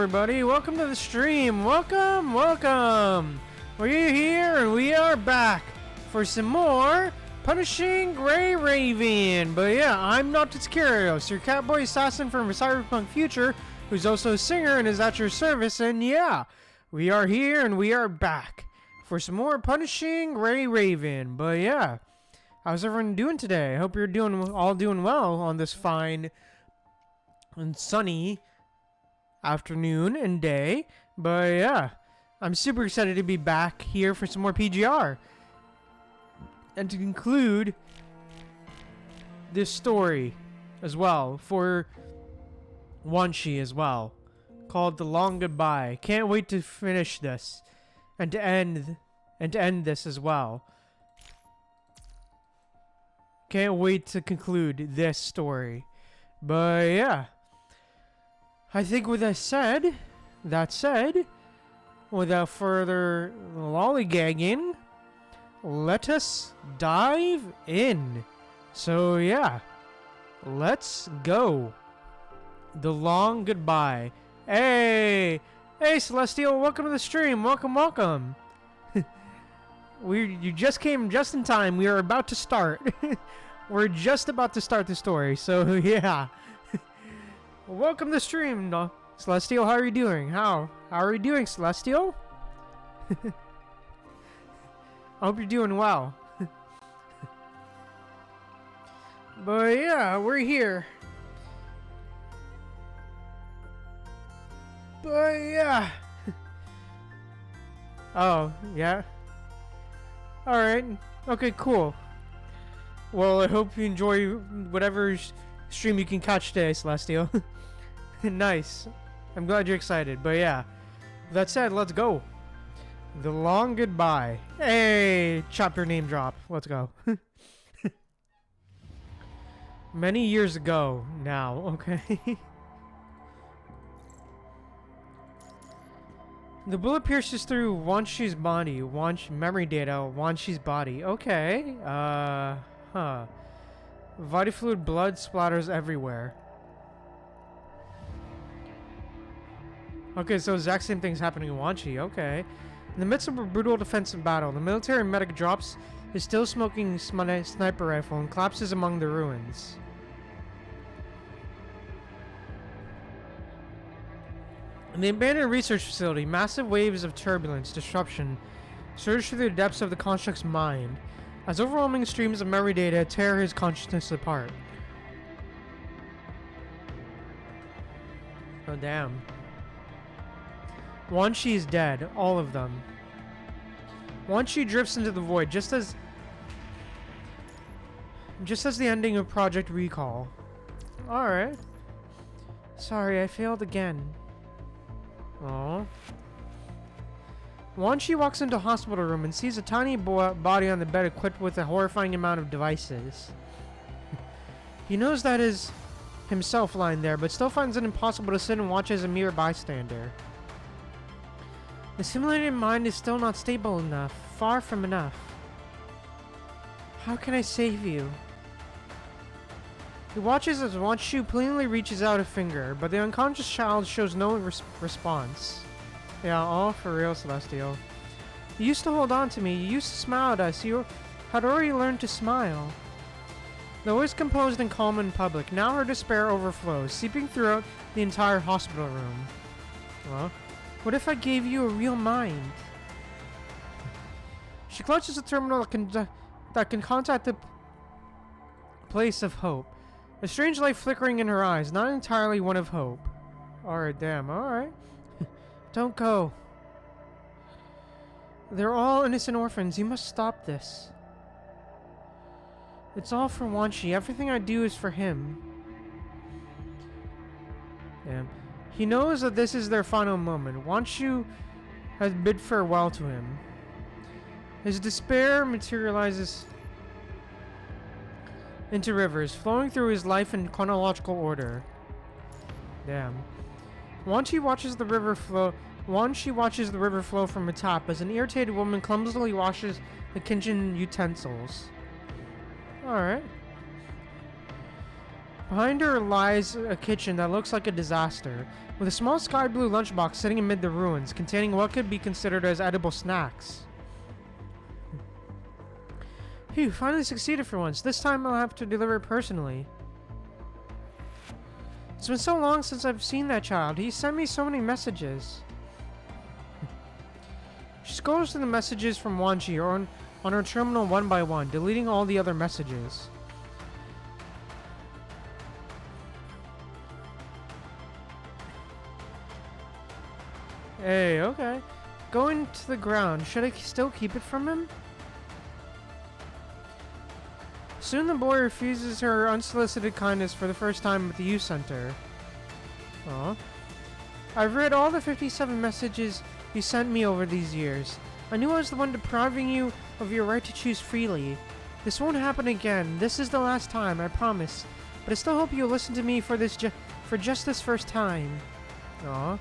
everybody. Welcome to the stream. Welcome. We're here and we are back for some more Punishing Gray Raven. But yeah, I'm not Curios, your catboy assassin from a cyberpunk future, who's also a singer and is at your service. And yeah, we are here and we are back for some more Punishing Gray Raven. But yeah, how's everyone doing today? I hope you're all doing well on this fine and sunny afternoon and day. But yeah, I'm super excited to be back here for some more PGR and to conclude this story as well for Wanshi as well, called The Long Goodbye. Can't wait to finish this and to end this as well. Can't wait to conclude this story. But yeah, I think with that said, without further lollygagging, let us dive in. So yeah, let's go. The Long Goodbye. Hey Celestial, welcome to the stream. Welcome. You just came just in time. We are about to start. We're just about to start the story. So yeah. Welcome to the stream, Celestial. How are you doing? How are you doing, Celestial? I hope you're doing well. But yeah, we're here. But yeah. Oh, yeah. Alright. Okay, cool. Well, I hope you enjoy whatever stream you can catch today, Celestial. Nice. I'm glad you're excited. But yeah, that said, let's go. The Long Goodbye. Hey, chapter name drop. Let's go. Many years ago now, okay. The bullet pierces through Wanshi's body. Memory data, Wanshi's body. Okay. Body fluid, blood splatters everywhere. Okay, so exact same thing's happening in Wanshi. Okay. In the midst of a brutal defensive battle, the military medic drops his still smoking sniper rifle and collapses among the ruins. In the abandoned research facility, massive waves of turbulence, disruption, surge through the depths of the construct's mind, as overwhelming streams of memory data tear his consciousness apart. Oh damn. Wanshi is dead, all of them. Wanshi drifts into the void, just as the ending of Project Recall. Alright. Sorry, I failed again. Aww. Wanshi walks into a hospital room and sees a tiny body on the bed equipped with a horrifying amount of devices. He knows that is himself lying there, but still finds it impossible to sit and watch as a mere bystander. The simulated mind is still not stable enough, far from enough. How can I save you? He watches as Wanshi plainly reaches out a finger, but the unconscious child shows no response. Yeah, all for real, Celestial. You used to hold on to me, you used to smile at us, you had already learned to smile. Though always composed and calm in public, now her despair overflows, seeping throughout the entire hospital room. Well, what if I gave you a real mind? She clutches a terminal that can contact the place of hope. A strange light flickering in her eyes, not entirely one of hope. Alright, damn, alright. Don't go. They're all innocent orphans. You must stop this. It's all for Wanshi. Everything I do is for him. Damn. He knows that this is their final moment. Wanshi has bid farewell to him. His despair materializes into rivers, flowing through his life in chronological order. Damn. Wanshi watches the river flow from atop as an irritated woman clumsily washes the kitchen utensils. Alright. Behind her lies a kitchen that looks like a disaster, with a small sky blue lunchbox sitting amid the ruins, containing what could be considered as edible snacks. Phew, finally succeeded for once. This time I'll have to deliver it personally. It's been so long since I've seen that child. He sent me so many messages. She scrolls through the messages from Wanshi on her terminal one by one, deleting all the other messages. Hey, okay. Going to the ground. Should I still keep it from him? Soon the boy refuses her unsolicited kindness for the first time at the youth center. Aw. I've read all the 57 messages you sent me over these years. I knew I was the one depriving you of your right to choose freely. This won't happen again. This is the last time, I promise. But I still hope you'll listen to me for just this first time. Aw.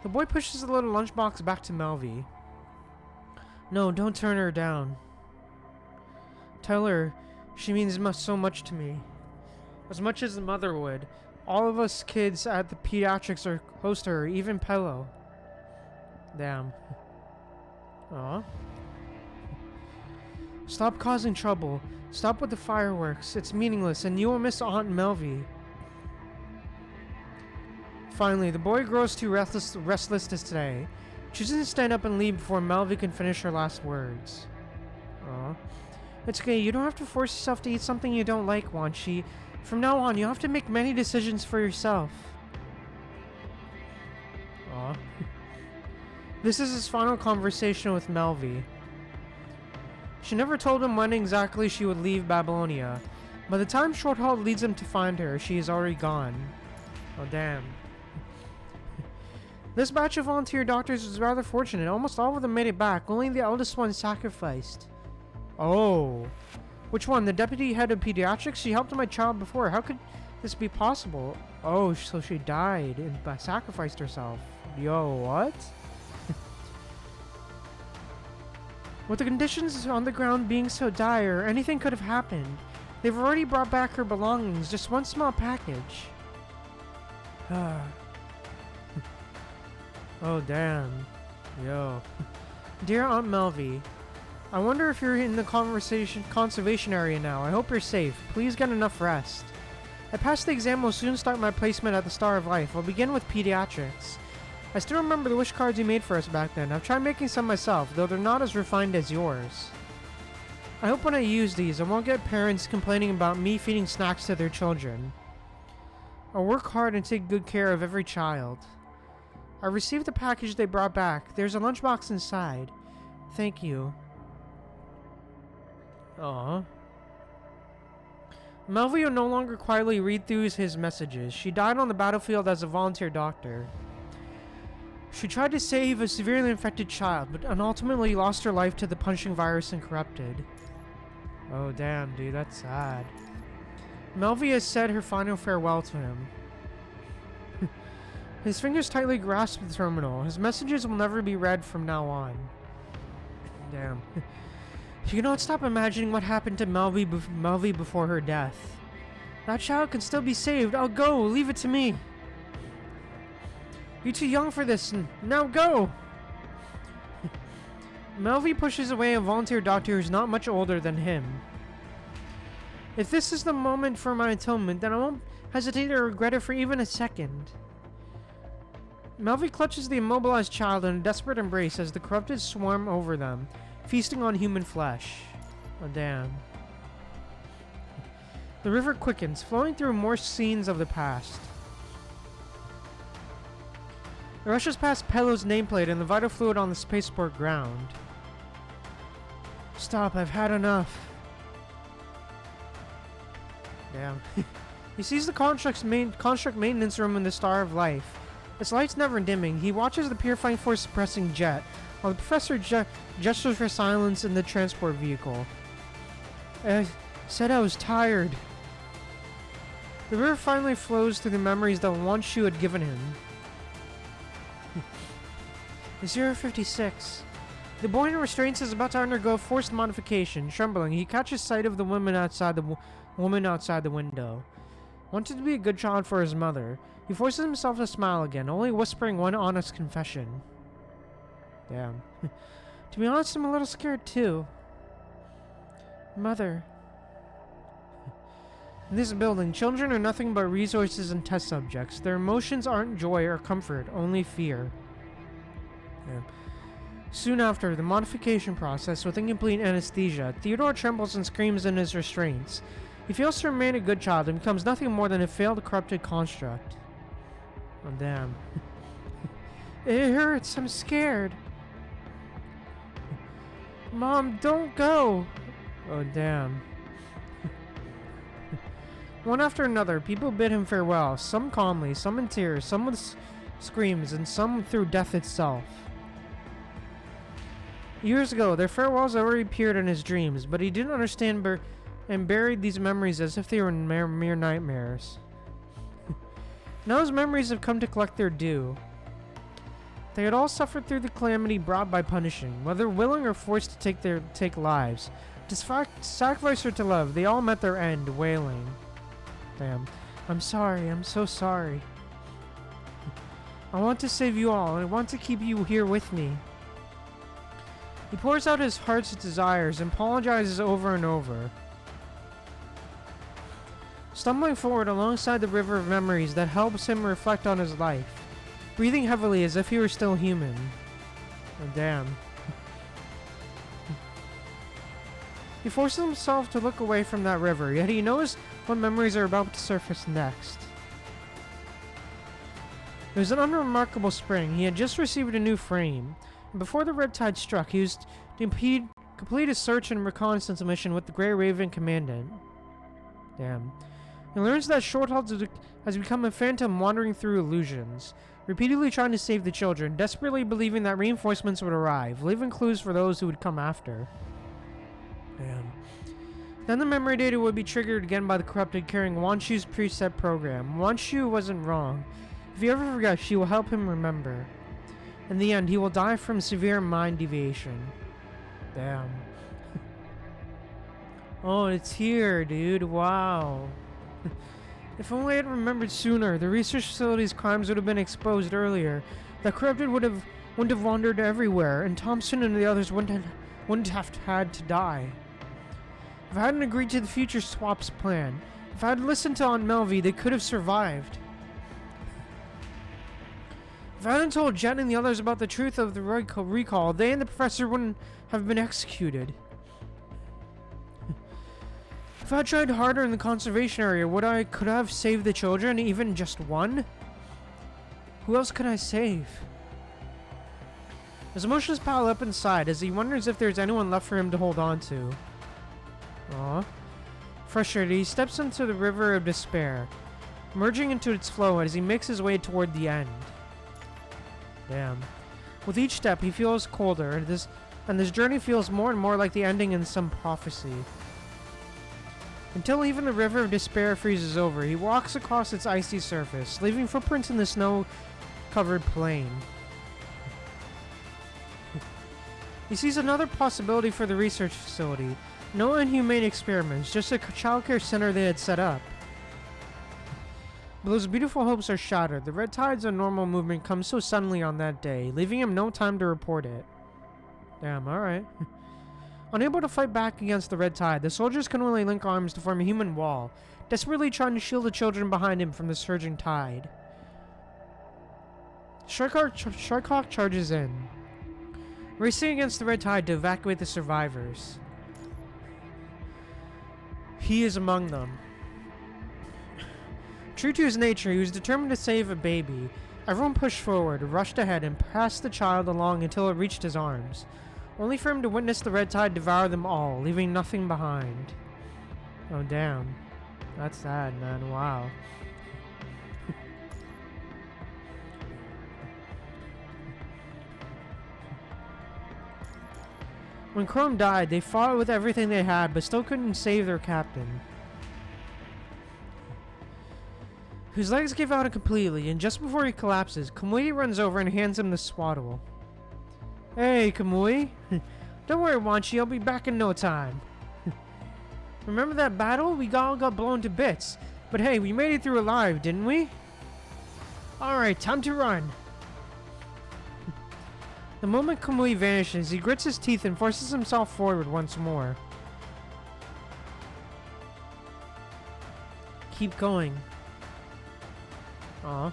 The boy pushes the little lunchbox back to Melvi. No, don't turn her down. Tell her she means so much to me. As much as the mother would. All of us kids at the pediatrics are close to her, even Pello. Damn. Aw. Stop causing trouble. Stop with the fireworks. It's meaningless, and you will miss Aunt Melvi. Finally, the boy grows too restless today, choosing to stand up and leave before Melvi can finish her last words. Aw. It's okay, you don't have to force yourself to eat something you don't like, Wanshi. From now on, you have to make many decisions for yourself. Aw. This is his final conversation with Melvi. She never told him when exactly she would leave Babylonia. By the time Shorthalt leads him to find her, she is already gone. Oh, damn. This batch of volunteer doctors was rather fortunate. Almost all of them made it back. Only the eldest one sacrificed. Oh. Which one? The deputy head of pediatrics? She helped my child before. How could this be possible? Oh, so she died and sacrificed herself. Yo, what? With the conditions on the ground being so dire, anything could have happened. They've already brought back her belongings. Just one small package. Oh, damn. Yo. Dear Aunt Melvi, I wonder if you're in the conservation area now. I hope you're safe. Please get enough rest. I passed the exam and will soon start my placement at the Star of Life. I'll begin with pediatrics. I still remember the wish cards you made for us back then. I've tried making some myself, though they're not as refined as yours. I hope when I use these, I won't get parents complaining about me feeding snacks to their children. I'll work hard and take good care of every child. I received the package they brought back. There's a lunchbox inside. Thank you. Aww. Melvi will no longer quietly read through his messages. She died on the battlefield as a volunteer doctor. She tried to save a severely infected child, but ultimately lost her life to the punching virus and corrupted. Oh damn, dude, that's sad. Melvi has said her final farewell to him. His fingers tightly grasp the terminal. His messages will never be read from now on. Damn. You cannot stop imagining what happened to Melvi before her death. That child can still be saved. I'll go. Leave it to me. You're too young for this. Now go. Melvi pushes away a volunteer doctor who's not much older than him. If this is the moment for my atonement, then I won't hesitate to regret it for even a second. Melvi clutches the immobilized child in a desperate embrace as the corrupted swarm over them, feasting on human flesh. Oh damn. The river quickens, flowing through more scenes of the past. It rushes past Pello's nameplate and the vital fluid on the spaceport ground. Stop, I've had enough. Damn. He sees the construct maintenance room in the Star of Life. Its lights never dimming. He watches the purifying force suppressing jet, while the professor gestures for silence in the transport vehicle. I said I was tired. The river finally flows through the memories that Wanshu had given him. 056. The boy in restraints is about to undergo forced modification. Trembling, he catches sight of the woman outside the window. Wanted to be a good child for his mother. He forces himself to smile again, only whispering one honest confession. Damn. To be honest, I'm a little scared too. Mother. In this building, children are nothing but resources and test subjects. Their emotions aren't joy or comfort, only fear. Yeah. Soon after the modification process with incomplete anesthesia, Theodore trembles and screams in his restraints. He fails to remain a good child and becomes nothing more than a failed, corrupted construct. Oh, damn. It hurts. I'm scared. Mom, don't go. Oh, damn. One after another, people bid him farewell, some calmly, some in tears, some with screams, and some through death itself. Years ago, their farewells already appeared in his dreams, but he didn't understand and buried these memories as if they were mere nightmares. Now his memories have come to collect their due. They had all suffered through the calamity brought by punishing, whether willing or forced to take lives. To sacrifice or to love, they all met their end, wailing. Damn. I'm sorry, I'm so sorry. I want to save you all, and I want to keep you here with me. He pours out his heart's desires and apologizes over and over. Stumbling forward alongside the river of memories that helps him reflect on his life, breathing heavily as if he were still human. Oh, damn. He forces himself to look away from that river, yet he knows what memories are about to surface next. It was an unremarkable spring. He had just received a new frame, and before the red tide struck, he was to complete a search and reconnaissance mission with the Grey Raven Commandant. Damn. He learns that Shorthalt has become a phantom wandering through illusions, repeatedly trying to save the children, desperately believing that reinforcements would arrive, leaving clues for those who would come after. Damn. Then the memory data would be triggered again by the corrupted carrying Wanshi's preset program. Wanshi wasn't wrong. If he ever forgets, she will help him remember. In the end, he will die from severe mind deviation. Damn. Oh, it's here, dude. Wow. If only I had remembered sooner, the research facility's crimes would have been exposed earlier. The corrupted wouldn't have wandered everywhere, and Thompson and the others wouldn't have had to die. If I hadn't agreed to the future swaps plan, if I had listened to Aunt Melvie, they could have survived. If I hadn't told Jen and the others about the truth of the recall, they and the professor wouldn't have been executed. If I tried harder in the conservation area, could I have saved the children, even just one? Who else could I save? His emotions pile up inside as he wonders if there's anyone left for him to hold on to. Aww. Frustrated, he steps into the river of despair, merging into its flow as he makes his way toward the end. Damn. With each step, he feels colder, and this journey feels more and more like the ending in some prophecy. Until even the river of despair freezes over, he walks across its icy surface, leaving footprints in the snow-covered plain. He sees another possibility for the research facility. No inhumane experiments, just a childcare center they had set up. But those beautiful hopes are shattered. The red tides of normal movement come so suddenly on that day, leaving him no time to report it. Damn, alright. Unable to fight back against the red tide, the soldiers can only link arms to form a human wall, desperately trying to shield the children behind him from the surging tide. Sharkhawk charges in, racing against the red tide to evacuate the survivors. He is among them. True to his nature, he was determined to save a baby. Everyone pushed forward, rushed ahead, and passed the child along until it reached his arms, only for him to witness the red tide devour them all, leaving nothing behind. Oh, damn. That's sad, man. Wow. When Chrome died, they fought with everything they had, but still couldn't save their captain. His legs give out completely, and just before he collapses, Kamui runs over and hands him the swaddle. Hey, Kamui. Don't worry, Wanshi, I'll be back in no time. Remember that battle? We all got blown to bits. But hey, we made it through alive, didn't we? Alright, time to run. The moment Kamui vanishes, he grits his teeth and forces himself forward once more. Keep going. Aw.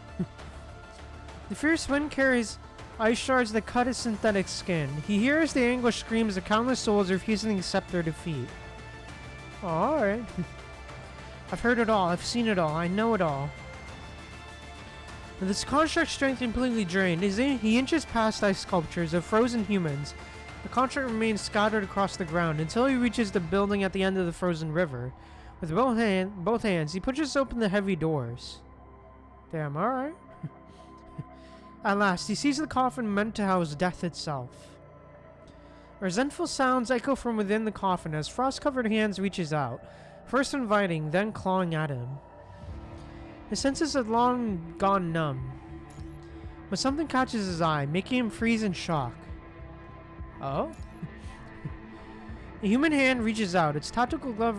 The fierce wind carries ice shards that cut his synthetic skin. He hears the anguished screams of countless souls refusing to accept their defeat. Alright. I've heard it all, I've seen it all, I know it all. With his construct strength completely drained, he inches past ice sculptures of frozen humans. The construct remains scattered across the ground until he reaches the building at the end of the frozen river. With both hands, he pushes open the heavy doors. Damn, alright. At last, he sees the coffin meant to house death itself. Resentful sounds echo from within the coffin as frost-covered hands reaches out, first inviting, then clawing at him. His senses had long gone numb, but something catches his eye, making him freeze in shock. Oh? A human hand reaches out, its tactical glove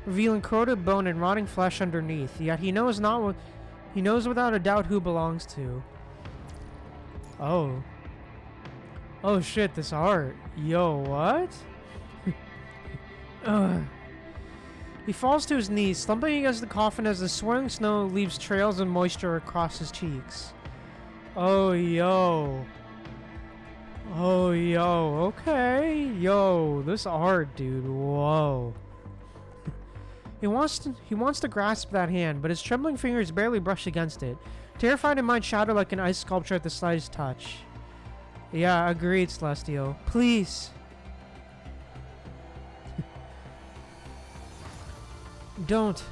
revealing corroded bone and rotting flesh underneath, yet he knows without a doubt who belongs to. Oh. Oh shit, this art. Yo, what? Ugh. He falls to his knees, slumping against the coffin as the swirling snow leaves trails of moisture across his cheeks. Oh, yo. Oh, yo. Okay. Yo, this art, dude. Whoa. He wants to grasp that hand, but his trembling fingers barely brush against it. Terrified, it might shatter like an ice sculpture at the slightest touch. Yeah, agreed, Celestial. Please. Don't.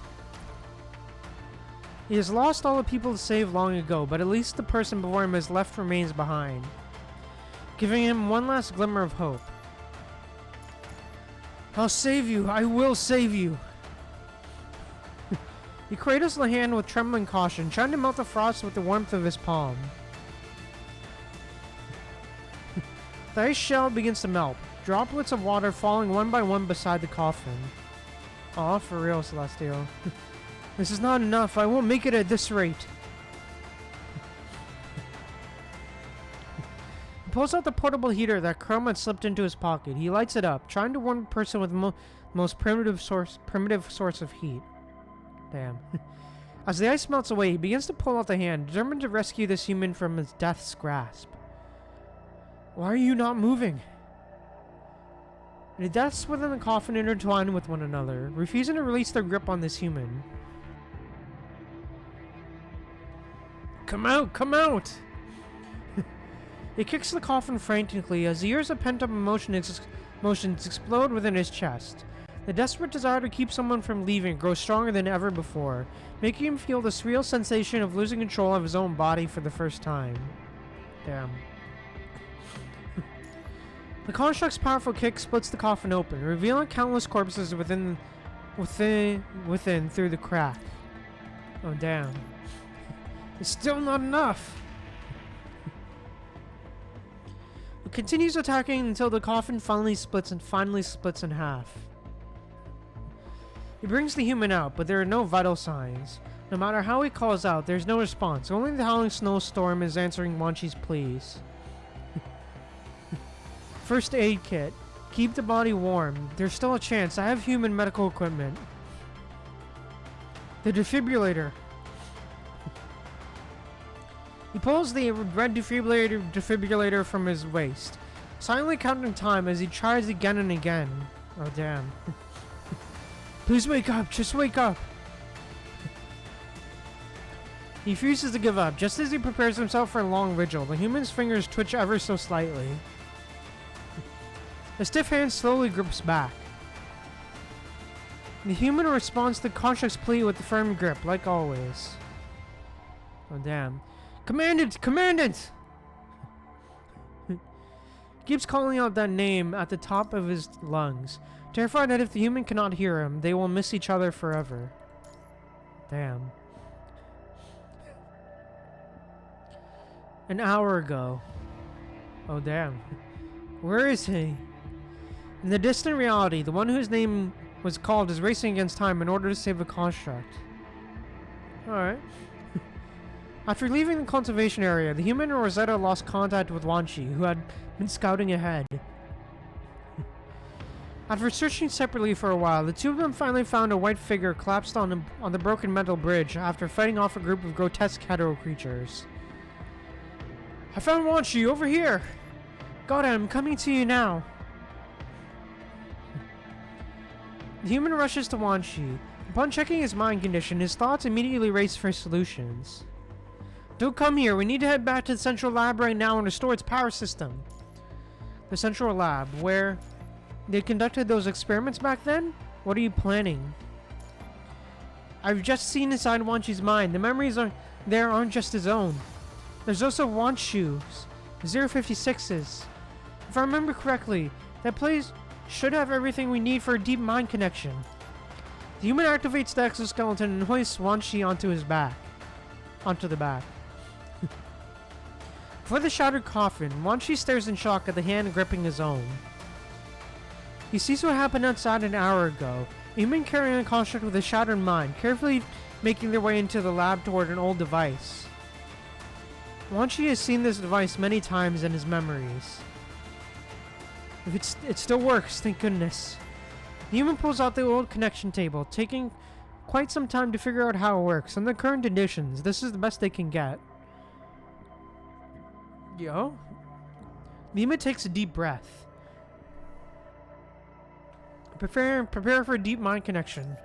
He has lost all the people to save long ago, but at least the person before him has left remains behind, giving him one last glimmer of hope. I'll save you. I will save you. He cradles the hand with trembling caution, trying to melt the frost with the warmth of his palm. The ice shell begins to melt, droplets of water falling one by one beside the coffin. Aw, for real, Celestial. This is not enough. I won't make it at this rate. He pulls out the portable heater that Chrome had slipped into his pocket. He lights it up, trying to warm the person with the most primitive source of heat. Damn. As the ice melts away, he begins to pull out the hand, determined to rescue this human from his death's grasp. Why are you not moving? The deaths within the coffin intertwine with one another, refusing to release their grip on this human. Come out! Come out! He kicks the coffin frantically as years of pent-up emotions explode within his chest. The desperate desire to keep someone from leaving grows stronger than ever before, making him feel the surreal sensation of losing control of his own body for the first time. Damn. The construct's powerful kick splits the coffin open, revealing countless corpses within through the crack. Oh damn. It's still not enough! It continues attacking until the coffin finally splits in half. He brings the human out, but there are no vital signs. No matter how he calls out, there's no response. Only the howling snowstorm is answering Wanshi's pleas. First aid kit. Keep the body warm. There's still a chance. I have human medical equipment. The defibrillator. He pulls the red defibrillator from his waist, silently counting time as he tries again and again. Oh damn. Please wake up. Just wake up. He refuses to give up. Just as he prepares himself for a long vigil, the human's fingers twitch ever so slightly. The stiff hand slowly grips back. The human responds to the construct's plea with a firm grip, like always. Oh damn. Commandant! Commandant! He keeps calling out that name at the top of his lungs, terrified that if the human cannot hear him, they will miss each other forever. Damn. An hour ago. Oh damn. Where is he? In the distant reality, the one whose name was called is racing against time in order to save the construct. Alright. After leaving the cultivation area, the human and Rosetta lost contact with Wanshi, who had been scouting ahead. After searching separately for a while, the two of them finally found a white figure collapsed on the broken metal bridge after fighting off a group of grotesque hetero creatures. I found Wanshi over here! Got him, I'm coming to you now. The human rushes to Wanshi. Upon checking his mind condition, his thoughts immediately race for solutions. Don't come here, we need to head back to the central lab right now and restore its power system. The central lab, where they conducted those experiments back then? What are you planning? I've just seen inside Wanshi's mind. The memories aren't just his own. There's also Wanshu's, 056's. If I remember correctly, that place should have everything we need for a deep mind connection. The human activates the exoskeleton and hoists Wanshi onto the back. Before the shattered coffin, Wanshi stares in shock at the hand gripping his own. He sees what happened outside an hour ago. A human carrying a construct with a shattered mind, carefully making their way into the lab toward an old device. Wanshi has seen this device many times in his memories. It still works, thank goodness. The human pulls out the old connection table, taking quite some time to figure out how it works. Under current conditions, this is the best they can get. Yo? The human takes a deep breath. Prepare for a deep mind connection.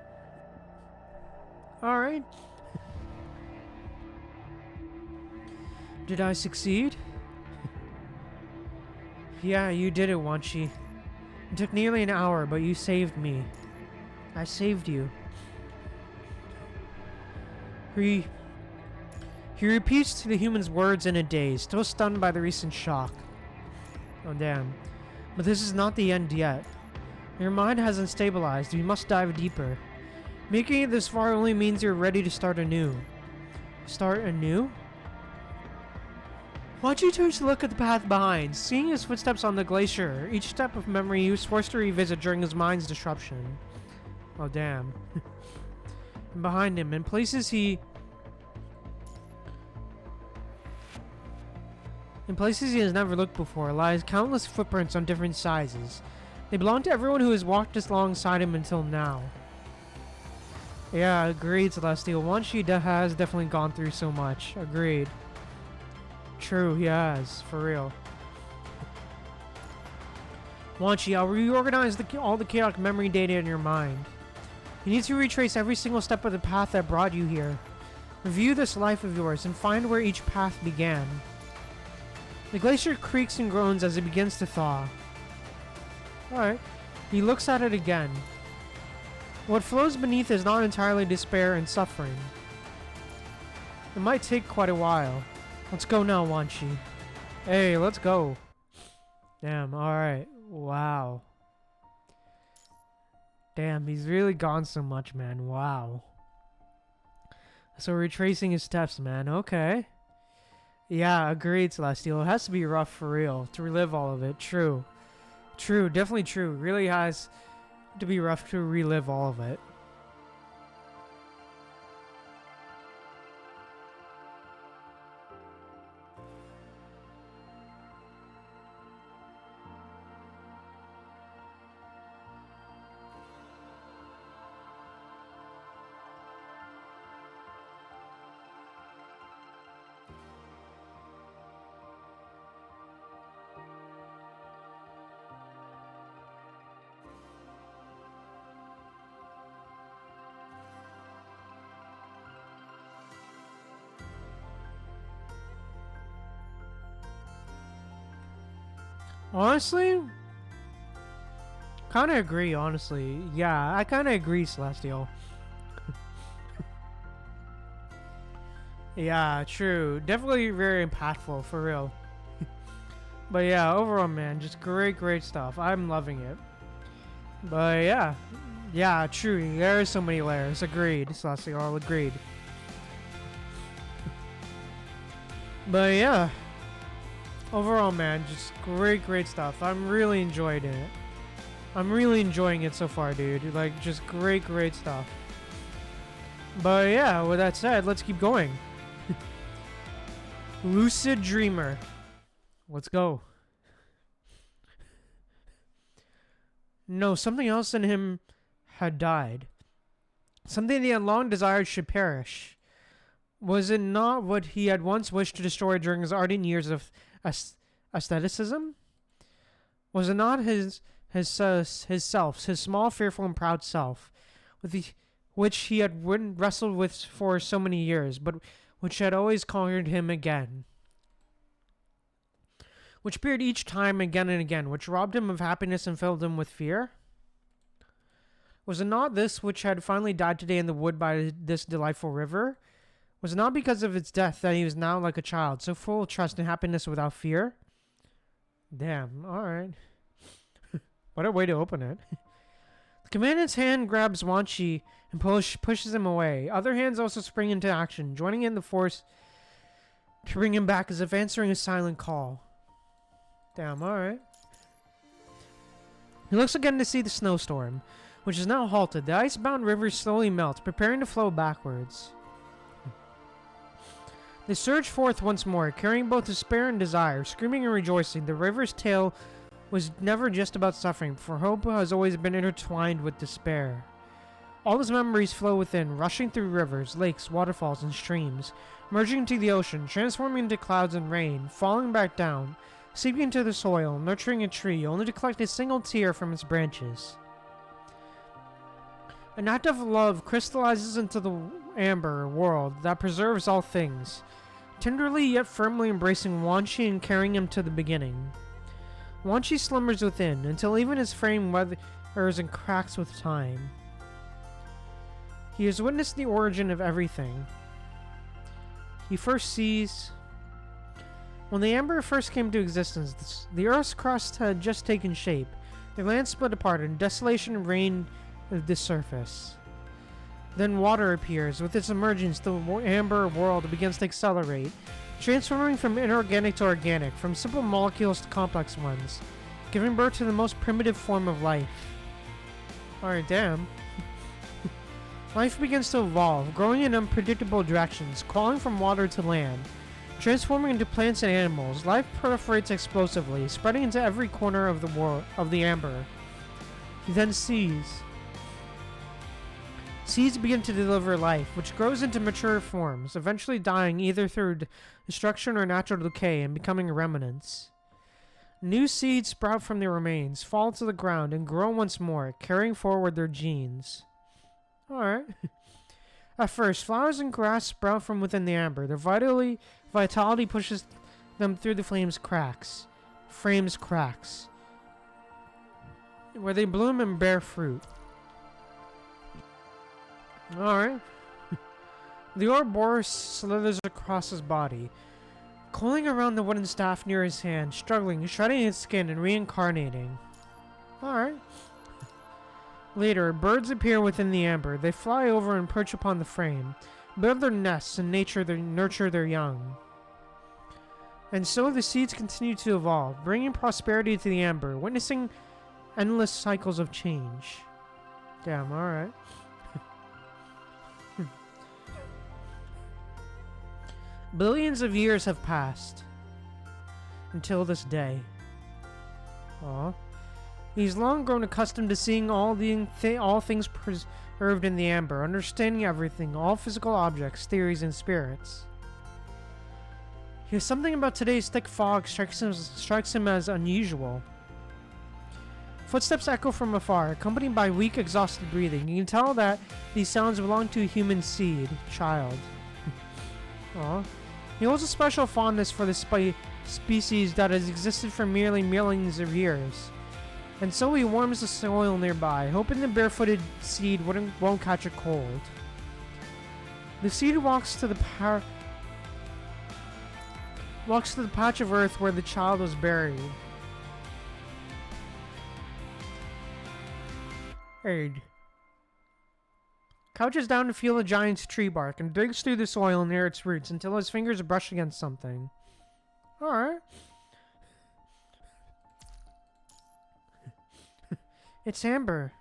Alright. Did I succeed? Yeah, you did it, Wanshi. It took nearly an hour, but you saved me. I saved you. He repeats to the human's words in a daze, still stunned by the recent shock. Oh damn. But this is not the end yet. Your mind hasn't stabilized, we must dive deeper. Making it this far only means you're ready to start anew. Start anew? Wanshi turns to look at the path behind, seeing his footsteps on the glacier, each step of memory he was forced to revisit during his mind's disruption. Oh damn. And behind him, in places he has never looked before, lies countless footprints on different sizes. They belong to everyone who has walked alongside him until now. Yeah, agreed, Celestial. Wanshi has definitely gone through so much. Agreed. True, he has. For real. Wanshi, I'll reorganize all the chaotic memory data in your mind. You need to retrace every single step of the path that brought you here. Review this life of yours and find where each path began. The glacier creaks and groans as it begins to thaw. Alright. He looks at it again. What flows beneath is not entirely despair and suffering. It might take quite a while. Let's go now, Wanshi. Hey, let's go. Damn, alright. Wow. Damn, he's really gone so much, man. Wow. So retracing his steps, man. Okay. Yeah, agreed, Celestial. It has to be rough for real to relive all of it. True. True, definitely true. Really has to be rough to relive all of it. Honestly, kind of agree, honestly. Yeah, I kind of agree, Celestial. Yeah, true. Definitely very impactful, for real. But yeah, overall, man, just great stuff. I'm loving it. But yeah. Yeah, true. There are so many layers. Agreed, Celestial. Agreed. But yeah. Overall, man, just great stuff. I'm really enjoying it. I'm really enjoying it so far, dude. Like, just great stuff. But yeah, with that said, let's keep going. Lucid dreamer. Let's go. No, something else in him had died. Something he had long desired should perish. Was it not what he had once wished to destroy during his ardent years of aestheticism? Was it not his self, his small, fearful, and proud self, which he had wrestled with for so many years, but which had always conquered him again? Which appeared each time again and again, which robbed him of happiness and filled him with fear? Was it not this which had finally died today in the wood by this delightful river? Was it not because of its death that he was now like a child, so full of trust and happiness without fear? Damn, alright. What a way to open it. The commandant's hand grabs Wanshi and pushes him away. Other hands also spring into action, joining in the force to bring him back as if answering a silent call. Damn, alright. He looks again to see the snowstorm, which is now halted. The ice-bound river slowly melts, preparing to flow backwards. They surge forth once more, carrying both despair and desire, screaming and rejoicing. The river's tale was never just about suffering, for hope has always been intertwined with despair. All his memories flow within, rushing through rivers, lakes, waterfalls, and streams, merging into the ocean, transforming into clouds and rain, falling back down, seeping into the soil, nurturing a tree, only to collect a single tear from its branches. An act of love crystallizes into the amber world that preserves all things, tenderly yet firmly embracing Wanshi and carrying him to the beginning. Wanshi slumbers within, until even his frame weathers and cracks with time. He has witnessed the origin of everything. He first sees... When the amber first came to existence, the Earth's crust had just taken shape. The land split apart, and desolation reigned at the surface. Then water appears. With its emergence, the amber world begins to accelerate, transforming from inorganic to organic, from simple molecules to complex ones, giving birth to the most primitive form of life. Alright, damn. Life begins to evolve, growing in unpredictable directions, crawling from water to land, transforming into plants and animals. Life proliferates explosively, spreading into every corner of the world of the amber. He then sees. Seeds begin to deliver life, which grows into mature forms, eventually dying either through destruction or natural decay and becoming remnants. New seeds sprout from their remains, fall to the ground, and grow once more, carrying forward their genes. Alright. At first, flowers and grass sprout from within the amber. Their vitality pushes them through the frame's cracks, where they bloom and bear fruit. Alright. The Ouroboros slithers across his body, coiling around the wooden staff near his hand, struggling, shredding its skin, and reincarnating. Alright. Later, birds appear within the amber. They fly over and perch upon the frame, build their nests, and nurture their young. And so the seeds continue to evolve, bringing prosperity to the amber, witnessing endless cycles of change. Damn, alright. Billions of years have passed until this day. Aww. He's long grown accustomed to seeing all things preserved in the amber, understanding everything, all physical objects, theories, and spirits. Here's something about today's thick fog strikes him as unusual. Footsteps echo from afar, accompanied by weak, exhausted breathing. You can tell that these sounds belong to a human child. Aww. He holds a special fondness for the species that has existed for merely millions of years. And so he warms the soil nearby, hoping the barefooted seed won't catch a cold. The seed walks to the patch of earth where the child was buried. Crouches down to feel the giant's tree bark and digs through the soil near its roots until his fingers brush against something. Alright. It's amber.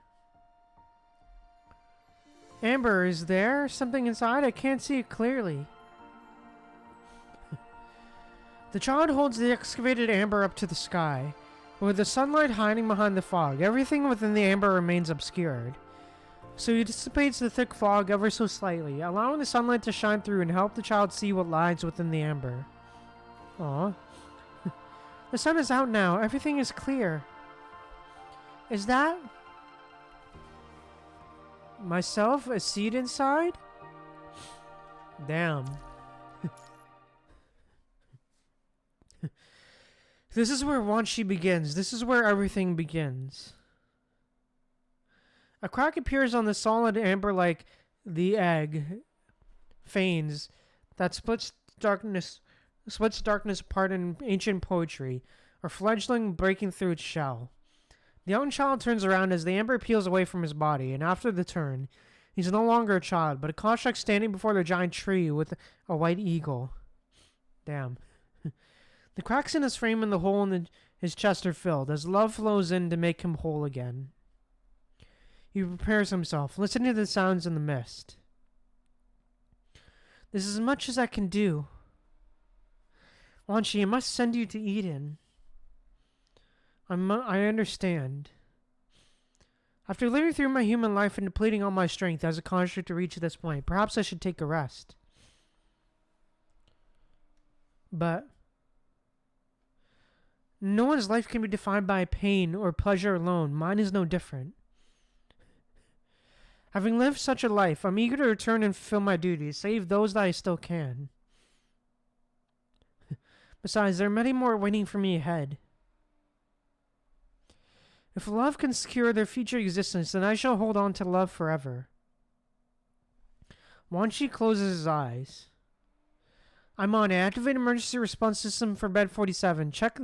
Amber, is there something inside? I can't see it clearly. The child holds the excavated amber up to the sky. With the sunlight hiding behind the fog, everything within the amber remains obscured. So he dissipates the thick fog ever so slightly, allowing the sunlight to shine through and help the child see what lies within the amber. Aww. The sun is out now. Everything is clear. Is that... myself? A seed inside? Damn. This is where wanshi begins. This is where everything begins. A crack appears on the solid amber like the egg feigns that splits darkness apart in ancient poetry, a fledgling breaking through its shell. The young child turns around as the amber peels away from his body, and after the turn, he's no longer a child, but a construct standing before the giant tree with a white eagle. Damn. The cracks in his frame and the hole in his chest are filled, as love flows in to make him whole again. He prepares himself, listening to the sounds in the mist. This is as much as I can do. Wanshi, I must send you to Eden. I understand. After living through my human life and depleting all my strength as a construct to reach this point, perhaps I should take a rest. But no one's life can be defined by pain or pleasure alone. Mine is no different. Having lived such a life, I'm eager to return and fulfill my duties, save those that I still can. Besides, there are many more waiting for me ahead. If love can secure their future existence, then I shall hold on to love forever. Wanshi closes his eyes. I'm on. Activate emergency response system for bed 47. Check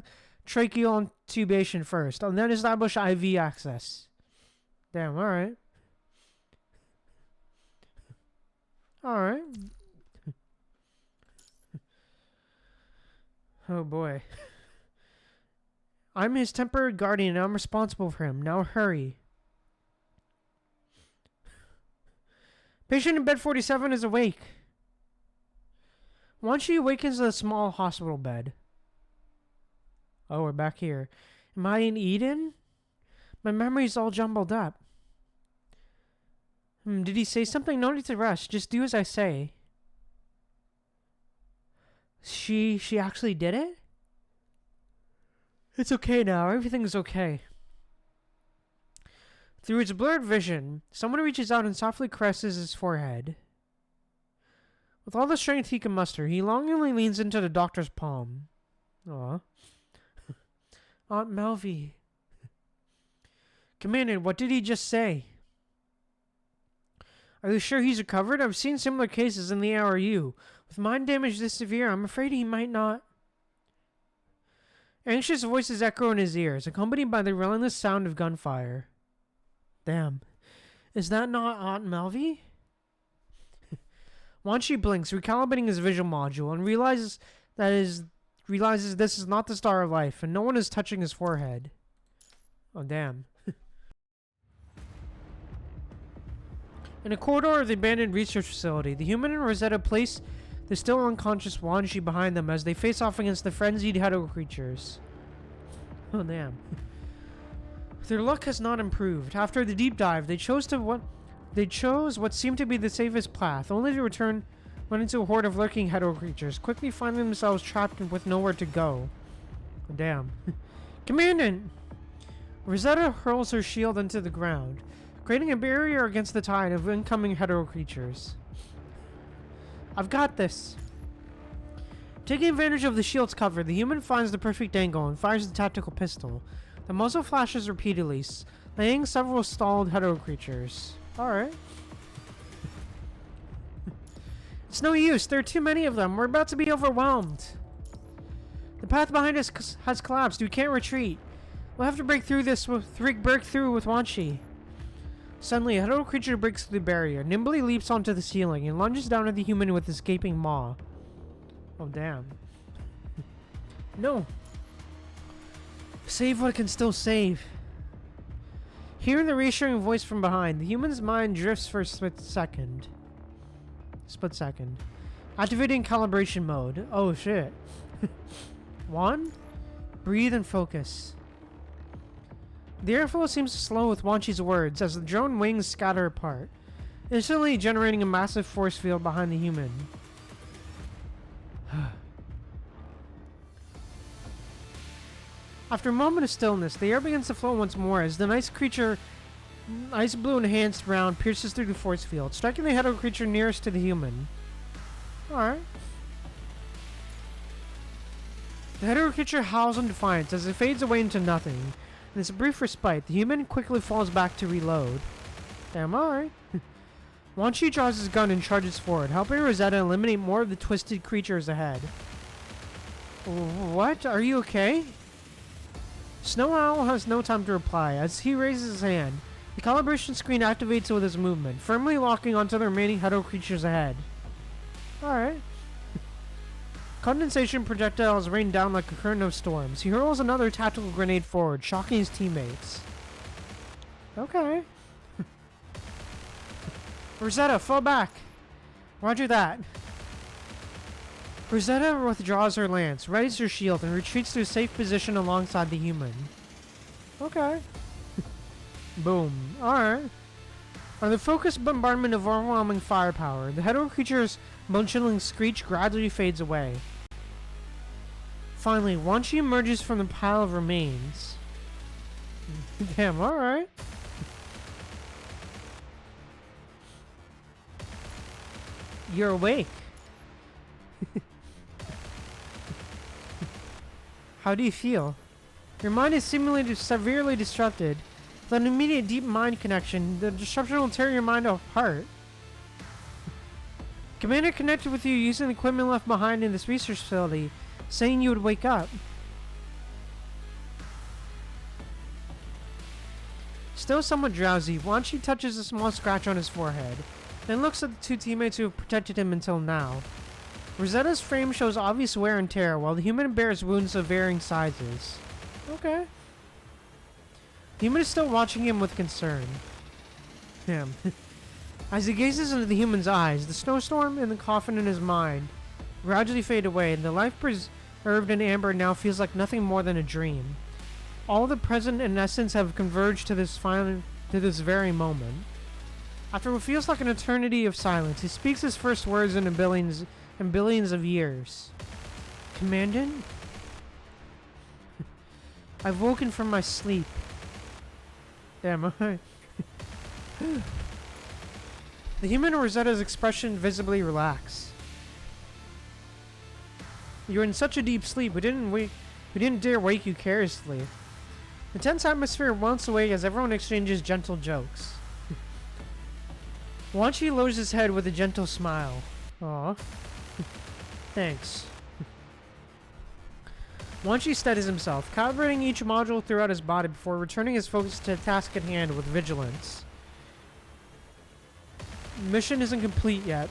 tracheal intubation first. I'll then establish IV access. Damn, alright. Alright. Oh boy. I'm his temporary guardian and I'm responsible for him. Now hurry. Patient in bed 47 is awake. Wanshi awakens in a small hospital bed. Oh, we're back here. Am I in Eden? My memory's all jumbled up. Did he say something? No need to rush. Just do as I say. She actually did it? It's okay now. Everything's okay. Through its blurred vision, someone reaches out and softly caresses his forehead. With all the strength he can muster, he longingly leans into the doctor's palm. Aw. Aunt Melvie. Commander, what did he just say? Are you sure he's recovered? I've seen similar cases in the ARU. With mind damage this severe, I'm afraid he might not. Anxious voices echo in his ears, accompanied by the relentless sound of gunfire. Damn. Is that not Aunt Melvie? Wanshi blinks, recalibrating his visual module, and realizes this is not the Star of Life, and no one is touching his forehead. Oh, damn. In a corridor of the abandoned research facility, the human and Rosetta place the still unconscious Wanshi behind them as they face off against the frenzied hetero creatures. Oh, damn. Their luck has not improved. After the deep dive, they chose what seemed to be the safest path, only to run into a horde of lurking hetero creatures, quickly finding themselves trapped with nowhere to go. Oh, damn. Commandant! Rosetta hurls her shield into the ground, creating a barrier against the tide of incoming hetero creatures. I've got this. Taking advantage of the shield's cover, the human finds the perfect angle and fires the tactical pistol. The muzzle flashes repeatedly, laying several stalled hetero creatures. Alright. It's no use. There are too many of them. We're about to be overwhelmed. The path behind us has collapsed. We can't retreat. We'll have to break through with Wanshi. Suddenly, a hetero creature breaks through the barrier, nimbly leaps onto the ceiling, and lunges down at the human with his gaping maw. Oh, damn. No. Save what can still save. Hearing the reassuring voice from behind, the human's mind drifts for a split second. Activating calibration mode. Oh shit. 1. Breathe and focus. The airflow seems to slow with Wanshi's words as the drone wings scatter apart, instantly generating a massive force field behind the human. After a moment of stillness, the air begins to flow once more as the nice blue enhanced round pierces through the force field, striking the head of the creature nearest to the human. Alright. The head of the creature howls in defiance as it fades away into nothing. In this brief respite, the human quickly falls back to reload. Damn, alright. Wanshi draws his gun and charges forward, helping Rosetta eliminate more of the twisted creatures ahead. What? Are you okay? Snow Owl has no time to reply. As he raises his hand, the calibration screen activates with his movement, firmly locking onto the remaining Hedo creatures ahead. Alright. Condensation projectiles rain down like a curtain of storms. He hurls another tactical grenade forward, shocking his teammates. Okay. Rosetta, fall back! Roger that. Rosetta withdraws her lance, readies her shield, and retreats to a safe position alongside the human. Okay. Boom. Alright. On the focused bombardment of overwhelming firepower, the Hedo creature's bone-chilling screech gradually fades away. Finally, Wanshi emerges from the pile of remains. Damn, alright. You're awake. How do you feel? Your mind is seemingly severely disrupted. With an immediate deep mind connection, the disruption will tear your mind apart. Commander connected with you using the equipment left behind in this research facility, saying you would wake up. Still somewhat drowsy, Wanshi touches a small scratch on his forehead, then looks at the two teammates who have protected him until now. Rosetta's frame shows obvious wear and tear, while the human bears wounds of varying sizes. Okay. The human is still watching him with concern. Damn. As he gazes into the human's eyes, the snowstorm and the coffin in his mind gradually fade away, and the life preserved in amber now feels like nothing more than a dream. All the present and essence have converged to this very moment. After what feels like an eternity of silence, he speaks his first words in billions of years. Commandant? I've woken from my sleep. Damn, alright. The human Rosetta's expression visibly relaxed. You're in such a deep sleep, we didn't dare wake you carelessly. The tense atmosphere melts away as everyone exchanges gentle jokes. Wanshi lowers his head with a gentle smile. Aw. Thanks. Wanshi steadies himself, calibrating each module throughout his body before returning his focus to the task at hand with vigilance. Mission isn't complete yet.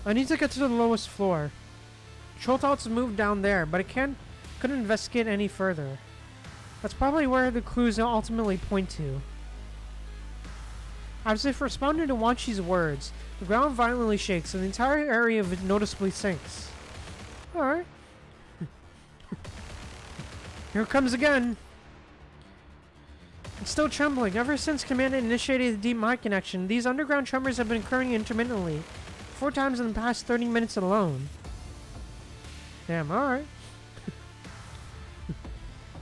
I need to get to the lowest floor. Troll thoughts moved down there, but I couldn't investigate any further. That's probably where the clues ultimately point to. As if responding to Wanshi's words, the ground violently shakes and the entire area noticeably sinks. Alright. Here it comes again. It's still trembling. Ever since Commander initiated the deep mind connection, these underground tremors have been occurring intermittently, 4 times in the past 30 minutes alone. Damn, alright.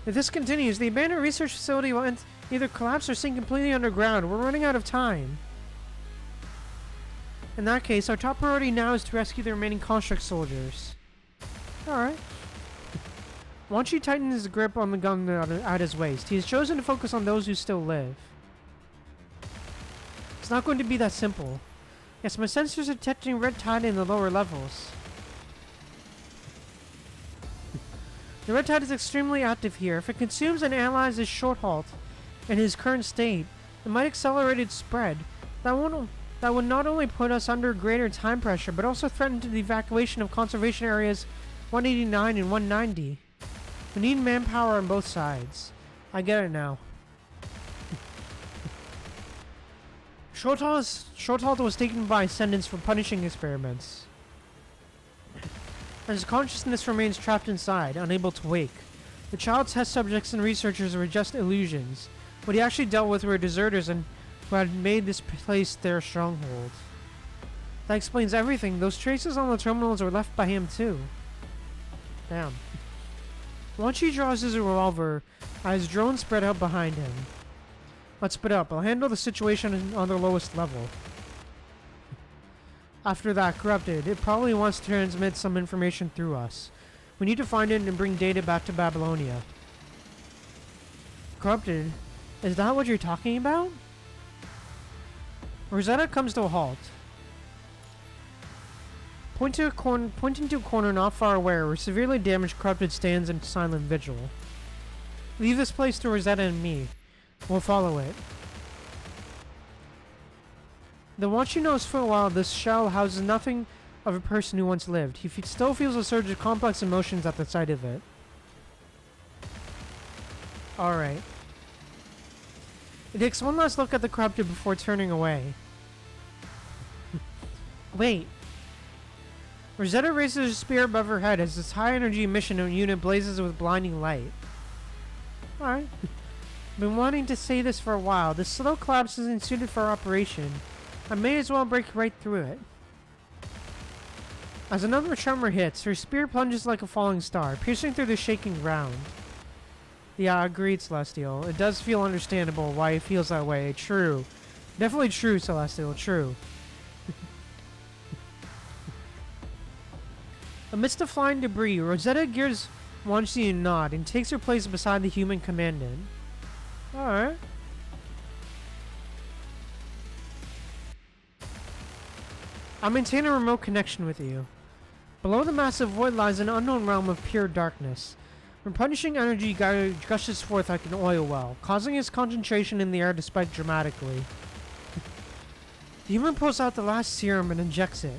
If this continues, the abandoned research facility will either collapse or sink completely underground. We're running out of time. In that case, our top priority now is to rescue the remaining construct soldiers. Alright. Wanshi tightens his grip on the gun at his waist. He has chosen to focus on those who still live. It's not going to be that simple. Yes, my sensors are detecting red tide in the lower levels. The red tide is extremely active here. If it consumes and analyzes short halt in his current state, it might accelerate its spread. That would not only put us under greater time pressure, but also threaten the evacuation of conservation areas 189 and 190. We need manpower on both sides. I get it now. Shortalt was taken by Ascendants for punishing experiments. His consciousness remains trapped inside, unable to wake. The child test subjects and researchers were just illusions. What he actually dealt with were deserters and who had made this place their stronghold. That explains everything. Those traces on the terminals were left by him too. Damn. Wanshi draws his revolver, his drone spread out behind him. Let's split up. I'll handle the situation on the lowest level. After that, Corrupted. It probably wants to transmit some information through us. We need to find it and bring data back to Babylonia. Corrupted? Is that what you're talking about? Rosetta comes to a halt. Pointing to a corner not far away where severely damaged Corrupted stands in silent vigil. Leave this place to Rosetta and me. We'll follow it. The Wanshi knows for a while this shell houses nothing of a person who once lived. He still feels a surge of complex emotions at the sight of it. Alright. It takes one last look at the Corrupted before turning away. Wait. Rosetta raises her spear above her head as this high-energy emission unit blazes with blinding light. Alright. Been wanting to say this for a while. This slow collapse isn't suited for our operation. I may as well break right through it. As another tremor hits, her spear plunges like a falling star, piercing through the shaking ground. Yeah, agreed, Celestial. It does feel understandable why it feels that way. True. Definitely true, Celestial. True. Amidst the flying debris, Rosetta gives Wanshi a nod and takes her place beside the human commandant. Alright. I maintain a remote connection with you. Below the massive void lies an unknown realm of pure darkness. When punishing energy gushes forth like an oil well, causing its concentration in the air to spike dramatically. The human pulls out the last serum and injects it.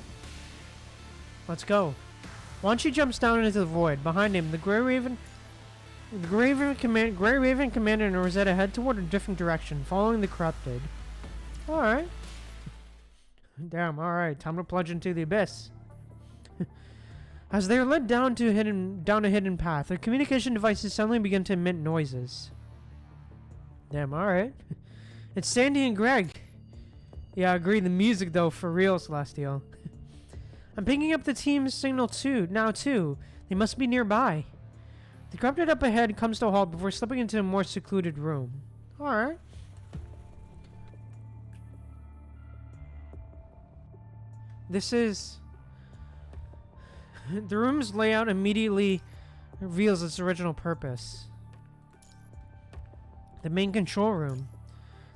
Let's go. Wanshi jumps down into the void. Behind him, the Grey Raven Commander and Rosetta head toward a different direction, following the Corrupted. Alright. Damn, alright. Time to plunge into the abyss. As they are led down a hidden path, their communication devices suddenly begin to emit noises. Damn, alright. It's Sandy and Greg. Yeah, I agree. The music, though, for real, Celestial. I'm picking up the team's signal now too. They must be nearby. The Corrupted up ahead comes to a halt before slipping into a more secluded room. Alright. This is... The room's layout immediately reveals its original purpose. The main control room.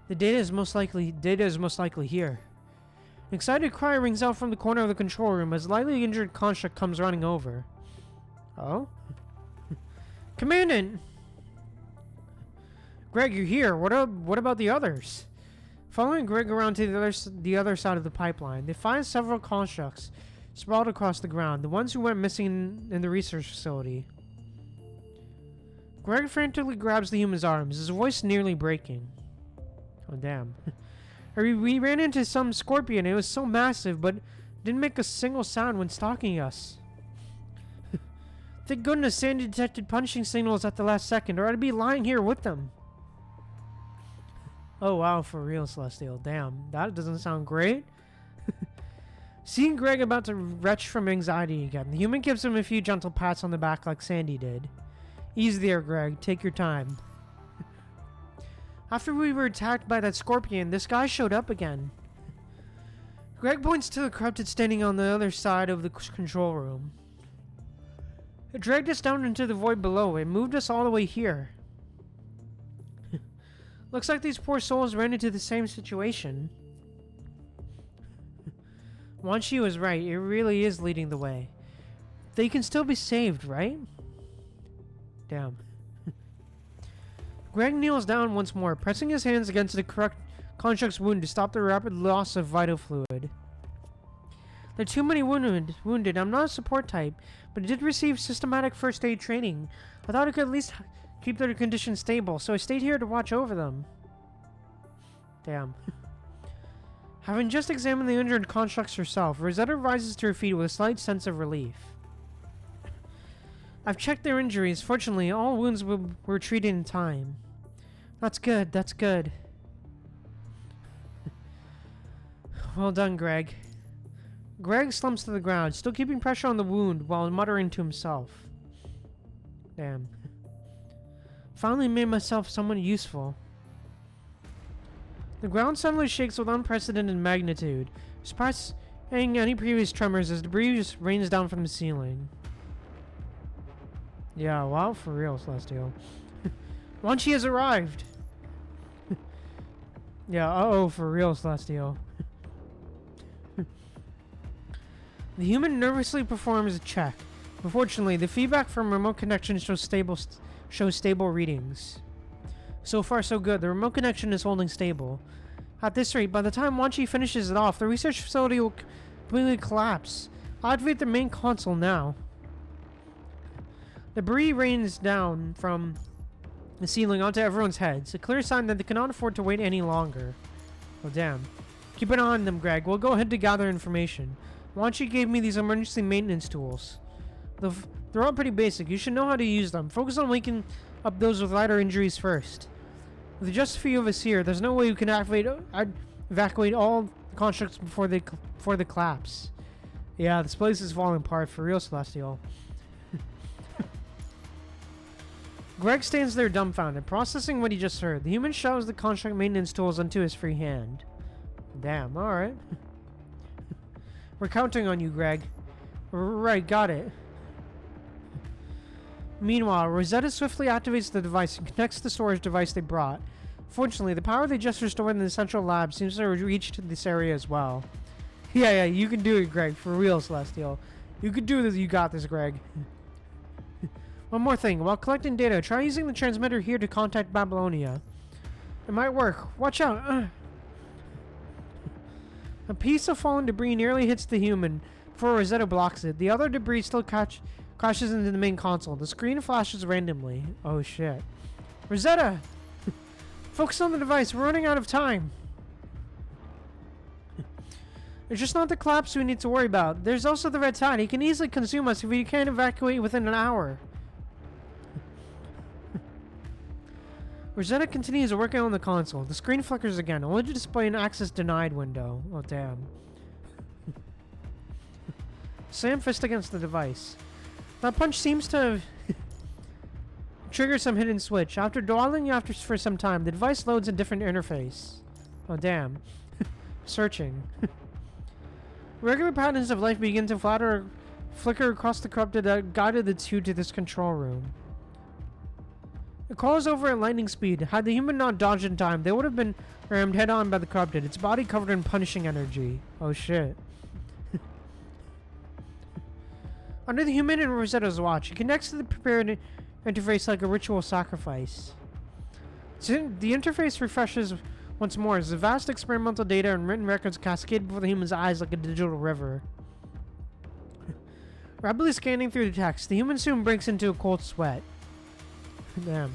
The data is most likely here. An excited cry rings out from the corner of the control room as a lightly injured construct comes running over. Oh? Commandant! Greg, you're here. What about the others? Following Greg around to the other side of the pipeline, they find several constructs sprawled across the ground, the ones who went missing in the research facility. Greg frantically grabs the human's arms, his voice nearly breaking. Oh, damn. We ran into some scorpion. It was so massive, but didn't make a single sound when stalking us. Thank goodness Sandy detected punching signals at the last second, or I'd be lying here with them. Oh, wow, for real, Celestial. Damn, that doesn't sound great. Seeing Greg about to retch from anxiety again, the human gives him a few gentle pats on the back like Sandy did. Easy there, Greg. Take your time. After we were attacked by that scorpion, this guy showed up again. Greg points to the Corrupted standing on the other side of the control room. It dragged us down into the void below. It moved us all the way here. Looks like these poor souls ran into the same situation. Wanshi was right. It really is leading the way. They can still be saved, right? Damn. Greg kneels down once more, pressing his hands against the construct's wound to stop the rapid loss of vital fluid. There are too many wounded. I'm not a support type, but I did receive systematic first aid training. I thought I could at least keep their condition stable, so I stayed here to watch over them. Damn. Having just examined the injured constructs herself, Rosetta rises to her feet with a slight sense of relief. I've checked their injuries. Fortunately, all wounds were treated in time. That's good, that's good. Well done, Greg. Greg slumps to the ground, still keeping pressure on the wound while muttering to himself. Damn. Finally made myself somewhat useful. The ground suddenly shakes with unprecedented magnitude, surpassing any previous tremors as debris just rains down from the ceiling. Yeah, wow, for real, Celestial. Wanshi has arrived! Yeah, uh-oh, for real, Celestial. The human nervously performs a check. Unfortunately, the feedback from remote connection shows stable readings. So far, so good. The remote connection is holding stable. At this rate, by the time Wanshi finishes it off, the research facility will completely collapse. I'll activate the main console now. Debris rains down from the ceiling onto everyone's heads, a clear sign that they cannot afford to wait any longer. Oh, damn. Keep an eye on them, Greg. We'll go ahead to gather information. Wanshi gave me these emergency maintenance tools. They're all pretty basic. You should know how to use them. Focus on waking up those with lighter injuries first. With just a few of us here, there's no way you can evacuate all constructs before the collapse. Yeah, this place is falling apart for real, Celestial. Greg stands there dumbfounded, processing what he just heard. The human shoves the construct maintenance tools onto his free hand. Damn, alright. We're counting on you, Greg. Right, got it. Meanwhile, Rosetta swiftly activates the device and connects the storage device they brought. Fortunately, the power they just restored in the central lab seems to have reached this area as well. Yeah, you can do it, Greg. For real, Celestial. You can do this. You got this, Greg. One more thing. While collecting data, try using the transmitter here to contact Babylonia. It might work. Watch out. A piece of fallen debris nearly hits the human before Rosetta blocks it. The other debris still crashes into the main console. The screen flashes randomly. Oh, shit. Rosetta! Focus on the device. We're running out of time. It's just not the collapse we need to worry about. There's also the red tide. He can easily consume us if we can't evacuate within an hour. Rosetta continues working on the console. The screen flickers again, only to display an access denied window. Oh, damn. Slam fist against the device. That punch seems to have triggered some hidden switch. After dawdling for some time, the device loads a different interface. Oh, damn. Searching. Regular patterns of life begin to flicker across the corrupted that guided the two to this control room. It crawls over at lightning speed. Had the human not dodged in time, they would have been rammed head-on by the corrupted, its body covered in punishing energy. Oh, shit. Under the human and Rosetta's watch, it connects to the prepared interface like a ritual sacrifice. The interface refreshes once more as the vast experimental data and written records cascade before the human's eyes like a digital river. Rapidly scanning through the text, the human soon breaks into a cold sweat. Damn.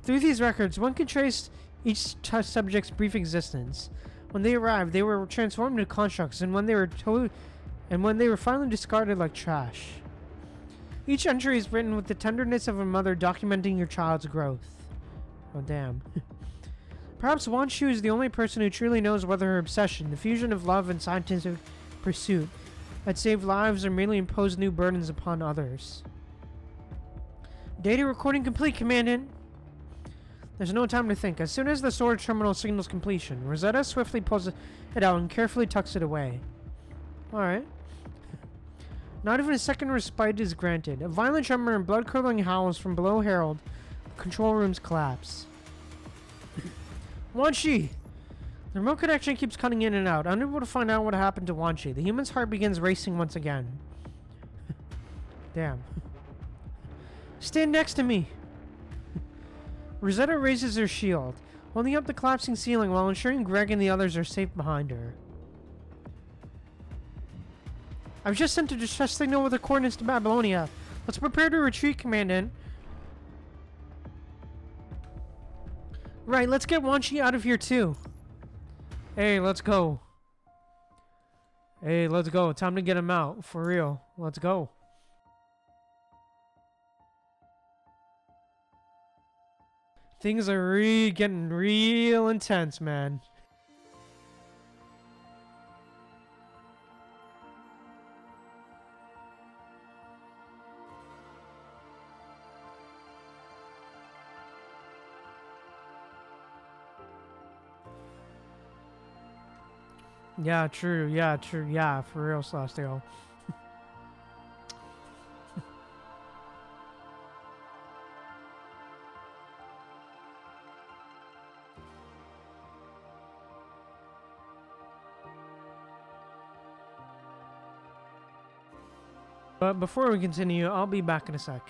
Through these records, one can trace each subject's brief existence. When they arrived, they were transformed into constructs, and when they were finally discarded like trash. Each entry is written with the tenderness of a mother documenting your child's growth. Oh, damn. Perhaps Wanshi is the only person who truly knows whether her obsession, the fusion of love and scientific pursuit, had saved lives or merely imposed new burdens upon others. Data recording complete, Commandant. There's no time to think. As soon as the storage terminal signals completion, Rosetta swiftly pulls it out and carefully tucks it away. Alright. Not even a second respite is granted. A violent tremor and blood-curdling howls from below herald the control room's collapse. Wanshi! The remote connection keeps cutting in and out. Unable to find out what happened to Wanshi, the human's heart begins racing once again. Damn. Stand next to me! Rosetta raises her shield, holding up the collapsing ceiling while ensuring Greg and the others are safe behind her. I've just sent a distress signal with the coordinates to Babylonia. Let's prepare to retreat, Commandant. Right, let's get Wanshi out of here too. Hey, let's go. Hey, let's go. Time to get him out. For real. Let's go. Things are getting real intense, man. Yeah, true. Yeah, true. Yeah, for real, Celestial. But before we continue, I'll be back in a sec.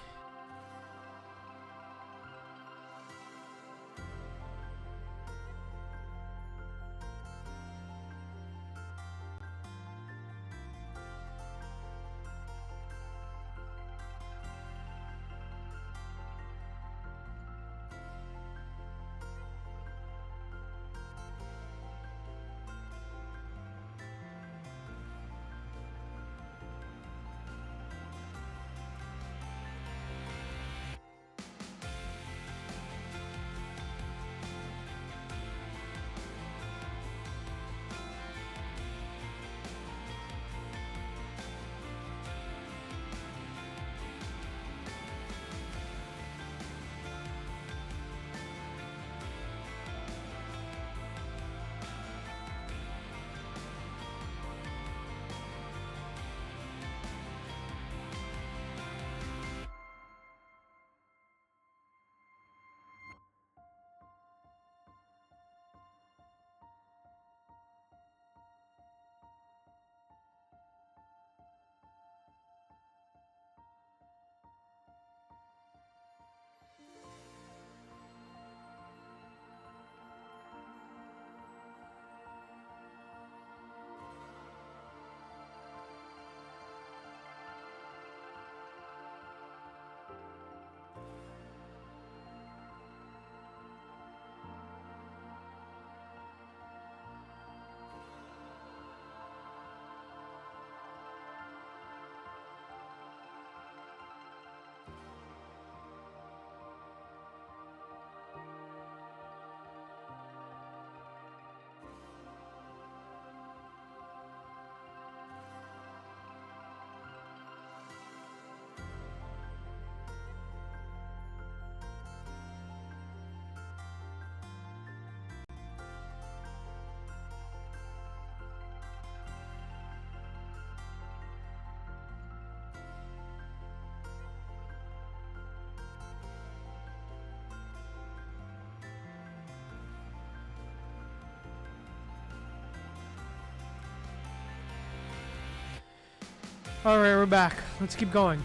Alright, we're back. Let's keep going.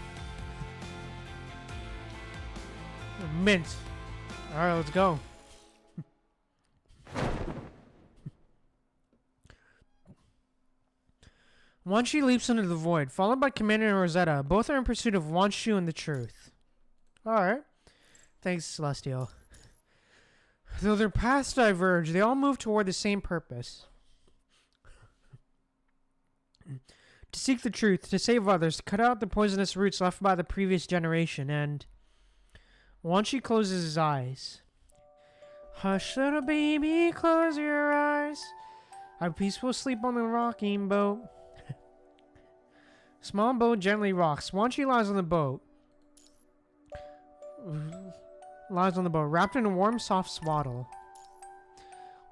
Mint. Alright, let's go. Wanshi leaps into the void, followed by Commander and Rosetta. Both are in pursuit of Wanshu and the truth. Alright. Thanks, Celestial. Though their paths diverge, they all move toward the same purpose. To seek the truth, to save others, to cut out the poisonous roots left by the previous generation, and... Wanshi closes his eyes. Hush, little baby, close your eyes. Have peaceful sleep on the rocking boat. Small boat gently rocks. Wanshi lies on the boat. Wrapped in a warm, soft swaddle.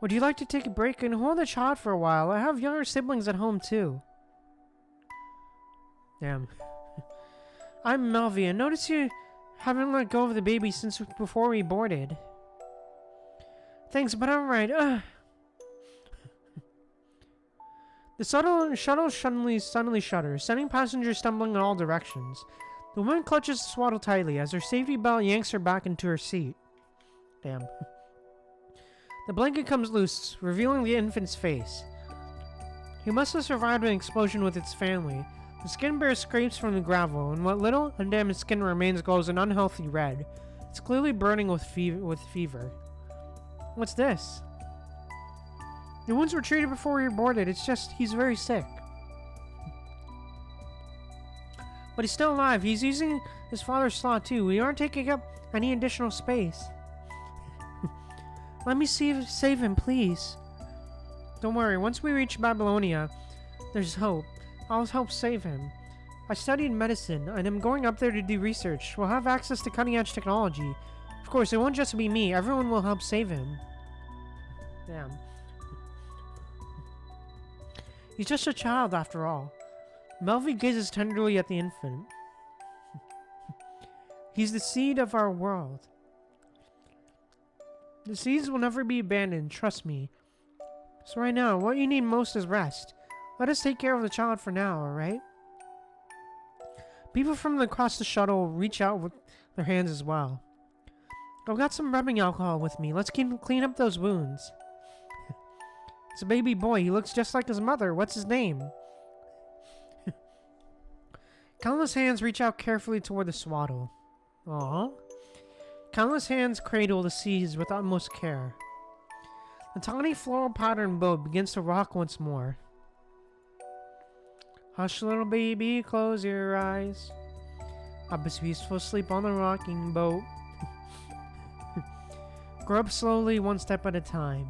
Would you like to take a break and hold the child for a while? I have younger siblings at home, too. Damn. I'm Melvia. Notice you haven't let go of the baby since before we boarded. Thanks, but I'm right. The shuttle suddenly shudders, sending passengers stumbling in all directions. The woman clutches the swaddle tightly as her safety belt yanks her back into her seat. Damn. The blanket comes loose, revealing the infant's face. He must have survived an explosion with its family. The skin bears scrapes from the gravel, and what little undamaged skin remains glows an unhealthy red. It's clearly burning with fever. What's this? The wounds were treated before we were boarded. It's just, he's very sick. But he's still alive. He's using his father's slot too. We aren't taking up any additional space. Let me save him, please. Don't worry. Once we reach Babylonia, there's hope. I'll help save him. I studied medicine, and I'm going up there to do research. We'll have access to cutting-edge technology. Of course, it won't just be me. Everyone will help save him. Damn. He's just a child, after all. Melvi gazes tenderly at the infant. He's the seed of our world. The seeds will never be abandoned, trust me. So right now, what you need most is rest. Let us take care of the child for now, alright? People from across the shuttle reach out with their hands as well. I've got some rubbing alcohol with me. Let's clean up those wounds. It's a baby boy. He looks just like his mother. What's his name? Countless hands reach out carefully toward the swaddle. Aww. Countless hands cradle the seeds with utmost care. The tiny floral patterned boat begins to rock once more. Hush, little baby, close your eyes. Have a peaceful sleep on the rocking boat. Grow up slowly, one step at a time.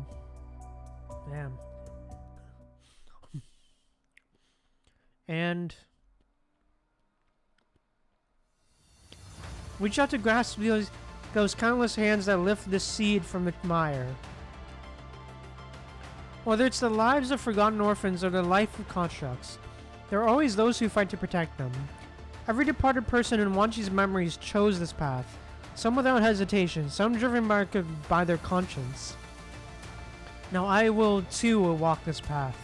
Damn. And reach out to grasp those countless hands that lift this seed from the mire. Whether it's the lives of forgotten orphans or the life of constructs, there are always those who fight to protect them. Every departed person in Wanshi's memories chose this path, some without hesitation, some driven by their conscience. Now I too will walk this path.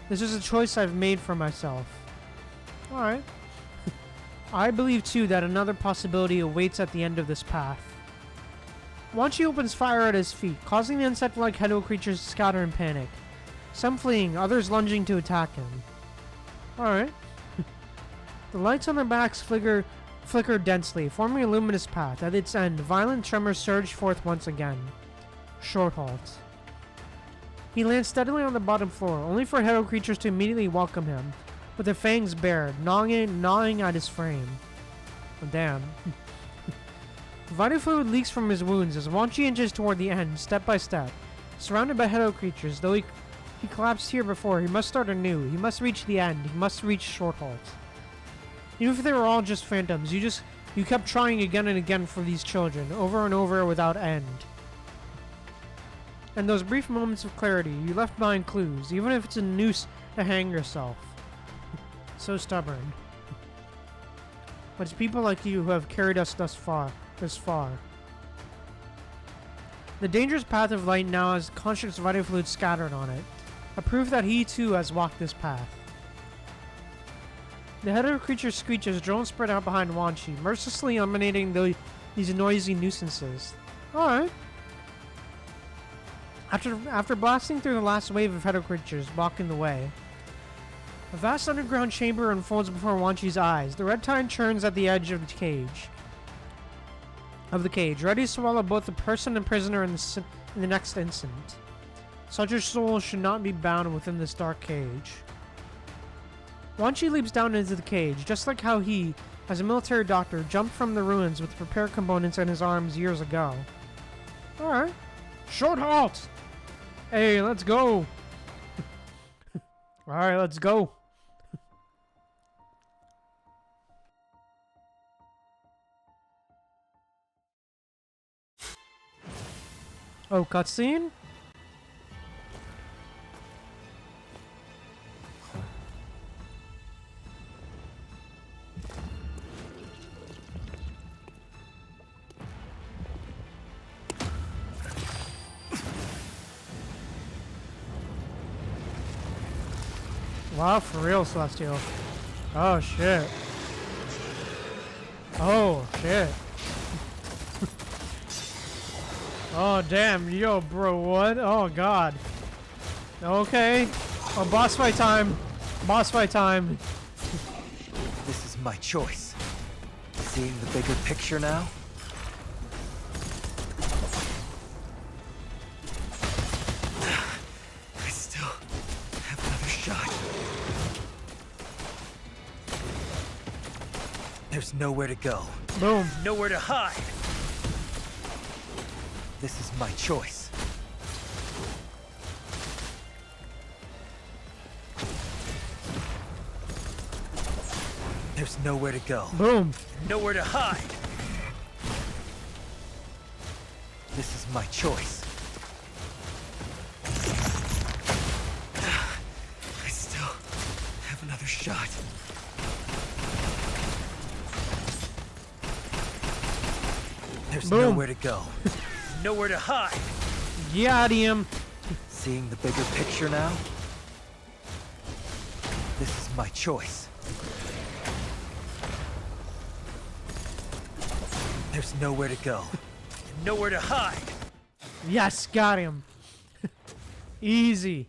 This is a choice I've made for myself. Alright. I believe too that another possibility awaits at the end of this path. Wanshi opens fire at his feet, causing the insect-like head creatures to scatter in panic. Some fleeing, others lunging to attack him. Alright. The lights on their backs flicker densely, forming a luminous path. At its end, violent tremors surge forth once again. Short halt. He lands steadily on the bottom floor, only for head creatures to immediately welcome him, with their fangs bared, gnawing at his frame. Oh, damn. Vital fluid leaks from his wounds as Wanshi inches toward the end, step by step. Surrounded by head creatures, though he collapsed here before, he must start anew. He must reach the end. He must reach short halt. Even if they were all just phantoms, you kept trying again and again for these children, over and over without end. And those brief moments of clarity, you left behind clues, even if it's a noose to hang yourself. So stubborn. But it's people like you who have carried us this far. The dangerous path of light now has construct's vital fluid scattered on it, a proof that he too has walked this path. The head of the creature screeches, drones spread out behind Wanshi, mercilessly eliminating these noisy nuisances. Alright. After blasting through the last wave of head creatures, blocking the way, a vast underground chamber unfolds before Wanshi's eyes. The red tide churns at the edge of the cage. Ready to swallow both the person and prisoner in the next instant. Such a soul should not be bound within this dark cage. Wanshi leaps down into the cage, just like how he, as a military doctor, jumped from the ruins with repair components in his arms years ago. Alright. Short halt! Hey, let's go! Alright, let's go. Oh, cutscene? Wow, for real, Celestial. Oh, shit. Oh, shit. Oh, damn. Yo, bro, what? Oh, God. Okay. Oh, boss fight time. Boss fight time. This is my choice. Seeing the bigger picture now? There's nowhere to go. Boom. Nowhere to hide. This is my choice. There's nowhere to go. Boom. Nowhere to hide. This is my choice. I still have another shot. There's Boom. nowhere to go. Nowhere to hide. Got him. Seeing the bigger picture now? This is my choice. There's nowhere to go. Nowhere to hide. Yes, got him. Easy.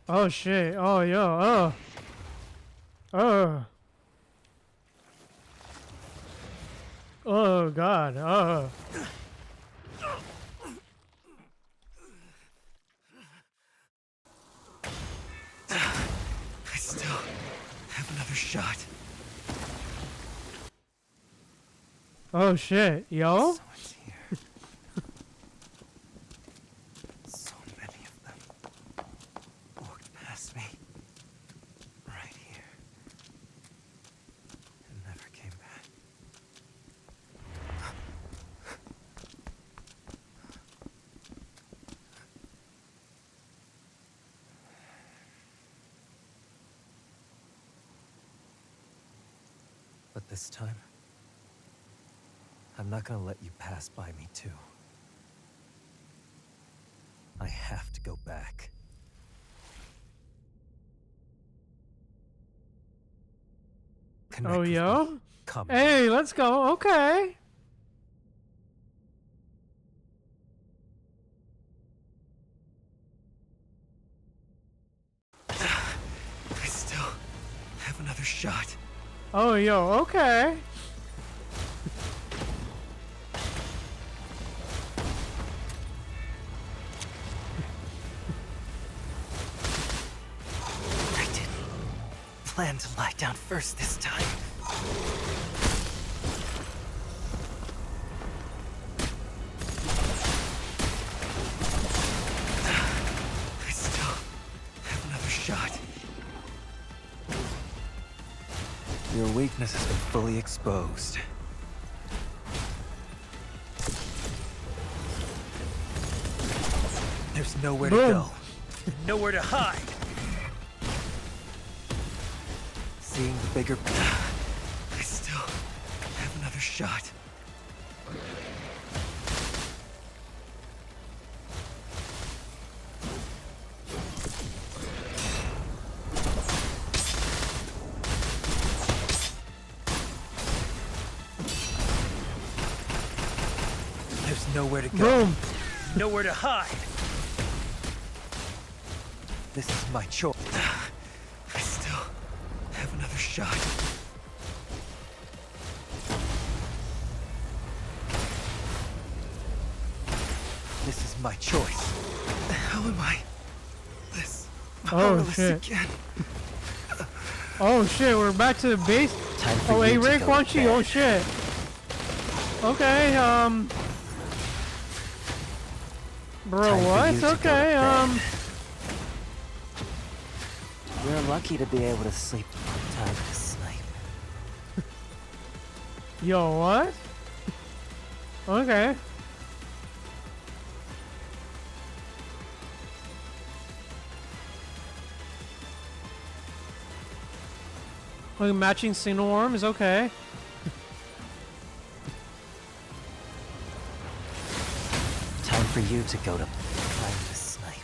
Oh shit. Oh yo. Oh god. I still have another shot. Oh shit. Yo. Someone's here. So many of them walked past me. Right here. And never came back. But this time, I'm not gonna let you pass by me too. I have to go back. Connect Oh with me. yo. Come. Hey, let's go. Okay. I still have another shot. Oh yo. Okay. I didn't plan to lie down first this time. I still have another shot. Your weakness has been fully exposed. There's nowhere to Boom. go. Nowhere to hide. Seeing the bigger... I still have another shot. There's nowhere to go. Boom. Nowhere to hide. This is my choice. I still have another shot. This is my choice. How am I this powerless shit. again? Oh shit. We're back to the base. Time for Oh, hey, you to Rick, go wanshi. to Oh bed. shit. Okay. Bro, Time for what? you to go to Okay. bed. We're lucky to be able to sleep time to snipe. Yo, what? Okay. Like matching signal arm is okay. Time for you to go to time to snipe.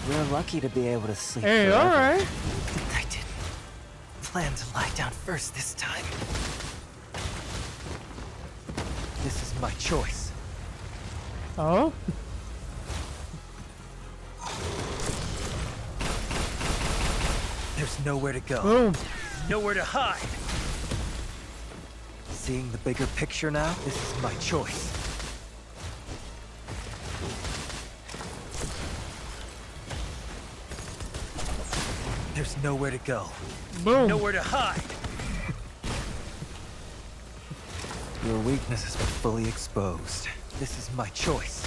We're lucky to be able to sleep. Hey, forever. alright. I didn't plan to lie down first this time. This is my choice. Oh? There's nowhere to go. Boom. Nowhere to hide. Seeing the bigger picture now, this is my choice. There's nowhere to go. Boom. Nowhere to hide. Your weakness has been fully exposed. This is my choice.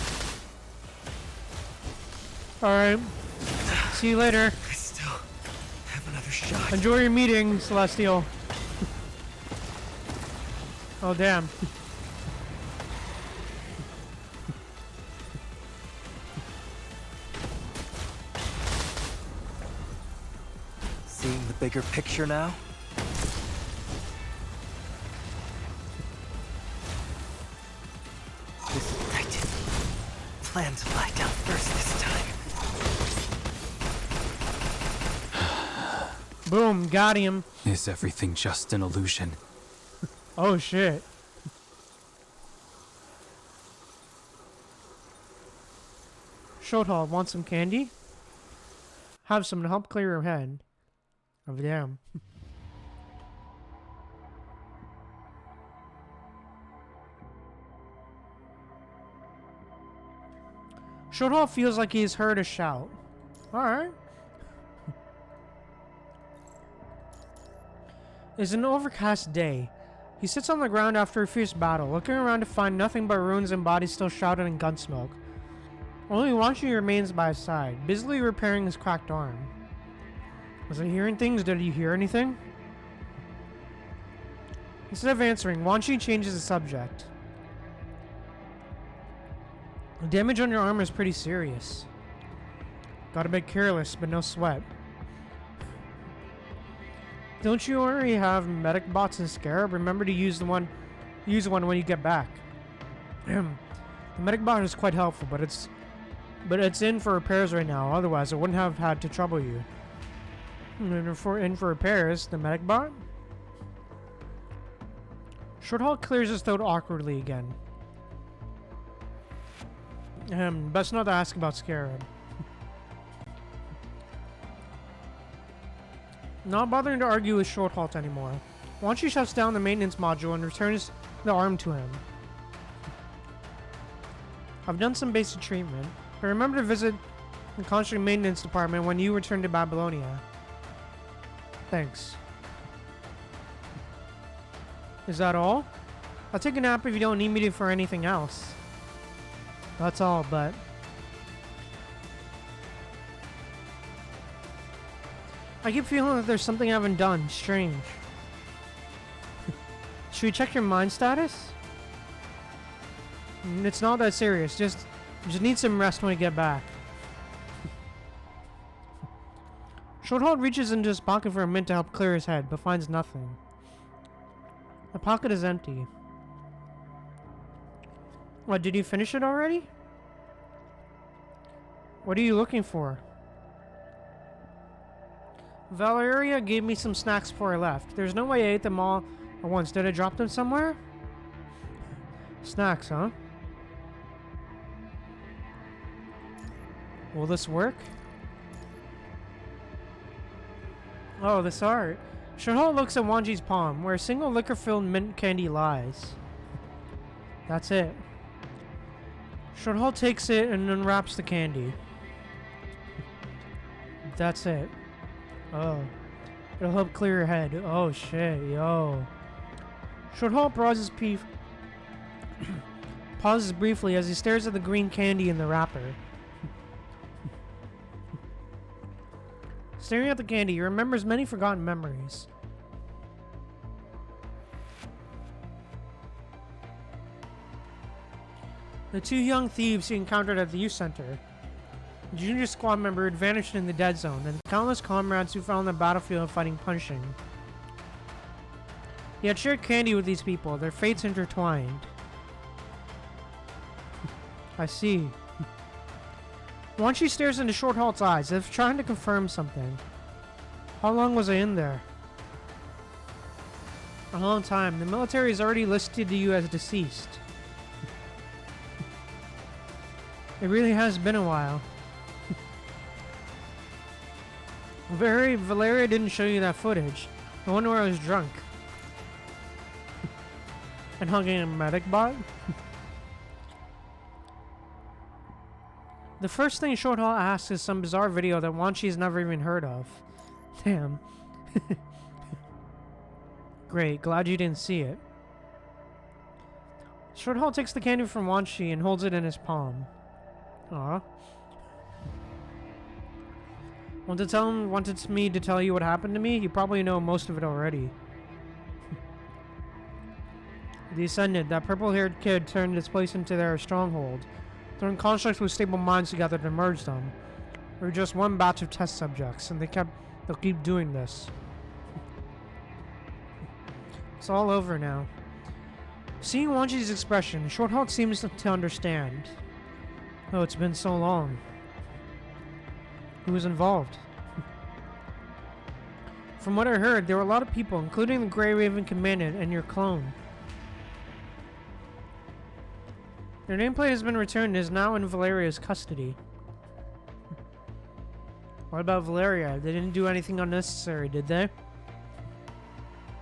Alright. See you later. I still have another shot. Enjoy your meeting, Celestial. Oh, damn. Seeing the bigger picture now? This Titan planned to lie down first this time. Boom, got him. Is everything just an illusion? Oh, shit. Shothal, want some candy? Have some to help clear your head. Oh, damn. Shothal feels like he's heard a shout. Alright. It's an overcast day. He sits on the ground after a fierce battle, looking around to find nothing but ruins and bodies still shrouded in gun smoke. Only Wanshi remains by his side, busily repairing his cracked arm. Was he hearing things? Did he hear anything? Instead of answering, Wanshi changes the subject. The damage on your arm is pretty serious. Got a bit careless, but no sweat. Don't you already have medic bots and Scarab? Remember to use one when you get back. The medic bot is quite helpful, but it's in for repairs right now. Otherwise, it wouldn't have had to trouble you. In for repairs, the medic bot. Shorthall clears his throat awkwardly again. Best not to ask about Scarab. Not bothering to argue with Shorthalt anymore, Wanshi shuts down the maintenance module and returns the arm to him. I've done some basic treatment, but remember to visit the contract maintenance department when you return to Babylonia. Thanks. Is that all? I'll take a nap if you don't need me to for anything else. That's all, but... I keep feeling that there's something I haven't done. Strange. Should we check your mind status? It's not that serious. Just need some rest when we get back. Shorthold reaches into his pocket for a mint to help clear his head, but finds nothing. The pocket is empty. What, did you finish it already? What are you looking for? Valeria gave me some snacks before I left. There's no way I ate them all at once. Did I drop them somewhere? Snacks, huh? Will this work? Oh, this art. Shahol looks at Wanji's palm, where a single liquor-filled mint candy lies. That's it. Shahol takes it and unwraps the candy. That's it. Oh. It'll help clear your head. Oh shit, yo. Shorthall pauses briefly as he stares at the green candy in the wrapper. Staring at the candy, he remembers many forgotten memories. The two young thieves he encountered at the youth center. The junior squad member had vanished in the dead zone, and the countless comrades who fell on the battlefield fighting punishing. He had shared candy with these people, their fates intertwined. I see. Wanshi stares into Shorthalt's eyes, as if trying to confirm something. How long was I in there? A long time. The military has already listed you as deceased. It really has been a while. Valeria didn't show you that footage. I wonder where I was drunk. And hugging a medic bot? The first thing Shorthall asks is some bizarre video that Wanshi's never even heard of. Damn. Great, glad you didn't see it. Shorthalt takes the candy from Wanshi and holds it in his palm. Aw. Wanted me to tell you what happened to me? You probably know most of it already. The Ascendant, that purple-haired kid turned its place into their stronghold, throwing constructs with stable minds together to merge them. We were just one batch of test subjects, and they'll keep doing this. It's all over now. Seeing Wanshi's expression, Shorthalt seems to understand. Oh, it's been so long. Who was involved? From what I heard, there were a lot of people, including the Grey Raven Commandant and your clone. Their nameplate has been returned and is now in Valeria's custody. What about Valeria? They didn't do anything unnecessary, did they?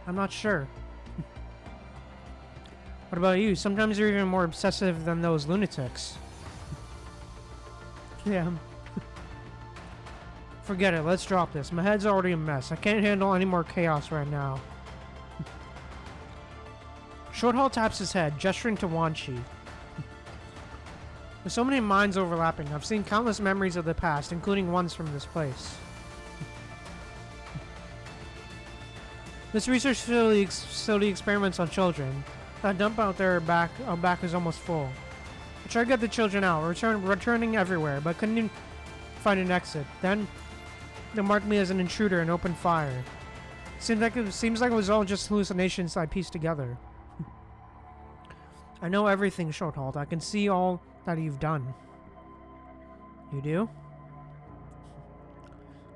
I'm not sure. What about you? Sometimes you're even more obsessive than those lunatics. Yeah. Forget it, let's drop this. My head's already a mess. I can't handle any more chaos right now. Shorthalt taps his head, gesturing to Wanshi. With so many minds overlapping, I've seen countless memories of the past, including ones from this place. This research facility experiments on children. That dump out there back is almost full. I tried to get the children out, returning everywhere, but couldn't even find an exit. Then, they marked me as an intruder and opened fire. Seems like it was all just hallucinations I pieced together. I know everything, Shorthalt. I can see all that you've done. You do?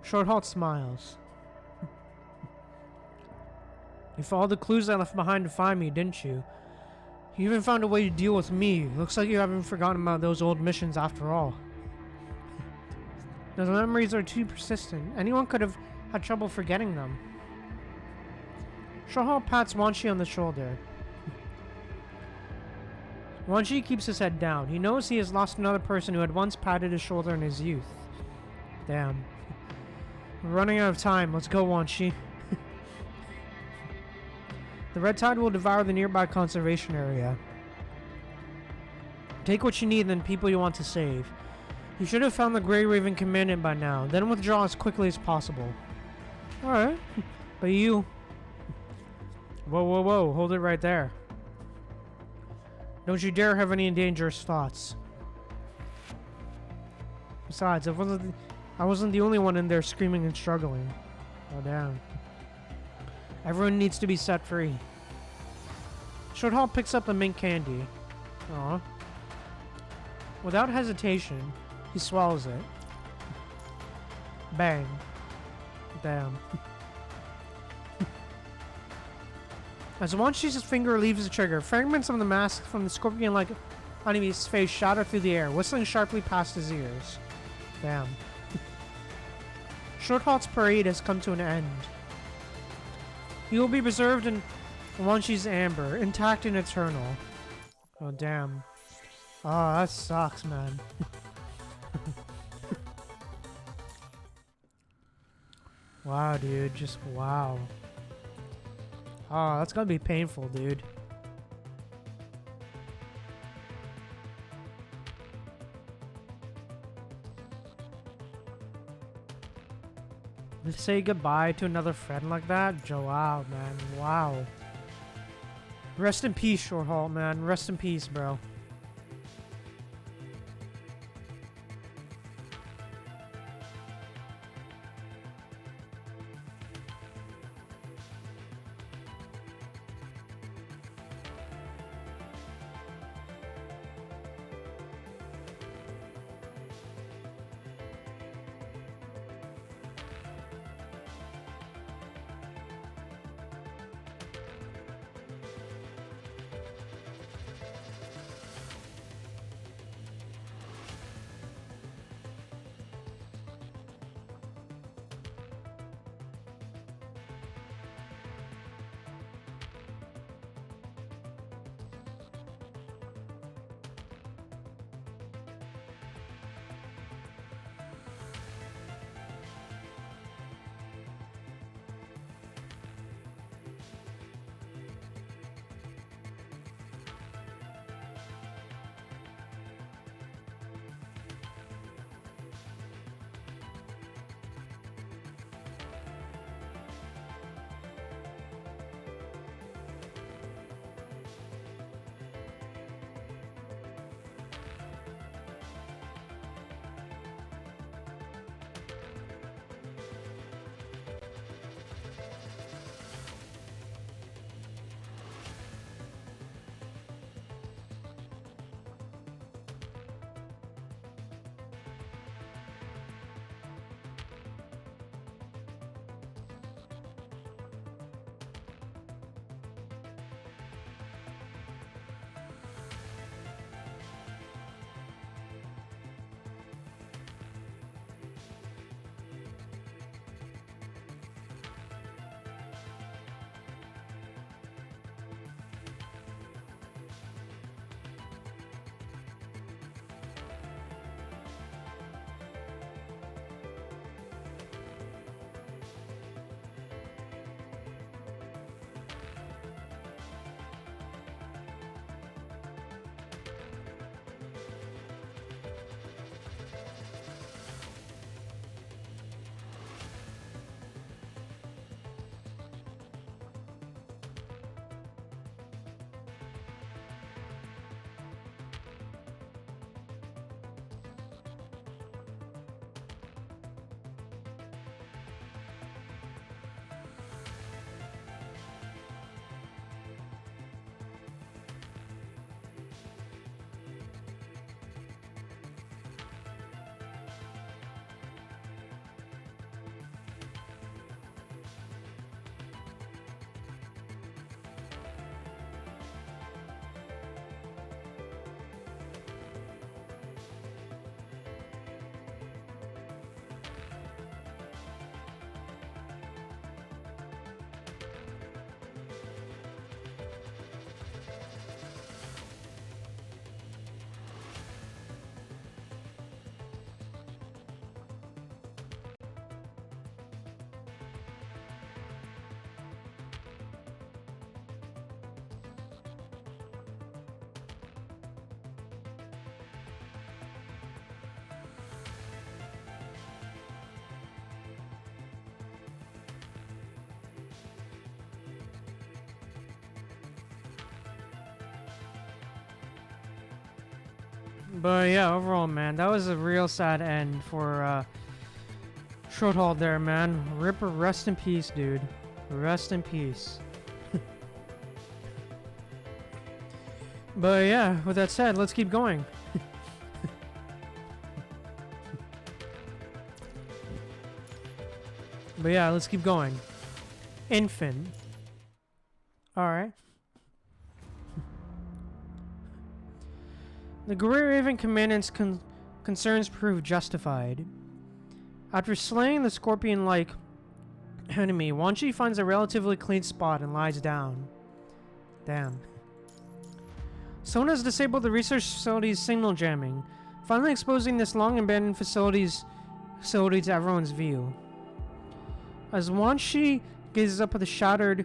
Shorthalt smiles. You followed the clues I left behind to find me, didn't you? You even found a way to deal with me. Looks like you haven't forgotten about those old missions after all. Those memories are too persistent. Anyone could have had trouble forgetting them. Shorthalt pats Wanshi on the shoulder. Wanshi keeps his head down. He knows he has lost another person who had once patted his shoulder in his youth. Damn. We're running out of time. Let's go, Wanshi. The red tide will devour the nearby conservation area. Take what you need and then people you want to save. You should have found the Grey Raven Commandant by now, then withdraw as quickly as possible. Alright. But you... Whoa, whoa, whoa. Hold it right there. Don't you dare have any dangerous thoughts. Besides, I wasn't the only one in there screaming and struggling. Oh, damn. Everyone needs to be set free. Shorthalt picks up the mint candy. Aw. Without hesitation, he swallows it. Bang. Damn. As Wanshi's finger leaves the trigger, fragments of the mask from the scorpion-like enemy's face shatter through the air, whistling sharply past his ears. Damn. Shorthalt's parade has come to an end. He will be preserved in Wanshi's amber, intact and eternal. Oh, damn. Oh, that sucks, man. Wow, dude. Just wow. Oh, that's gonna be painful, dude. To say goodbye to another friend like that? Wow, man. Wow. Rest in peace, Shorthalt, man. Rest in peace, bro. But yeah, overall, man, that was a real sad end for Shorthalt there, man. Ripper, rest in peace, dude. Rest in peace. But yeah, with that said, let's keep going. But yeah, let's keep going. Infant. Alright. The Great Raven Commandant's concerns proved justified. After slaying the scorpion-like enemy, Wanshi finds a relatively clean spot and lies down. Damn. Someone has disabled the research facility's signal jamming, finally exposing this long-abandoned facility to everyone's view. As Wanshi gazes up at the shattered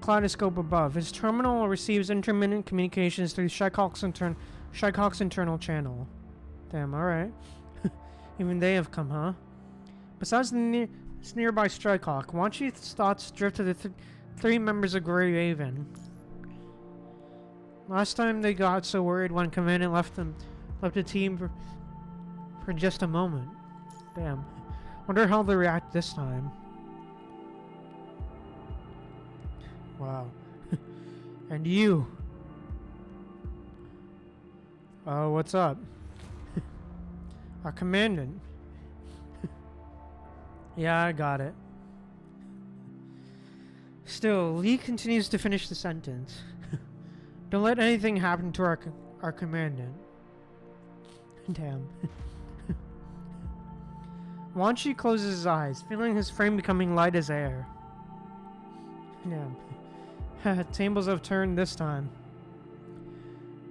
kaleidoscope above, his terminal receives intermittent communications through Shycock's internal channel. Damn, alright. Even they have come, huh? Besides the nearby Shycock, Wanshi's thoughts drift to the three members of Grey Raven. Last time they got so worried when Commandant left the team for just a moment. Damn. Wonder how they react this time. Wow. And you. Oh, what's up? Our Commandant. Yeah, I got it. Still, Lee continues to finish the sentence. Don't let anything happen to our Commandant. Damn. Wanshi closes his eyes, feeling his frame becoming light as air. Damn. Tables have turned this time.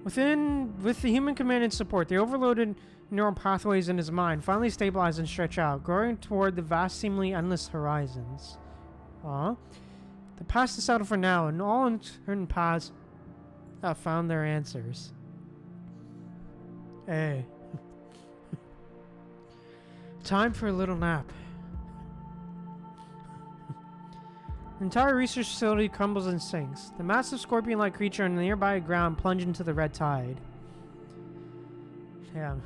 With the human Commandant's support, the overloaded neural pathways in his mind finally stabilize and stretch out, growing toward the vast, seemingly endless horizons. The past is settled for now, and all uncertain paths have found their answers. Hey. Time for a little nap. The entire research facility crumbles and sinks. The massive scorpion-like creature on the nearby ground plunge into the red tide. Damn.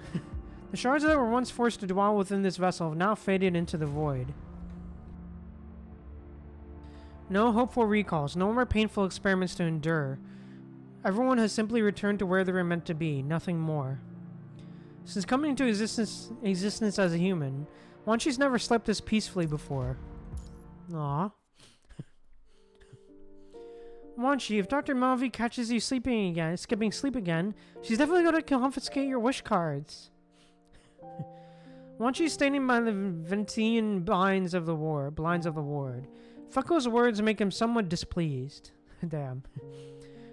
The shards that were once forced to dwell within this vessel have now faded into the void. No hopeful recalls, no more painful experiments to endure. Everyone has simply returned to where they were meant to be, nothing more. Since coming into existence as a human, Wanshi's never slept this peacefully before. Aww. Wanshi, if Dr. Malvi catches you skipping sleep again, she's definitely going to confiscate your wish cards. Wanshi's standing by the Ventian blinds of the ward. Fucko's words make him somewhat displeased. Damn.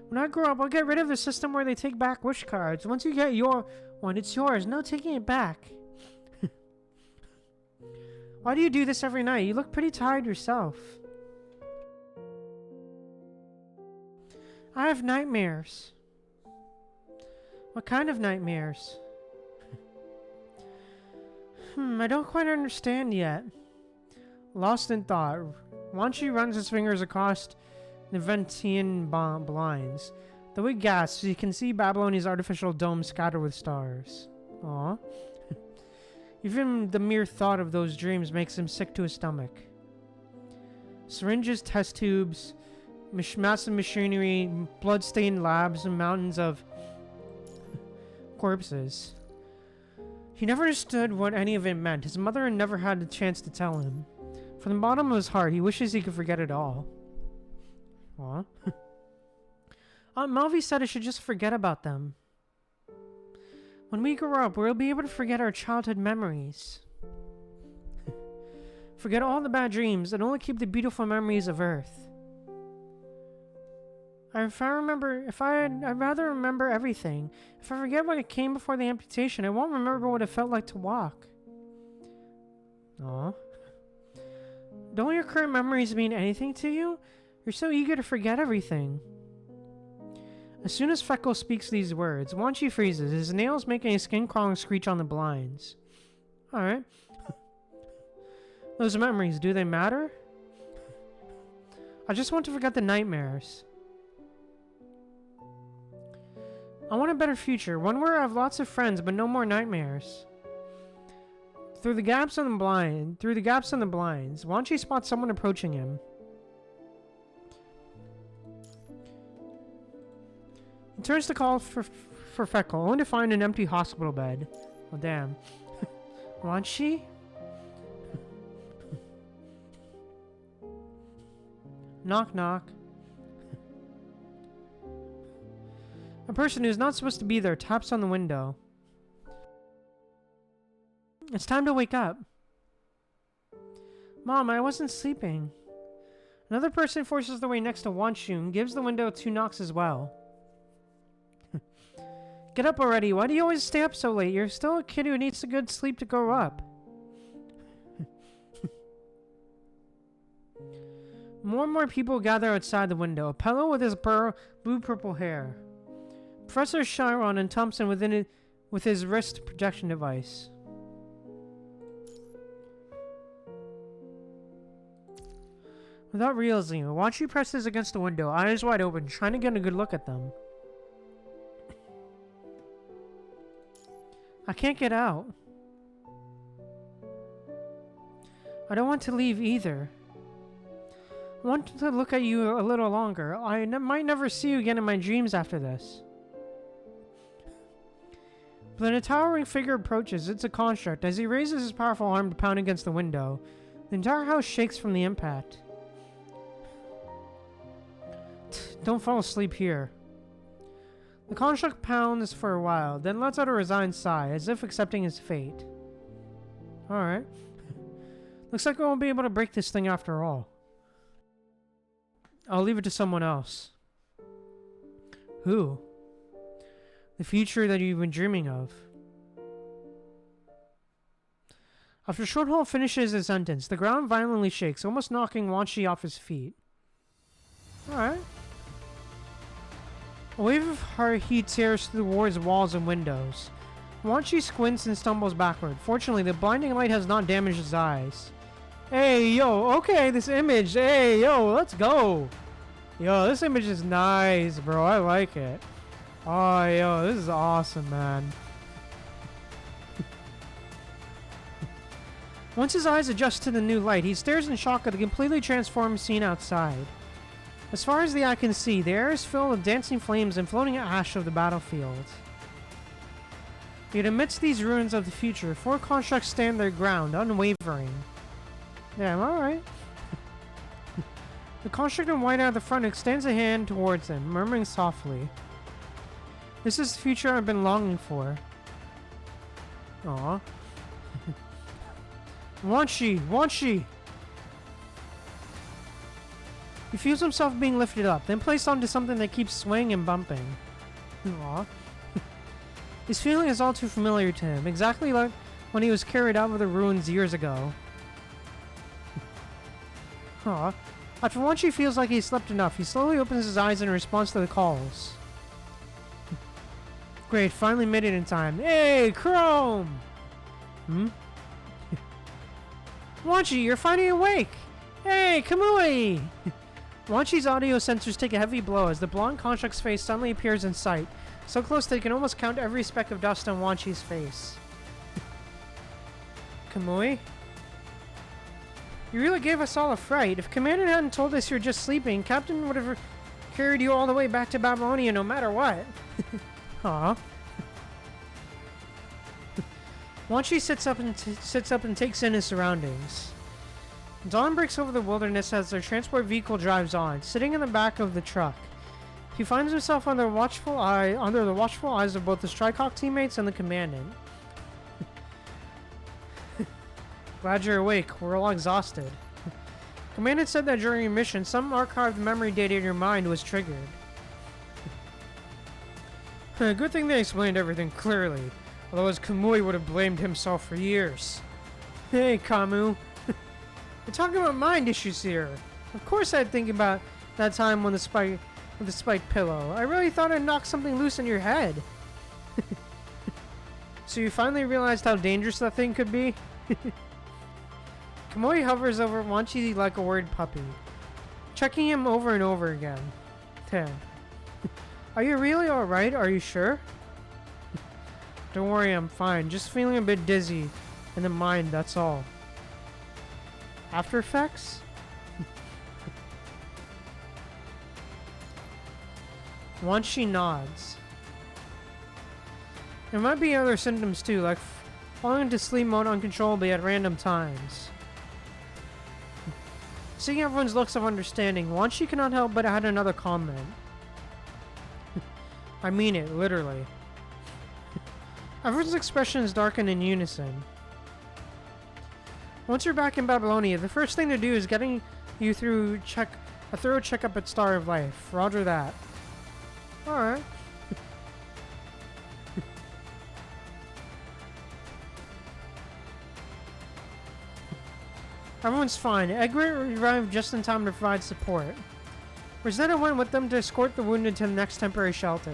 When I grow up, I'll get rid of the system where they take back wish cards. Once you get your one, it's yours. No taking it back. Why do you do this every night? You look pretty tired yourself. I have nightmares. What kind of nightmares? I don't quite understand yet. Lost in thought, Wanshi runs his fingers across the Ventian blinds. Though he gasps, he can see Babylonia's artificial dome scattered with stars. Aww. Even the mere thought of those dreams makes him sick to his stomach. Syringes, test tubes, massive machinery, blood-stained labs, and mountains of corpses. He never understood what any of it meant. His mother never had a chance to tell him. From the bottom of his heart, he wishes he could forget it all. What? Aunt Malvi said I should just forget about them. When we grow up, we'll be able to forget our childhood memories. Forget all the bad dreams and only keep the beautiful memories of Earth. I'd rather remember everything. If I forget what came before the amputation, I won't remember what it felt like to walk. Aw. Don't your current memories mean anything to you? You're so eager to forget everything. As soon as Feckle speaks these words, Wanshi freezes, his nails making a skin-crawling screech on the blinds. Alright. Those memories, do they matter? I just want to forget the nightmares. I want a better future, one where I have lots of friends but no more nightmares. Through the gaps in the blinds, Wanshi spots someone approaching him. He turns to call for Feckle, only to find an empty hospital bed. Oh damn. Wanshi? Knock knock. A person who's not supposed to be there taps on the window. It's time to wake up. Mom, I wasn't sleeping. Another person forces their way next to Wanshi and gives the window 2 knocks as well. Get up already. Why do you always stay up so late? You're still a kid who needs a good sleep to grow up. More and more people gather outside the window. A fellow with his blue-purple hair. Professor Chiron and Thompson with his wrist projection device. Without realizing it, Wanshi presses against the window, eyes wide open, trying to get a good look at them. I can't get out. I don't want to leave either. I want to look at you a little longer. I might never see you again in my dreams after this. But then a towering figure approaches. It's a construct. As he raises his powerful arm to pound against the window, the entire house shakes from the impact. Don't fall asleep here. The construct pounds for a while, then lets out a resigned sigh, as if accepting his fate. Alright. Looks like we won't be able to break this thing after all. I'll leave it to someone else. Who? The future that you've been dreaming of. After Shorthole finishes his sentence, the ground violently shakes, almost knocking Wanshi off his feet. Alright. A wave of heat tears through the ward's walls and windows. Wanshi squints and stumbles backward. Fortunately, the blinding light has not damaged his eyes. Hey, yo, okay, this image. Hey, yo, let's go. Yo, this image is nice, bro. I like it. Oh, yo, this is awesome, man. Once his eyes adjust to the new light, he stares in shock at the completely transformed scene outside. As far as the eye can see, the air is filled with dancing flames and floating ash of the battlefield. Yet amidst these ruins of the future, 4 constructs stand their ground, unwavering. Damn, alright. The construct in white at the front extends a hand towards him, murmuring softly. This is the future I've been longing for. Aww. Wanshi! Wanshi! He feels himself being lifted up, then placed onto something that keeps swaying and bumping. Aww. This feeling is all too familiar to him, exactly like when he was carried out of the ruins years ago. Aww. After Wanshi feels like he's slept enough, he slowly opens his eyes in response to the calls. Great, finally made it in time. Hey, Chrome! Wanshi, you're finally awake! Hey, Kamui! Wanshi's audio sensors take a heavy blow as the blonde construct's face suddenly appears in sight, so close that he can almost count every speck of dust on Wanshi's face. Kamui? You really gave us all a fright. If Commander hadn't told us you were just sleeping, Captain would have carried you all the way back to Babylonia no matter what. Aw. Wanshi sits up and takes in his surroundings. Dawn breaks over the wilderness as their transport vehicle drives on, sitting in the back of the truck. He finds himself under the watchful eyes of both the Strykehawk teammates and the commandant. Glad you're awake. We're all exhausted. Commandant said that during your mission, some archived memory data in your mind was triggered. Good thing they explained everything clearly. Otherwise, Kamui would have blamed himself for years. Hey, Kamu. We're talking about mind issues here. Of course I'd think about that time when the spiked pillow. I really thought I'd knock something loose in your head. So you finally realized how dangerous that thing could be? Kamui hovers over Wanshi like a worried puppy, checking him over and over again. Damn. Are you really alright? Are you sure? Don't worry, I'm fine. Just feeling a bit dizzy in the mind, that's all. After effects? Wanshi nods. There might be other symptoms too, like falling into sleep mode uncontrollably at random times. Seeing everyone's looks of understanding, Wanshi cannot help but add another comment. I mean it, literally. Everyone's expressions darken in unison. Once you're back in Babylonia, the first thing to do is getting you through a thorough checkup at Star of Life. Roger that. Alright. Everyone's fine. Egret arrived just in time to provide support. Rosetta went with them to escort the wounded to the next temporary shelter.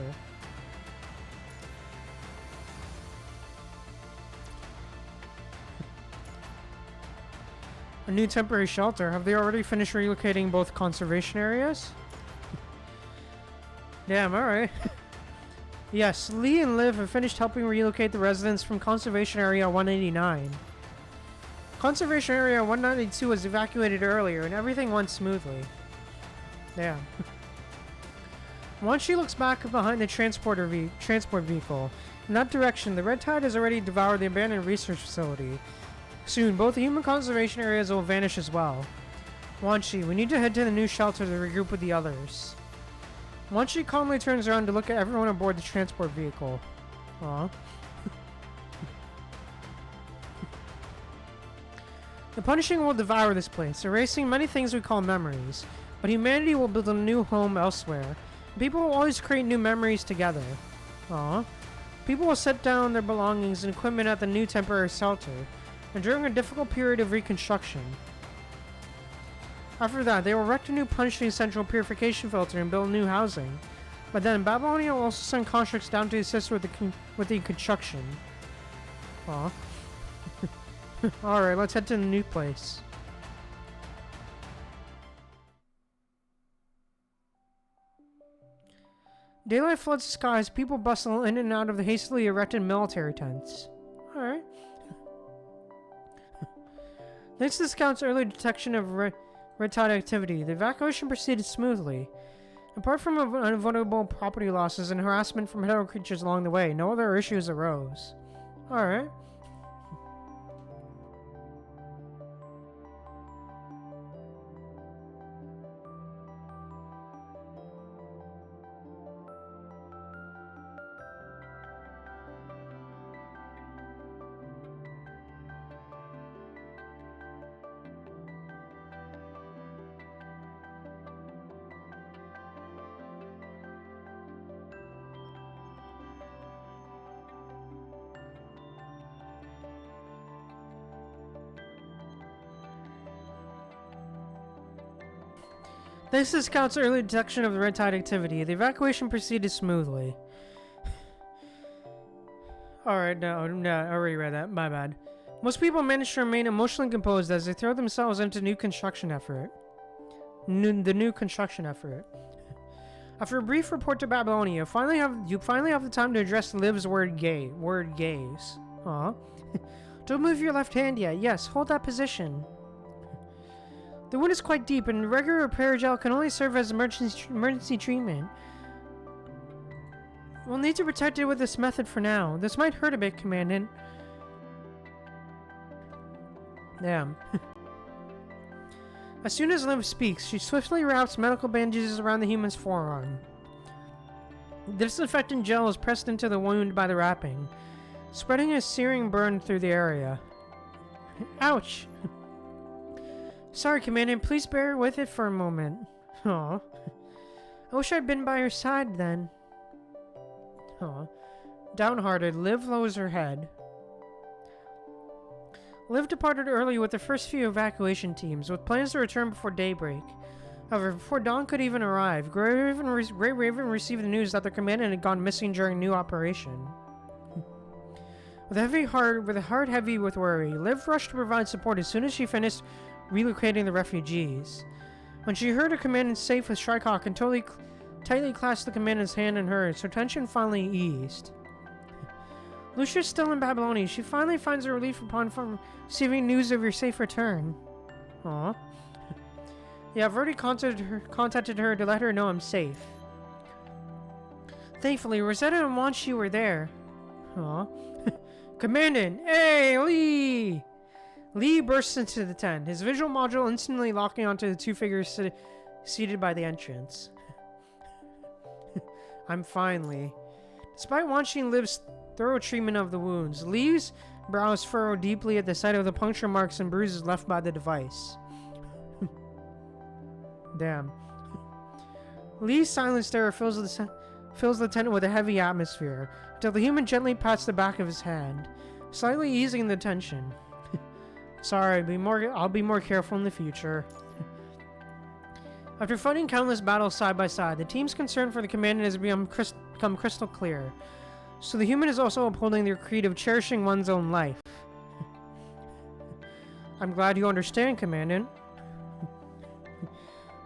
A new temporary shelter? Have they already finished relocating both conservation areas? Damn, alright. Yes, Lee and Liv have finished helping relocate the residents from Conservation Area 189. Conservation Area 192 was evacuated earlier and everything went smoothly. Damn. Once she looks back behind the transport vehicle, in that direction, the Red Tide has already devoured the abandoned research facility. Soon, both the human conservation areas will vanish as well. Wanshi, we need to head to the new shelter to regroup with the others. Wanshi calmly turns around to look at everyone aboard the transport vehicle. Aww. The punishing will devour this place, erasing many things we call memories. But humanity will build a new home elsewhere. People will always create new memories together. Aww. People will set down their belongings and equipment at the new temporary shelter, and during a difficult period of reconstruction. After that, they will erect a new punishing central purification filter and build new housing. But then, Babylonia will also send constructs down to assist with the construction. Aw. Alright, let's head to the new place. Daylight floods the skies, people bustle in and out of the hastily erected military tents. Alright. Thanks to the scouts' early detection of Red Tide activity, the evacuation proceeded smoothly. Apart from unavoidable property losses and harassment from hetero creatures along the way, no other issues arose. Alright. Thanks to the scouts' early detection of the Red Tide activity, the evacuation proceeded smoothly. Alright, no, I already read that. My bad. Most people manage to remain emotionally composed as they throw themselves into the new construction effort. After a brief report to Babylonia, you finally have the time to address Liv's word gaze. Aw. Don't move your left hand yet. Yes, hold that position. The wound is quite deep, and regular repair gel can only serve as emergency treatment. We'll need to protect it with this method for now. This might hurt a bit, Commandant. Damn. As soon as Liv speaks, she swiftly wraps medical bandages around the human's forearm. Disinfectant gel is pressed into the wound by the wrapping, spreading a searing burn through the area. Ouch! Sorry, Commandant, please bear with it for a moment. Aw. I wish I'd been by your side then. Aw. Downhearted, Liv lowers her head. Liv departed early with the first few evacuation teams, with plans to return before daybreak. However, before dawn could even arrive, Grey Raven received the news that their Commandant had gone missing during a new operation. With a heart heavy with worry, Liv rushed to provide support as soon as she finished relocating the refugees. When she heard her Commandant safe with Shrike and totally tightly clasped the commander's hand in hers. Her tension finally eased. Lucia's still in Babylonia. She finally finds a relief upon receiving news of your safe return. Aw. Yeah, I've already contacted her to let her know I'm safe. Thankfully, Rosetta and wanshi were there. Aw. Commandant! Hey, Lee! Lee bursts into the tent, his visual module instantly locking onto the two figures seated by the entrance. I'm fine, Lee. Despite wanshi and Liv's thorough treatment of the wounds, Lee's brows furrow deeply at the sight of the puncture marks and bruises left by the device. Damn. Lee's silent stare fills the tent with a heavy atmosphere, until the human gently pats the back of his hand, slightly easing the tension. Sorry, I'll be more careful in the future. After fighting countless battles side by side, the team's concern for the commandant has become crystal clear. So the human is also upholding their creed of cherishing one's own life. I'm glad you understand, Commandant.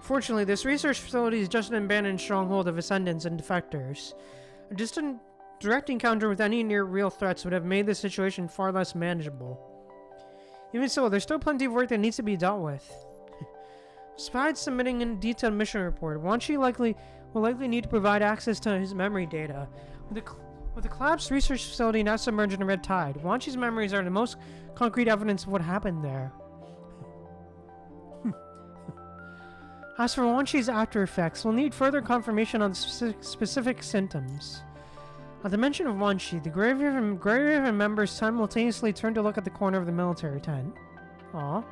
Fortunately, this research facility is just an abandoned stronghold of ascendants and defectors. A distant direct encounter with any near-real threats would have made the situation far less manageable. Even so, there's still plenty of work that needs to be dealt with. Besides submitting a detailed mission report, wanshi will likely need to provide access to his memory data. With the collapsed research facility now submerged in a red tide, wanshi's memories are the most concrete evidence of what happened there. As for wanshi's after effects, we'll need further confirmation on the specific symptoms. At the mention of wanshi, the Grey Raven members simultaneously turn to look at the corner of the military tent. Aww.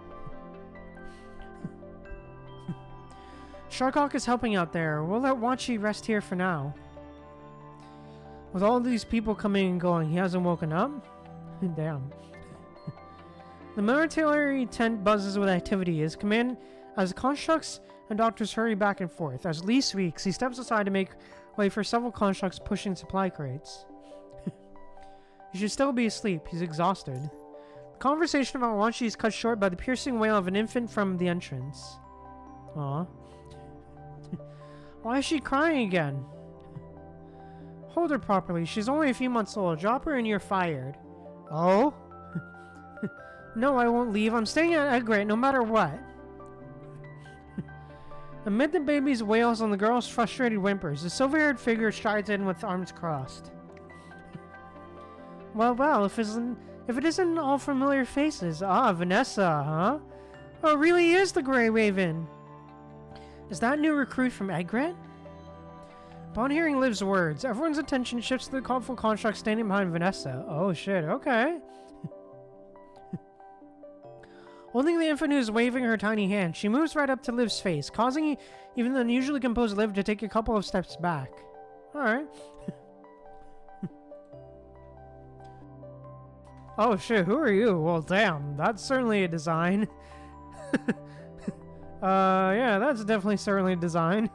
Sharkhawk is helping out there. We'll let wanshi rest here for now. With all these people coming and going, he hasn't woken up? Damn. The military tent buzzes with activity as constructs and doctors hurry back and forth. As Lee speaks, he steps aside to make way for several constructs pushing supply crates. He should still be asleep. He's exhausted. The conversation about wanshi is cut short by the piercing wail of an infant from the entrance. Aww. Why is she crying again? Hold her properly. She's only a few months old. Drop her and you're fired. Oh? No, I won't leave. I'm staying at Egret no matter what. Amid the baby's wails and the girl's frustrated whimpers, the silver-haired figure strides in with arms crossed. Well, if it isn't all familiar faces. Ah, Vanessa, huh? Oh, it really is the Grey Raven. Is that new recruit from Egret? Upon hearing Liv's words, everyone's attention shifts to the colorful construct standing behind Vanessa. Oh shit, okay. Holding the infant who is waving her tiny hand, she moves right up to Liv's face, causing even the unusually composed Liv to take a couple of steps back. Alright. Oh shit, who are you? Well damn, that's certainly a design. Yeah, that's definitely certainly a design.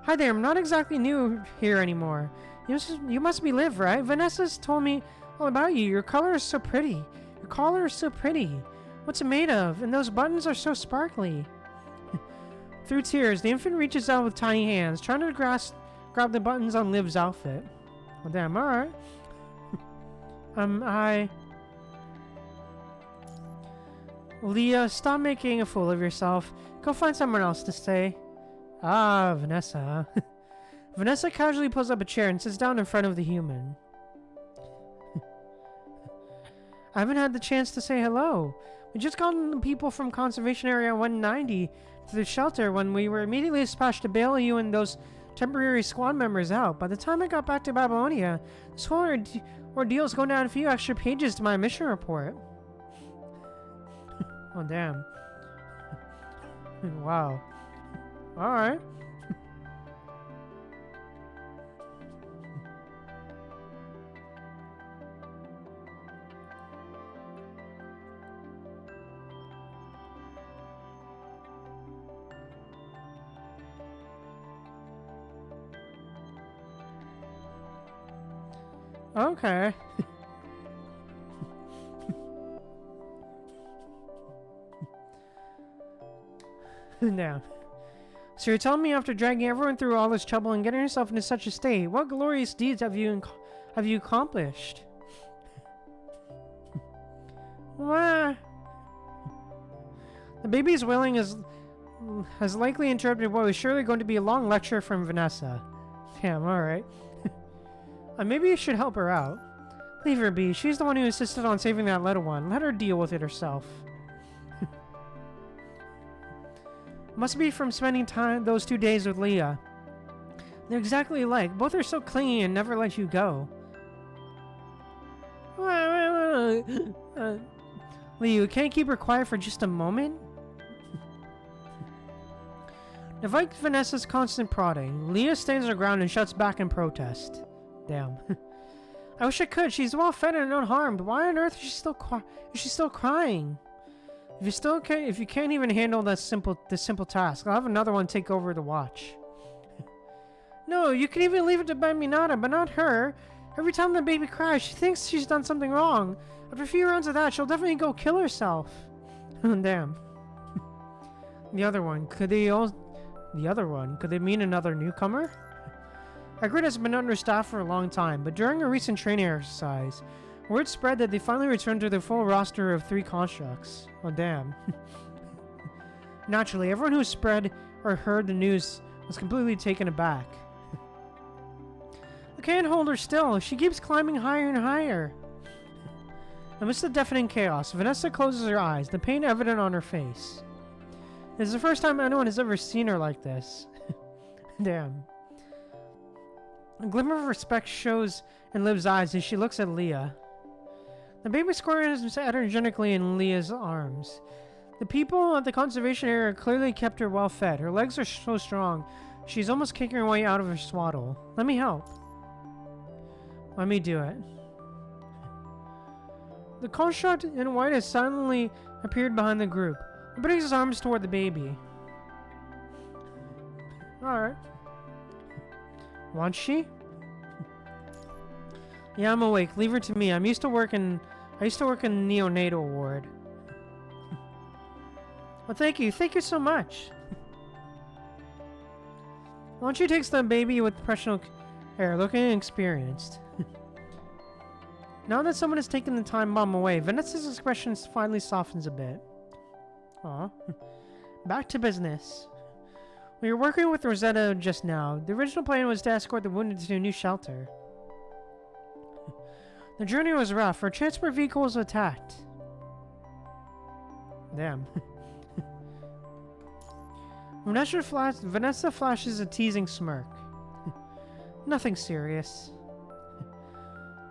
Hi there, I'm not exactly new here anymore. You must be Liv, right? Vanessa's told me all about you. Your color is so pretty. Your collar is so pretty. What's it made of? And those buttons are so sparkly. Through tears, the infant reaches out with tiny hands, trying to grab the buttons on Liv's outfit. Well, damn, alright. Leah, stop making a fool of yourself. Go find someone else to stay. Ah, Vanessa. Vanessa casually pulls up a chair and sits down in front of the human. I haven't had the chance to say hello. We just got the people from Conservation Area 190 to the shelter when we were immediately dispatched to bail you and those temporary squad members out. By the time I got back to Babylonia, this whole ordeal's going down a few extra pages to my mission report. Oh, damn. Wow. Alright. Okay. Now, So you're telling me after dragging everyone through all this trouble and getting yourself into such a state, what glorious deeds have you accomplished? What? The baby's wailing has likely interrupted what was surely going to be a long lecture from Vanessa. Damn, alright. Maybe you should help her out. Leave her be. She's the one who insisted on saving that little one. Let her deal with it herself. Must be from spending those 2 days with Leah. They're exactly alike. Both are so clingy and never let you go. Leah, can't keep her quiet for just a moment? Despite Vanessa's constant prodding, Leah stands her ground and shuts back in protest. Damn. I wish I could. She's well fed and unharmed. Why on earth is she still crying? If you can't even handle this simple task, I'll have another one take over the watch. No, you can even leave it to Minata, but not her. Every time the baby cries, she thinks she's done something wrong. After a few rounds of that, she'll definitely go kill herself. Damn. The other one, could they mean another newcomer? Our grid has been understaffed for a long time, but during a recent training exercise, word spread that they finally returned to their full roster of 3 constructs. Oh, damn. Naturally, everyone who spread or heard the news was completely taken aback. I can't hold her still. She keeps climbing higher and higher. Amidst the deafening chaos, Vanessa closes her eyes, the pain evident on her face. This is the first time anyone has ever seen her like this. Damn. A glimmer of respect shows in Liv's eyes as she looks at Leah. The baby squirms energetically in Leah's arms. The people at the conservation area clearly kept her well fed. Her legs are so strong, she's almost kicking her way out of her swaddle. Let me help. Let me do it. The construct in white has silently appeared behind the group, putting his arms toward the baby. Alright. Wanshi? Yeah, I'm awake. Leave her to me. I used to work in the neonatal ward. Well, thank you. Thank you so much. Wanshi takes the baby with professional care, looking experienced. Now that someone has taken the time bomb away, Vanessa's expression finally softens a bit. Aw. Back to business. We were working with Rosetta just now. The original plan was to escort the wounded to a new shelter. The journey was rough. Our transport vehicle was attacked. Damn. Vanessa flashes a teasing smirk. Nothing serious.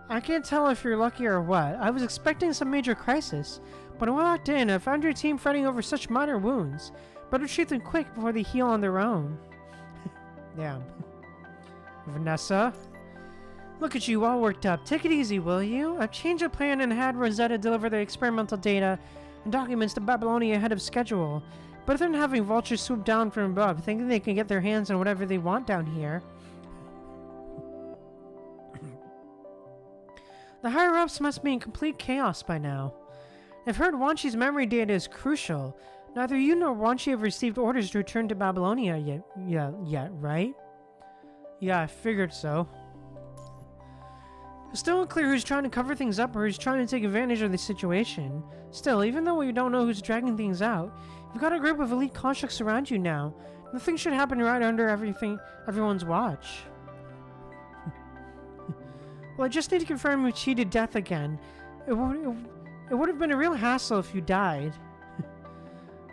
I can't tell if you're lucky or what. I was expecting some major crisis, but when I walked in, I found your team fighting over such minor wounds. Better treat them quick before they heal on their own. Damn. Vanessa? Look at you, all worked up. Take it easy, will you? I've changed the plan and had Rosetta deliver the experimental data and documents to Babylonia ahead of schedule. Better than having vultures swoop down from above, thinking they can get their hands on whatever they want down here. The higher-ups must be in complete chaos by now. I've heard Wanshi's memory data is crucial. Neither you nor Wanshi have received orders to return to Babylonia yet, right? Yeah, I figured so. It's still unclear who's trying to cover things up or who's trying to take advantage of the situation. Still, even though we don't know who's dragging things out, you've got a group of elite constructs around you now. Nothing should happen right under everyone's watch. Well, I just need to confirm you cheated death again. It would have been a real hassle if you died.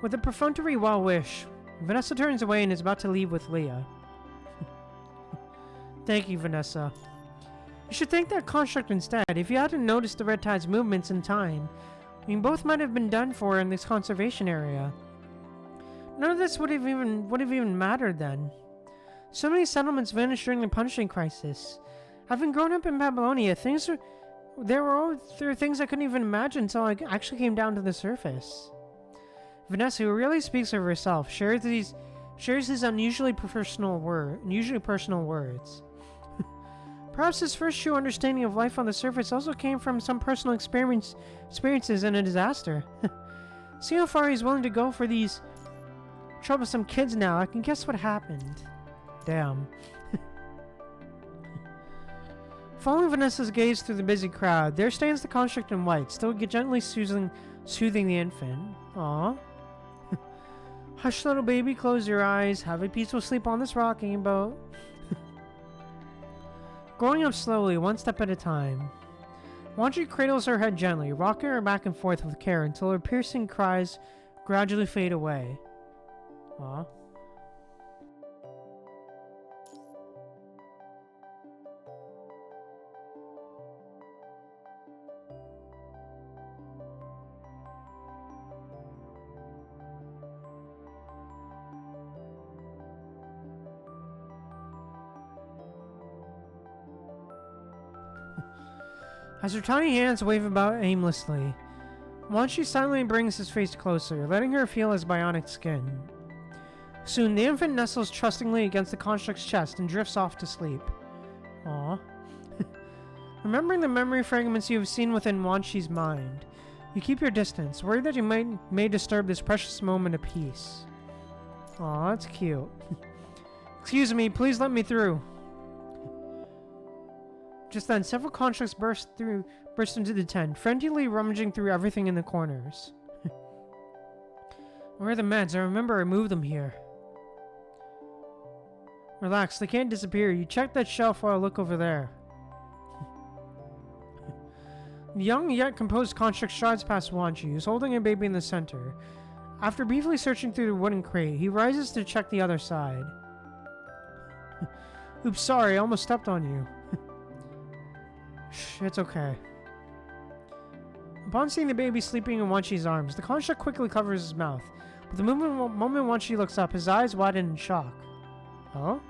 With a perfunctory well-wish, Vanessa turns away and is about to leave with Leah. Thank you, Vanessa. You should thank that construct instead. If you hadn't noticed the Red Tide's movements in time, both might have been done for in this conservation area. None of this would have even mattered then. So many settlements vanished during the punishing crisis. Having grown up in Babylonia, there were things I couldn't even imagine until I actually came down to the surface. Vanessa, who really speaks of herself, shares these unusually personal words. Perhaps his first true understanding of life on the surface also came from some personal experiences in a disaster. See how far he's willing to go for trouble some kids now. I can guess what happened. Damn. Following Vanessa's gaze through the busy crowd, there stands the construct in white, still gently soothing the infant. Aww. Hush, little baby, close your eyes. Have a peaceful sleep on this rocking boat. Growing up slowly, one step at a time. Wanshi cradles her head gently, rocking her back and forth with care until her piercing cries gradually fade away. Aww. As her tiny hands wave about aimlessly, Wanshi silently brings his face closer, letting her feel his bionic skin. Soon, the infant nestles trustingly against the construct's chest and drifts off to sleep. Aww. Remembering the memory fragments you have seen within Wanshi's mind, you keep your distance, worried that you may disturb this precious moment of peace. Aw, that's cute. Excuse me, please let me through. Just then, several constructs burst into the tent, frantically rummaging through everything in the corners. Where are the meds? I remember I moved them here. Relax, they can't disappear. You check that shelf while I look over there. The young yet composed construct strides past Wanshi, who's holding a baby in the center. After briefly searching through the wooden crate, he rises to check the other side. Oops, sorry, I almost stepped on you. Shh, it's okay. Upon seeing the baby sleeping in Wanshi's arms, the construct quickly covers his mouth. But the moment Wanshi looks up, his eyes widen in shock. Oh?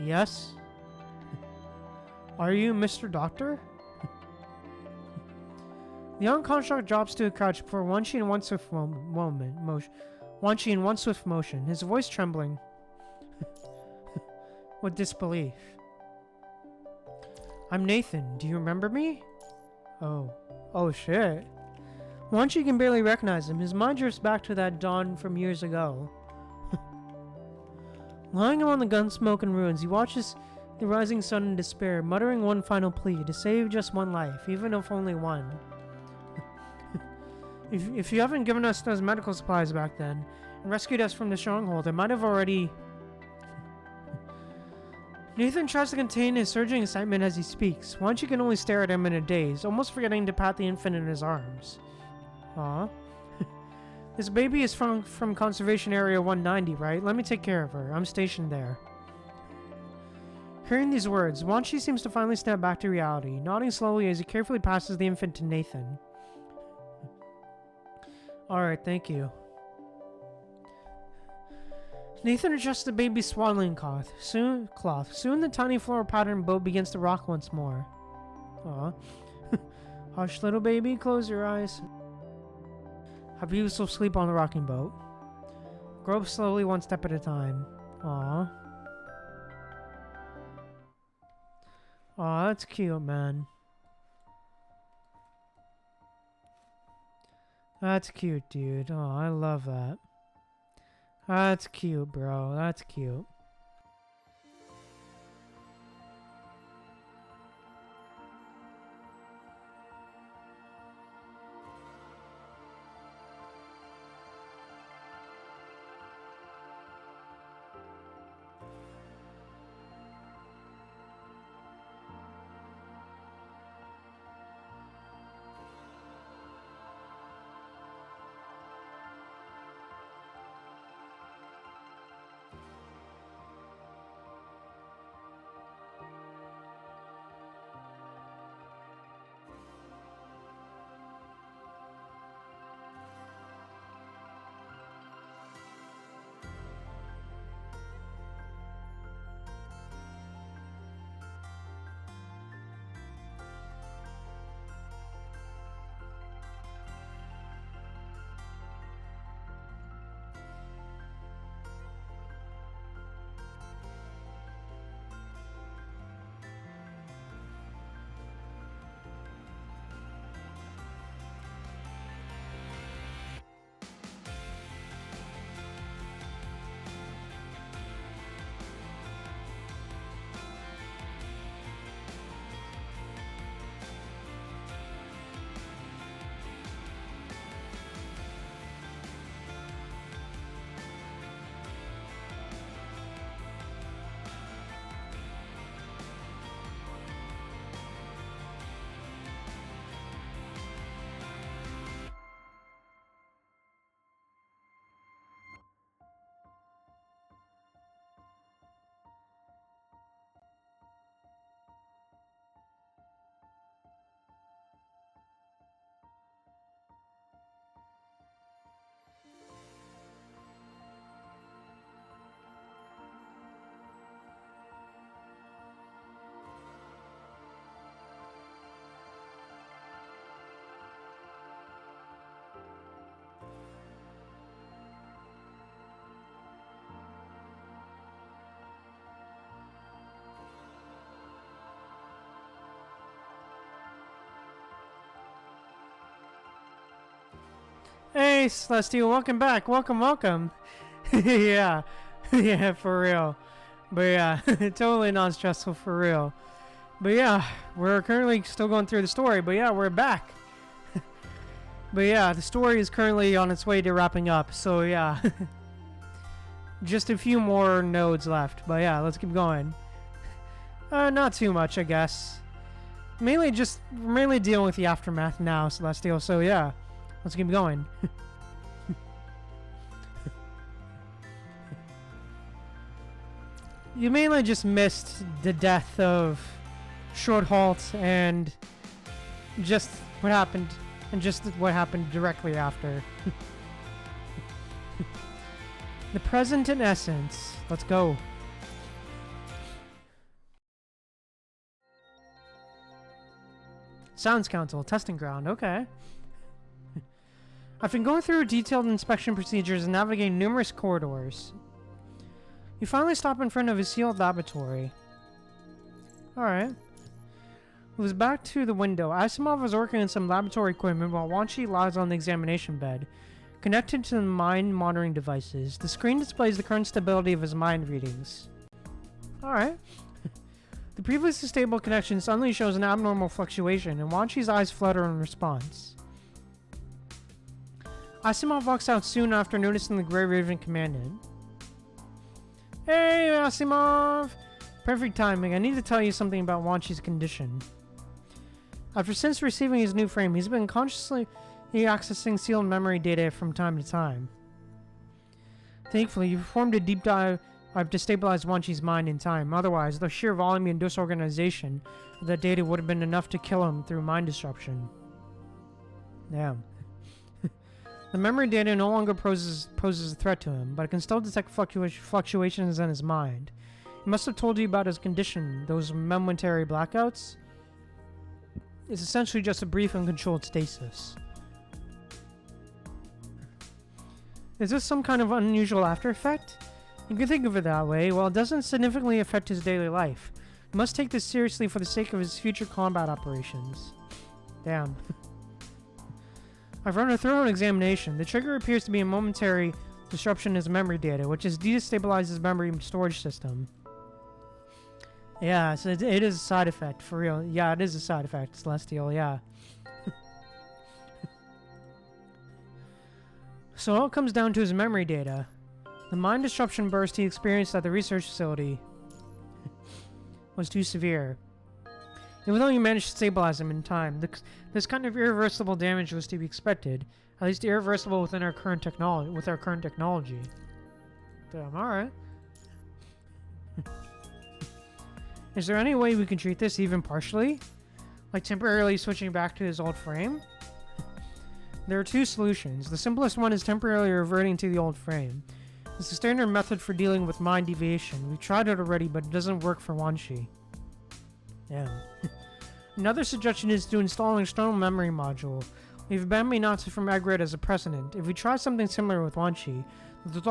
Yes? Are you Mr. Doctor? The young construct drops to a crouch before Wanshi in one swift motion, his voice trembling with disbelief. I'm Nathan. Do you remember me? Oh. Oh shit. Wanshi can barely recognize him. His mind drifts back to that dawn from years ago. Lying among the gunsmoke and ruins, he watches the rising sun in despair, muttering one final plea to save just one life, even if only one. If you haven't given us those medical supplies back then and rescued us from the stronghold, I might have already... Nathan tries to contain his surging excitement as he speaks. Wanshi can only stare at him in a daze, almost forgetting to pat the infant in his arms. Aw. This baby is from Conservation Area 190, right? Let me take care of her. I'm stationed there. Hearing these words, Wanshi seems to finally snap back to reality, nodding slowly as he carefully passes the infant to Nathan. Alright, thank you. Nathan adjusts the baby's swaddling cloth. Soon the tiny floral pattern boat begins to rock once more. Aw. Hush, little baby, close your eyes. Have you peaceful sleep on the rocking boat. Grow up slowly, one step at a time. Aw. Aw, that's cute, man. That's cute, dude. Oh, I love that. That's cute, bro. That's cute. Hey, Celestial, welcome back. Welcome. Yeah. Yeah, for real. But yeah, totally not stressful for real. But yeah, we're currently still going through the story. But yeah, we're back. But yeah, the story is currently on its way to wrapping up. So yeah. Just a few more nodes left. But yeah, let's keep going. Not too much, I guess. Mainly dealing with the aftermath now, Celestial. So yeah, let's keep going. You mainly just missed the death of Short Halt and just what happened directly after. The present in essence. Let's go. Sounds Council, testing ground, okay. I've been going through detailed inspection procedures and navigating numerous corridors. You finally stop in front of a sealed laboratory. Alright. It was back to the window. Asimov was working on some laboratory equipment while Wanshi lies on the examination bed, connected to the mind monitoring devices. The screen displays the current stability of his mind readings. Alright. The previously stable connection suddenly shows an abnormal fluctuation, and Wanshi's eyes flutter in response. Asimov walks out soon after noticing the Grey Raven commandant. Hey, Asimov! Perfect timing. I need to tell you something about Wanshi's condition. Since receiving his new frame, he's been consciously accessing sealed memory data from time to time. Thankfully, you performed a deep dive to stabilize Wanshi's mind in time. Otherwise, the sheer volume and disorganization of that data would have been enough to kill him through mind disruption. Damn. The memory data no longer poses a threat to him, but it can still detect fluctuations in his mind. He must have told you about his condition, those momentary blackouts. It's essentially just a brief and controlled stasis. Is this some kind of unusual after effect? You can think of it that way. While it doesn't significantly affect his daily life, he must take this seriously for the sake of his future combat operations. Damn. I've run a thorough examination. The trigger appears to be a momentary disruption in his memory data, which has destabilized his memory storage system. Yeah, so it is a side effect, for real. Yeah, it is a side effect, Celestial, yeah. So it all comes down to his memory data. The mind disruption burst he experienced at the research facility was too severe. Even though you managed to stabilize him in time, this kind of irreversible damage was to be expected. At least irreversible within our current technology. Damn, alright. Is there any way we can treat this even partially? Like temporarily switching back to his old frame? There are two solutions. The simplest one is temporarily reverting to the old frame. It's a standard method for dealing with mind deviation. We've tried it already, but it doesn't work for Wanshi. Damn. Another suggestion is to install an external memory module. We've banned Minato from Egret as a precedent. If we try something similar with Wanshi, the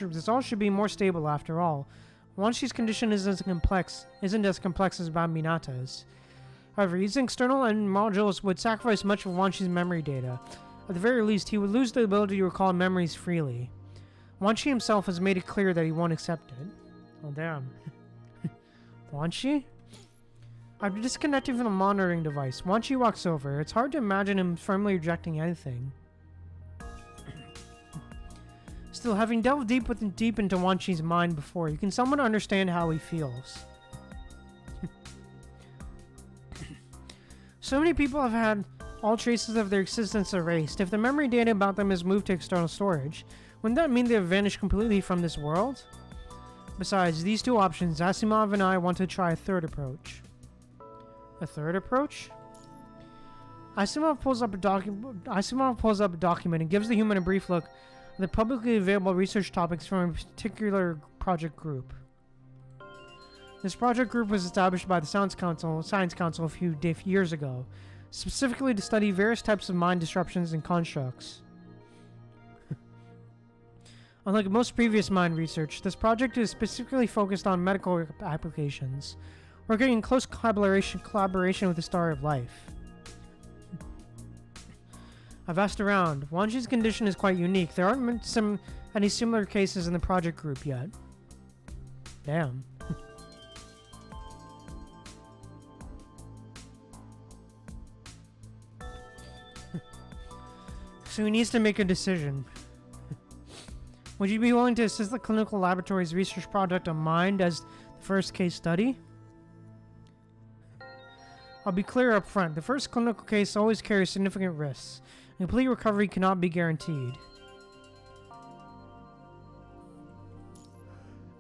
results should be more stable after all. Wanshi's condition isn't as complex as Minato's. However, using external modules would sacrifice much of Wanshi's memory data. At the very least, he would lose the ability to recall memories freely. Wanshi himself has made it clear that he won't accept it. Oh, damn. Wanshi? I've disconnected from the monitoring device. Wanshi walks over. It's hard to imagine him firmly rejecting anything. Still, having delved deep into Wanshi's mind before, you can somewhat understand how he feels. So many people have had all traces of their existence erased. If the memory data about them is moved to external storage, wouldn't that mean they have vanished completely from this world? Besides these two options, Asimov and I want to try a third approach. A third approach? Asimov pulls up a document and gives the human a brief look at the publicly available research topics from a particular project group. This project group was established by the Science Council a few years ago, specifically to study various types of mind disruptions and constructs. Unlike most previous mind research, this project is specifically focused on medical applications, working in close collaboration with the Star of Life. I've asked around. Wanshi's condition is quite unique. There aren't any similar cases in the project group yet. Damn. So he needs to make a decision. Would you be willing to assist the clinical laboratory's research project on mind as the first case study? I'll be clear up front. The first clinical case always carries significant risks. Complete recovery cannot be guaranteed.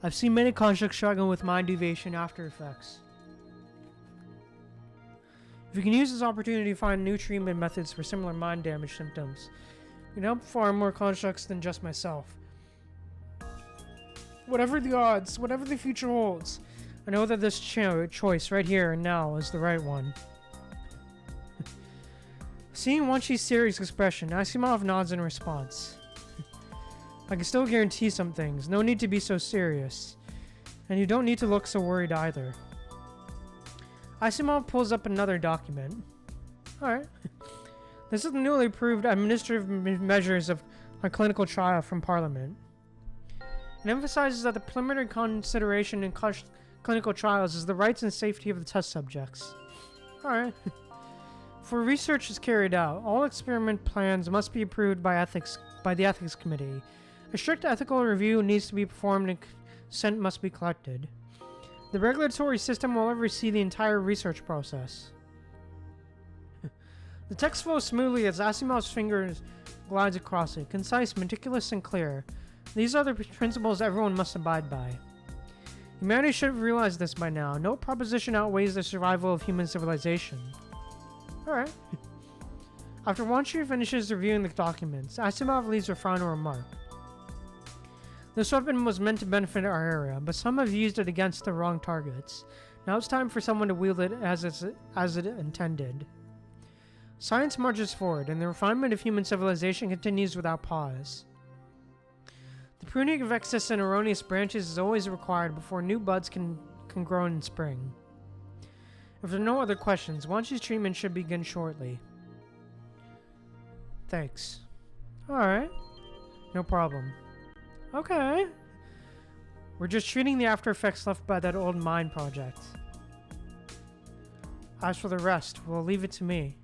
I've seen many constructs struggle with mind deviation after effects. If you can use this opportunity to find new treatment methods for similar mind damage symptoms, you can help far more constructs than just myself. Whatever the odds, whatever the future holds, I know that this choice right here and now is the right one. Seeing Wanshi's serious expression, Asimov nods in response. I can still guarantee some things. No need to be so serious. And you don't need to look so worried either. Asimov pulls up another document. Alright. This is the newly approved administrative measures of a clinical trial from Parliament. It emphasizes that the preliminary consideration in clinical trials is the rights and safety of the test subjects. Alright. For research is carried out, all experiment plans must be approved by the Ethics Committee. A strict ethical review needs to be performed and consent must be collected. The regulatory system will oversee the entire research process. The text flows smoothly as Asimov's fingers glides across it, concise, meticulous, and clear. These are the principles everyone must abide by. Humanity should have realized this by now. No proposition outweighs the survival of human civilization. Alright. After Wanshi finishes reviewing the documents, Asimov leaves a final remark. This weapon was meant to benefit our area, but some have used it against the wrong targets. Now it's time for someone to wield it as it intended. Science marches forward, and the refinement of human civilization continues without pause. The pruning of excess and erroneous branches is always required before new buds can grow in spring. If there are no other questions, Wanshi's treatment should begin shortly. Thanks. Alright. No problem. Okay. We're just treating the after effects left by that old mine project. As for the rest, we'll leave it to me.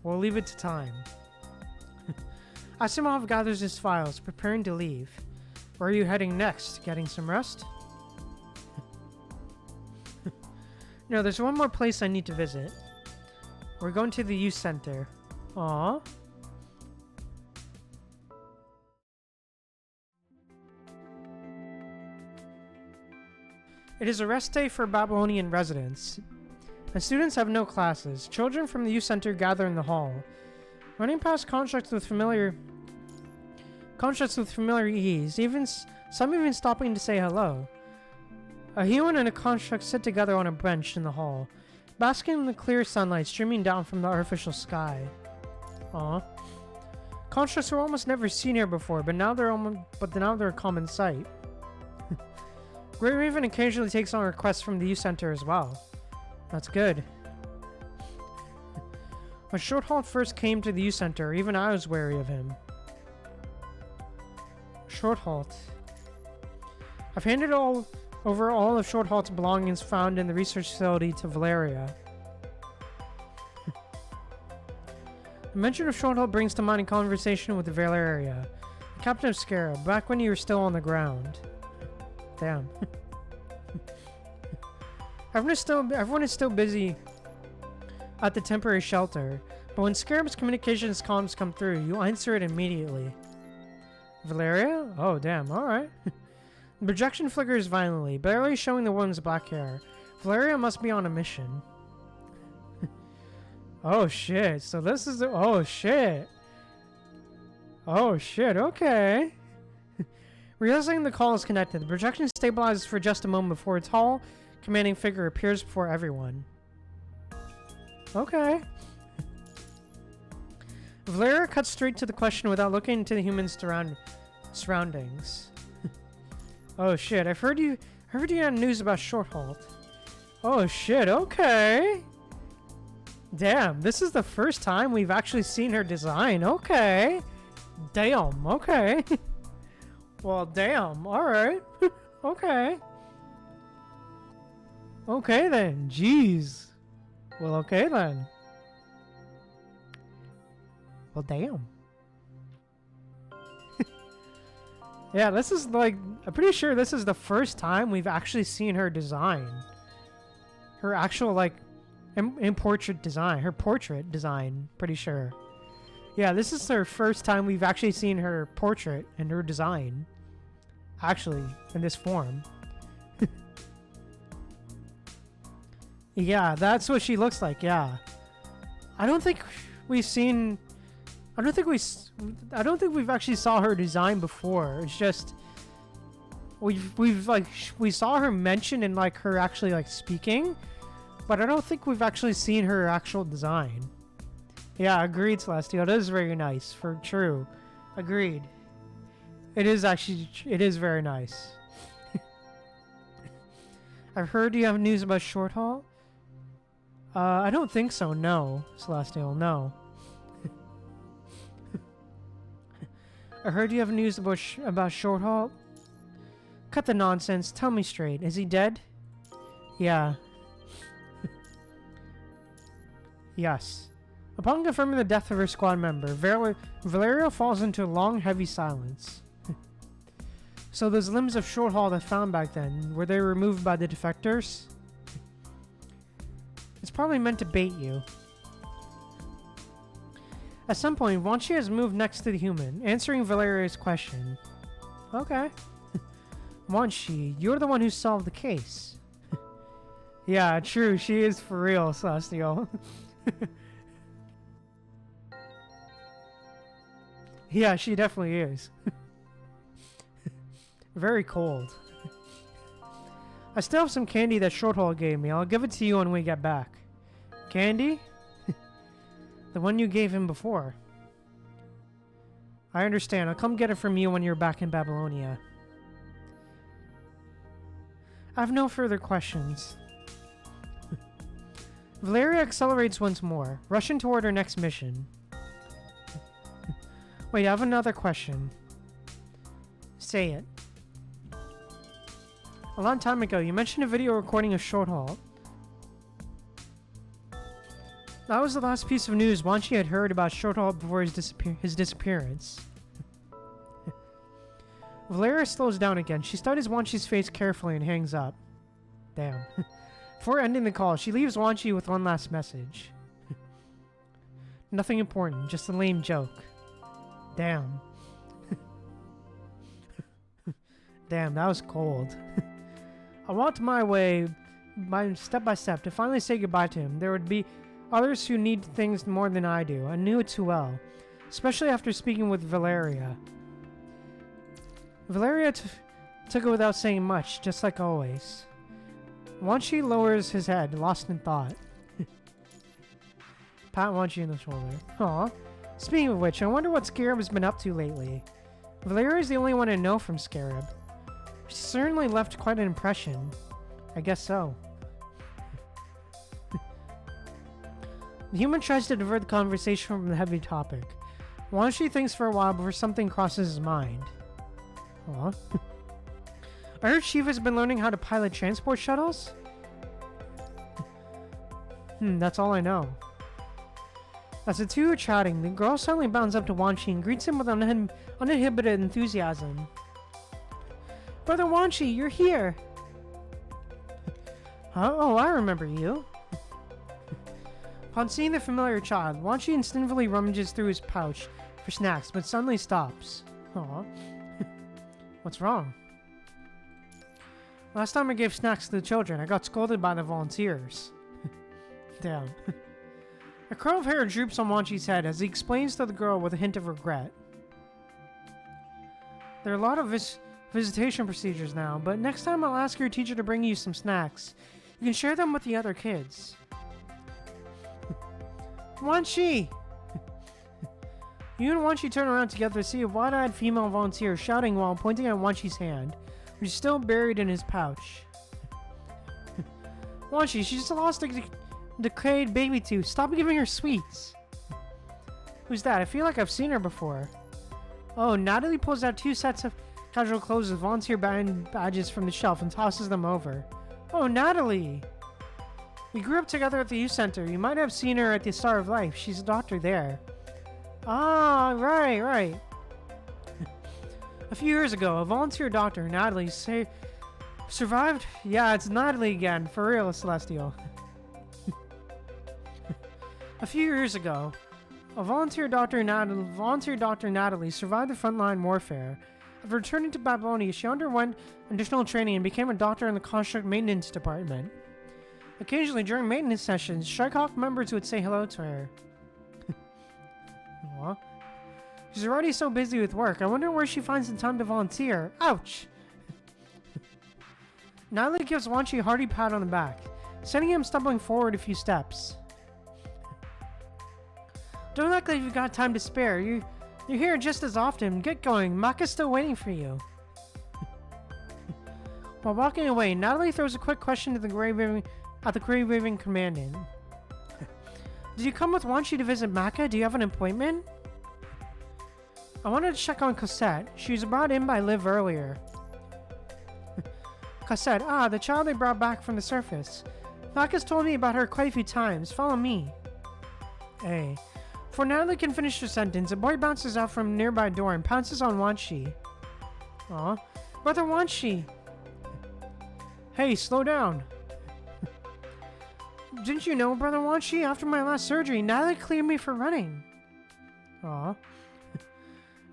We'll leave it to time. Asimov gathers his files, preparing to leave. Where are you heading next? Getting some rest? No, there's one more place I need to visit. We're going to the youth center. Aww. It is a rest day for Babylonian residents. The students have no classes. Children from the youth center gather in the hall, running past constructs with familiar ease. Some even stopping to say hello. A human and a construct sit together on a bench in the hall, basking in the clear sunlight streaming down from the artificial sky. Aww. Constructs were almost never seen here before, but now they're a common sight. Great Raven occasionally takes on requests from the youth center as well. That's good. When Shorthalt first came to the youth center, even I was wary of him. Shorthalt. I've handed over all of Shorthalt's belongings found in the research facility to Valeria. The mention of Shorthalt brings to mind a conversation with Valeria, the captain of Scarab, back when you were still on the ground. Damn. Everyone is still busy at the temporary shelter, but when Scarab's communications comms come through, you answer it immediately. Valeria? Oh, damn. Alright. The projection flickers violently, barely showing the woman's black hair. Valeria must be on a mission. Oh, shit. So this is the... Oh, shit. Oh, shit. Okay. Realizing the call is connected, the projection stabilizes for just a moment before a tall, commanding figure appears before everyone. Okay. Valeria cuts straight to the question without looking into the human's surroundings. Oh shit, I've heard you had news about Shorthalt. Oh shit, okay. Damn, this is the first time we've actually seen her design. Okay. Damn, okay. Well, damn, alright. Okay. Okay then, jeez. Well, okay then. Well, damn. Yeah, this is like, I'm pretty sure this is the first time we've actually seen her design. Her actual, like, in portrait design. Her portrait design, pretty sure. Yeah, this is her first time we've actually seen her portrait and her design. Actually, in this form. Yeah, that's what she looks like, yeah. I don't think we've seen... I don't think we've actually saw her design before. It's just... We saw her mention in, like, her actually, like, speaking. But I don't think we've actually seen her actual design. Yeah, agreed, Celestial. It is very nice, for true. Agreed. It is very nice. I've heard you have news about Short Haul. I don't think so, no, Celestial, no. I heard you have news about Short Haul. Cut the nonsense, tell me straight. Is he dead? Yeah. Yes. Upon confirming the death of her squad member, Valeria falls into a long, heavy silence. So those limbs of Short Haul that found back then, were they removed by the defectors? It's probably meant to bait you. At some point, wanshi has moved next to the human, answering Valeria's question. Okay. wanshi, you're the one who solved the case. Yeah, true, she is for real, Celestial. Yeah, she definitely is. Very cold. I still have some candy that Short Haul gave me. I'll give it to you when we get back. Candy? The one you gave him before. I understand. I'll come get it from you when you're back in Babylonia. I have no further questions. Valeria accelerates once more, rushing toward her next mission. Wait, I have another question. Say it. A long time ago, you mentioned a video recording of Short Haul. That was the last piece of news wanshi had heard about Short Haul before his disappearance. Valeria slows down again. She studies wanshi's face carefully and hangs up. Damn. Before ending the call, she leaves wanshi with one last message. Nothing important, just a lame joke. Damn. Damn, that was cold. I walked my way step by step to finally say goodbye to him. There would be others who need things more than I do. I knew it too well, especially after speaking with Valeria. Valeria took it without saying much, just like always. Wanshi lowers his head, lost in thought. Pat Wanshi in the shoulder. Aw. Speaking of which, I wonder what Scarab has been up to lately. Valeria is the only one I know from Scarab. She certainly left quite an impression. I guess so. The human tries to divert the conversation from the heavy topic. Wanshi thinks for a while before something crosses his mind. Aw. I heard Shiva's been learning how to pilot transport shuttles? That's all I know. As the two are chatting, the girl suddenly bounds up to Wanshi and greets him with uninhibited enthusiasm. Brother Wanshi, you're here! Huh? Oh, I remember you. Upon seeing the familiar child, Wanshi instinctively rummages through his pouch for snacks, but suddenly stops. Aw. What's wrong? Last time I gave snacks to the children, I got scolded by the volunteers. Damn. A curl of hair droops on Wanshi's head as he explains to the girl with a hint of regret. There are a lot of visitation procedures now, but next time I'll ask your teacher to bring you some snacks. You can share them with the other kids. Wanshi! You and Wanshi turn around together to see a wide-eyed female volunteer shouting while pointing at Wanshi's hand, which is still buried in his pouch. Wanshi, she just lost decayed baby tooth. Stop giving her sweets. Who's that? I feel like I've seen her before. Oh, Natalie pulls out 2 sets of casual clothes with volunteer badges from the shelf and tosses them over. Oh, Natalie! We grew up together at the youth center. You might have seen her at the Star of Life. She's a doctor there. Ah, right. A few years ago, a volunteer doctor, Natalie, survived? Yeah, it's Natalie again. For real, Celestial. A few years ago, a volunteer doctor Natalie survived the frontline warfare. After returning to Babylonia, she underwent additional training and became a doctor in the construct maintenance department. Occasionally, during maintenance sessions, Strikehawk members would say hello to her. Aww. She's already so busy with work. I wonder where she finds the time to volunteer. Ouch! Natalie gives Wanshi a hearty pat on the back, sending him stumbling forward a few steps. Don't act like you've got time to spare. You're here just as often. Get going. Maka's still waiting for you. While walking away, Natalie throws a quick question to the grave-raving commandant. Did you come with Wanshi to visit Maka? Do you have an appointment? I wanted to check on Cosette. She was brought in by Liv earlier. Cosette, the child they brought back from the surface. Maka's told me about her quite a few times. Follow me. Hey. Before Natalie can finish her sentence, a boy bounces out from a nearby door and pounces on Wanshi. Aw. Brother Wanshi! Hey, slow down. Didn't you know, Brother Wanshi? After my last surgery, Natalie cleared me for running. Aw.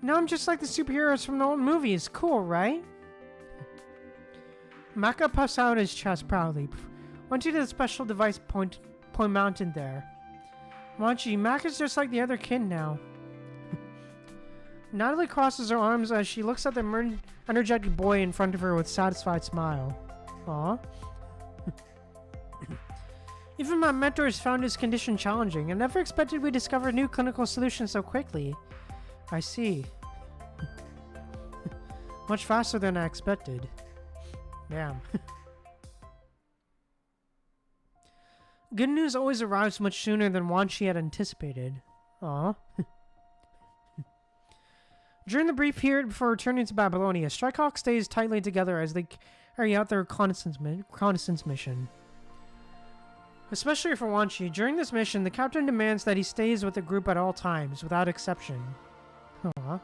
Now I'm just like the superheroes from the old movies. Cool, right? Maka puffs out his chest proudly, pointing to the special device point mounted there. Wanshi, Maka's just like the other kid now. Natalie crosses her arms as she looks at the energetic boy in front of her with a satisfied smile. Aw. Even my mentors found his condition challenging. I never expected we'd discover new clinical solutions so quickly. I see. Much faster than I expected. Damn. Good news always arrives much sooner than Wanshi had anticipated. Aw. During the brief period before returning to Babylonia, Strikehawk stays tightly together as they carry out their reconnaissance mission. Especially for Wanshi, during this mission, the captain demands that he stays with the group at all times, without exception. Aww.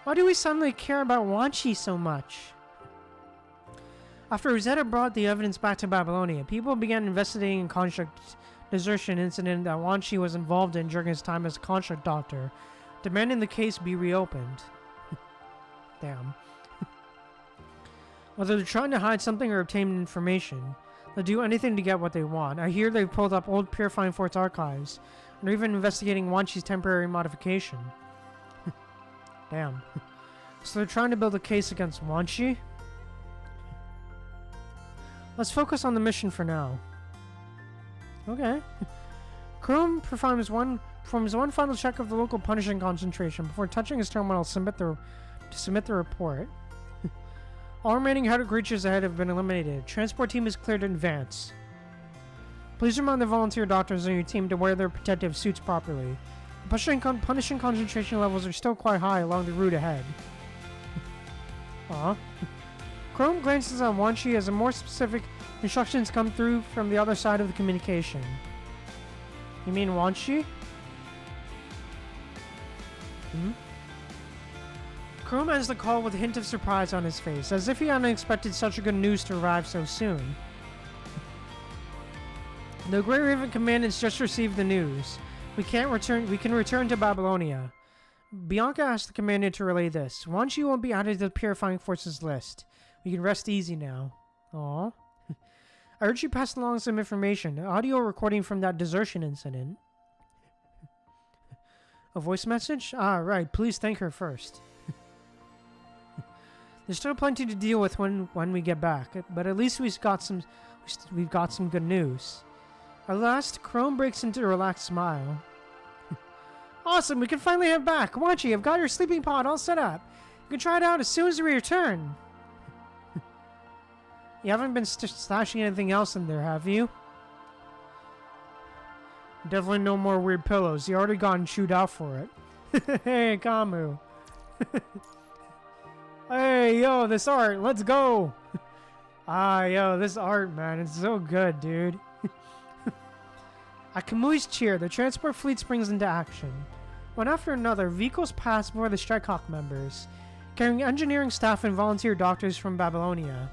Why do we suddenly care about Wanshi so much? After Rosetta brought the evidence back to Babylonia, people began investigating a construct desertion incident that Wanshi was involved in during his time as a construct doctor, demanding the case be reopened. Damn. Whether they're trying to hide something or obtain information, they'll do anything to get what they want. I hear they've pulled up old Purifying Force archives, and are even investigating Wanshi's temporary modification. Damn. So they're trying to build a case against Wanshi? Let's focus on the mission for now. Okay. Chrome performs one final check of the local punishing concentration before touching his terminal to submit the report. All remaining Haddock creatures ahead have been eliminated. Transport team is cleared in advance. Please remind the volunteer doctors on your team to wear their protective suits properly. The punishing concentration levels are still quite high along the route ahead. Aw. Chrome glances on Wanshi as more specific instructions come through from the other side of the communication. You mean Wanshi? Chrome ends the call with a hint of surprise on his face, as if he hadn't expected such good news to arrive so soon. The Grey Raven Commandants just received the news. We can return to Babylonia. Bianca asked the Commandant to relay this. Wanshi won't be added to the Purifying Forces list. We can rest easy now. Aww. I heard you passed along some information. An audio recording from that desertion incident. A voice message? Ah, right. Please thank her first. There's still plenty to deal with when we get back, but at least we've got some good news. At last, Chrome breaks into a relaxed smile. Awesome, we can finally head back. Wanshi, I've got your sleeping pod all set up. You can try it out as soon as we return. You haven't been stashing anything else in there, have you? Definitely no more weird pillows. He already gotten chewed out for it. Hey, Kamu. Hey, yo, this art. Let's go. Ah, yo, this art, man. It's so good, dude. At Kamui's cheer, the transport fleet springs into action. One after another, vehicles pass before the Strikehawk members, carrying engineering staff and volunteer doctors from Babylonia.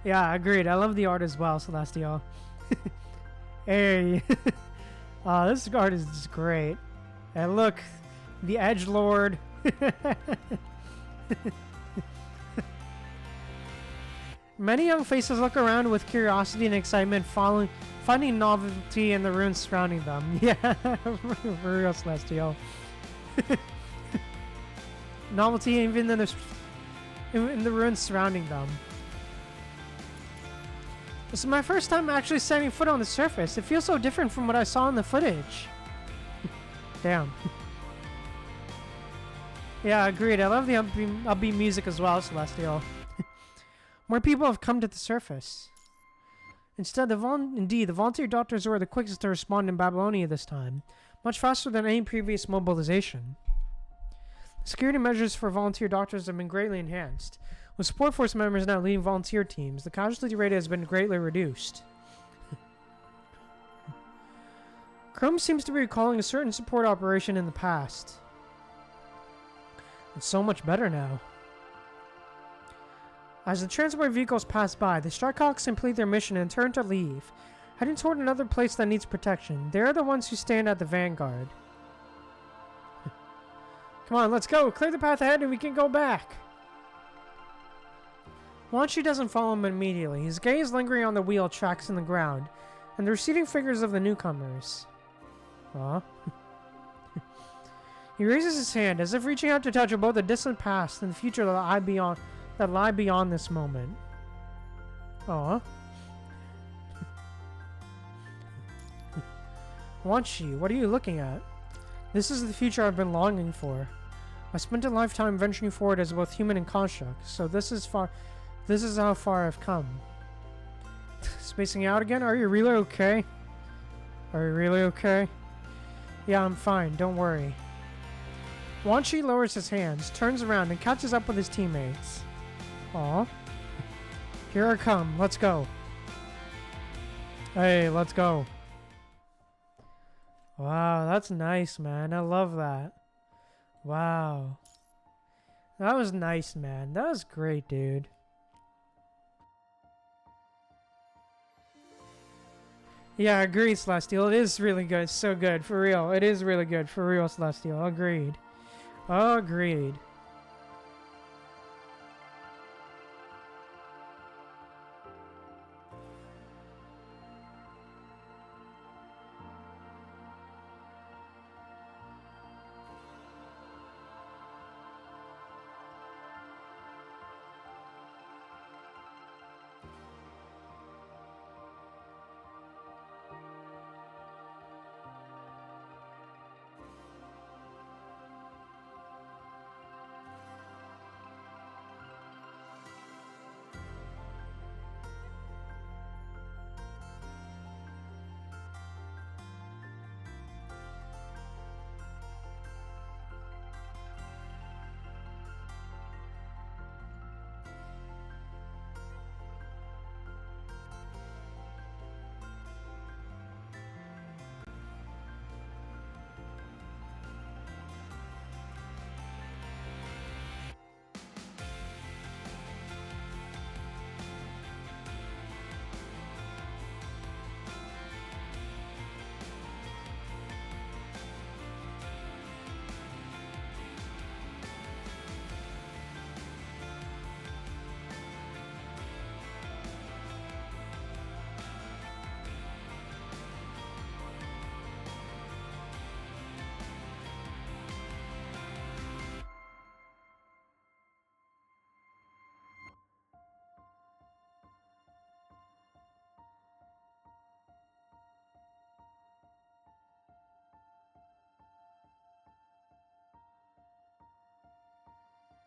Yeah, agreed. I love the art as well, Celestial. Hey. This art is just great. And look, the Edgelord. Many young faces look around with curiosity and excitement, finding novelty in the ruins surrounding them. Yeah, for real, Celestial. Novelty even in the ruins surrounding them. This is my first time actually setting foot on the surface. It feels so different from what I saw in the footage. Damn. Yeah, agreed. I love the upbeat music as well, Celestial. More people have come to the surface. Instead, the volunteer doctors were the quickest to respond in Babylonia this time, much faster than any previous mobilization. The security measures for volunteer doctors have been greatly enhanced. With support force members now leading volunteer teams, the casualty rate has been greatly reduced. Chrome seems to be recalling a certain support operation in the past. It's so much better now. As the transport vehicles pass by, the Strikehawks complete their mission and turn to leave, heading toward another place that needs protection. They are the ones who stand at the vanguard. Come on, let's go! Clear the path ahead and we can go back! Wanshi doesn't follow him immediately, his gaze lingering on the wheel tracks in the ground, and the receding figures of the newcomers. Aw. He raises his hand, as if reaching out to touch both the distant past and the future that lie beyond this moment. Aw. Wanshi, what are you looking at? This is the future I've been longing for. I spent a lifetime venturing forward as both human and construct, so this is how far I've come. Spacing out again? Are you really okay? Are you really okay? Yeah, I'm fine, don't worry. Wanshi lowers his hands, turns around, and catches up with his teammates. Aw. Here I come, let's go. Hey, let's go. Wow, that's nice, man. I love that. Wow. That was nice, man. That was great, dude. Yeah, agreed, Celestial. It is really good. It's so good. For real. It is really good. For real, Celestial. Agreed. Agreed.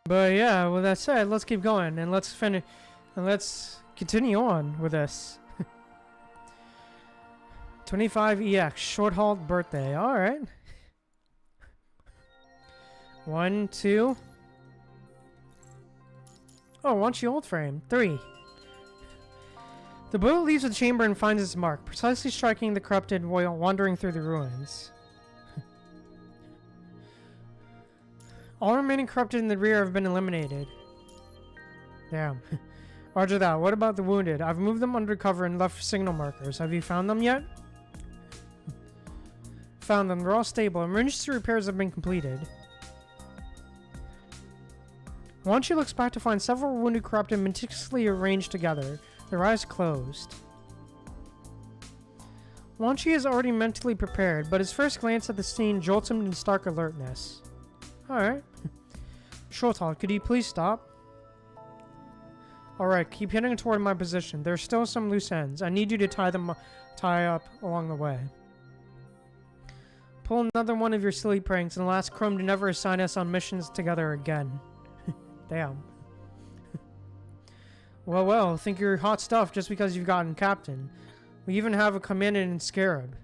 But yeah, with that said, let's keep going and let's finish and let's continue on with this. 25EX, short halt birthday. Alright. 1, 2. Oh, wanshi old frame. 3. The bullet leaves the chamber and finds its mark, precisely striking the corrupted while wandering through the ruins. All remaining corrupted in the rear have been eliminated. Damn. Roger that. What about the wounded? I've moved them under cover and left signal markers. Have you found them yet? Found them. They're all stable. Emergency repairs have been completed. Wanshi looks back to find several wounded corrupted meticulously arranged together, their eyes closed. Wanshi is already mentally prepared, but his first glance at the scene jolts him in stark alertness. Alright. Shorthalt, could you please stop? Alright, keep heading toward my position. There's still some loose ends. I need you to tie up along the way. Pull another one of your silly pranks and ask Chrome to never assign us on missions together again. Damn. Well, think you're hot stuff just because you've gotten captain. We even have a commandant in Scarab.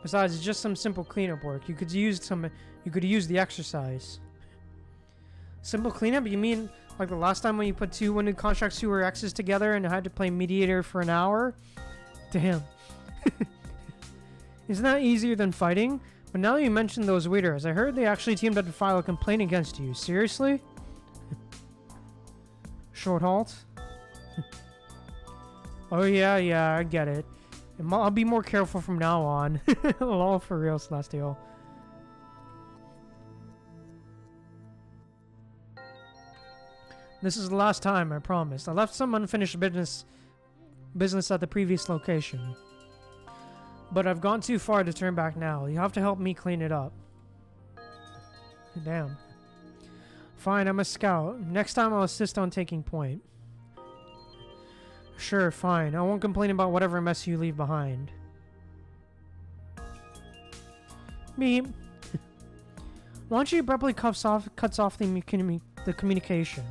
Besides, it's just some simple cleanup work. You could use the exercise. Simple cleanup? You mean like the last time when you put 2 wounded contract sewer X's together and had to play mediator for an hour? Damn. Isn't that easier than fighting? But now that you mentioned those waiters, I heard they actually teamed up to file a complaint against you. Seriously? Short halt? Oh yeah, I get it. I'll be more careful from now on. Lol, for real, Celestial. This is the last time, I promise. I left some unfinished business at the previous location. But I've gone too far to turn back now. You have to help me clean it up. Damn. Fine, I'm a scout. Next time I'll assist on taking point. Sure, fine. I won't complain about whatever mess you leave behind. Beep. Wanshi abruptly cuts off the communication.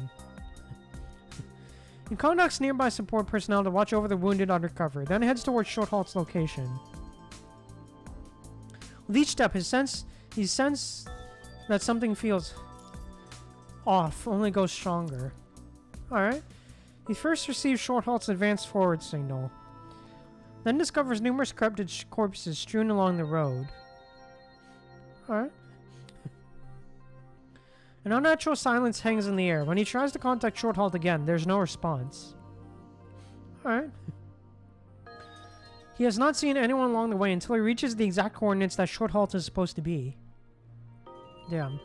He contacts nearby support personnel to watch over the wounded undercover, then heads towards Short Halt's location. With each step, he senses that something feels off, only goes stronger. Alright. He first receives Short Halt's advanced forward signal, then discovers numerous corrupted corpses strewn along the road. Alright. An unnatural silence hangs in the air. When he tries to contact Short Halt again, there's no response. Alright. He has not seen anyone along the way until he reaches the exact coordinates that Short Halt is supposed to be. Damn.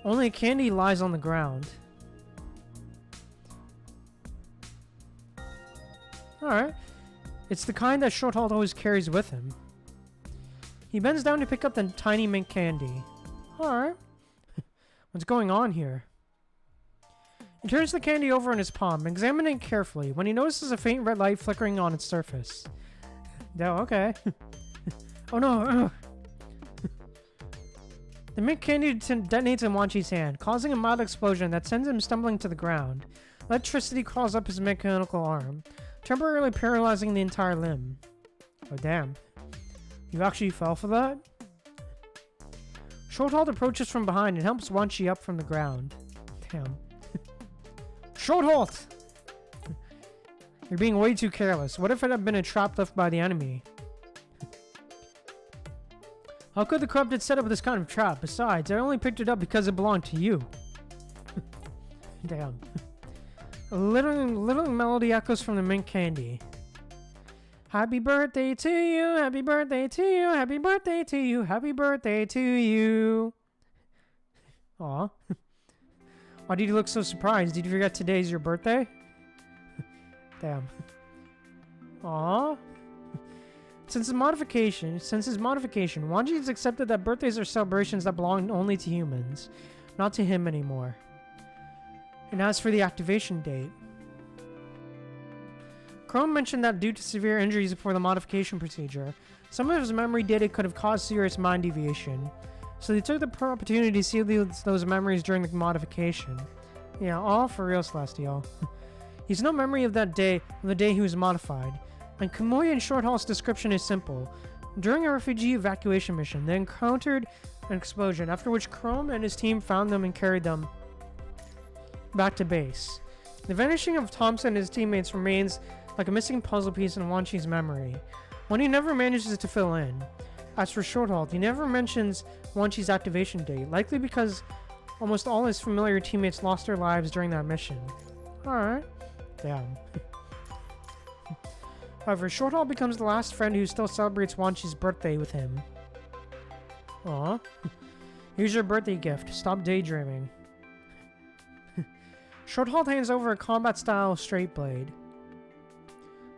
Only candy lies on the ground. Alright. It's the kind that Short Halt always carries with him. He bends down to pick up the tiny mint candy. Alright. What's going on here? He turns the candy over in his palm, examining it carefully, when he notices a faint red light flickering on its surface. Oh, okay. Oh no! The mint candy detonates in Wanshi's hand, causing a mild explosion that sends him stumbling to the ground. Electricity crawls up his mechanical arm, temporarily paralyzing the entire limb. Oh damn. You actually fell for that? Short Halt approaches from behind and helps Wanshi up from the ground. Damn. Short Halt! You're being way too careless. What if it had been a trap left by the enemy? How could the corrupted set up this kind of trap? Besides, I only picked it up because it belonged to you. Damn. A little melody echoes from the mint candy. Happy birthday to you, happy birthday to you, happy birthday to you, happy birthday to you. Aw. Why did you look so surprised? Did you forget today's your birthday? Damn. Aw. Since his modification, Wanshi has accepted that birthdays are celebrations that belong only to humans, not to him anymore. And as for the activation date, Chrome mentioned that due to severe injuries before the modification procedure, some of his memory data could have caused serious mind deviation. so they took the opportunity to see those memories during the modification. Yeah, all for real, Celestial. He's no memory of that day, of the day he was modified. And Kamui and Shorthaul's description is simple. During a refugee evacuation mission, they encountered an explosion, after which Chrome and his team found them and carried them back to base. The vanishing of Thompson and his teammates remains like a missing puzzle piece in Wanshi's memory, one he never manages to fill in. As for Shorthaul, he never mentions Wanshi's activation date, likely because almost all his familiar teammates lost their lives during that mission. Alright. Damn. However, Shorthaul becomes the last friend who still celebrates Wanshi's birthday with him. Aw. Here's your birthday gift. Stop daydreaming. Shorthaul hands over a combat-style straight blade.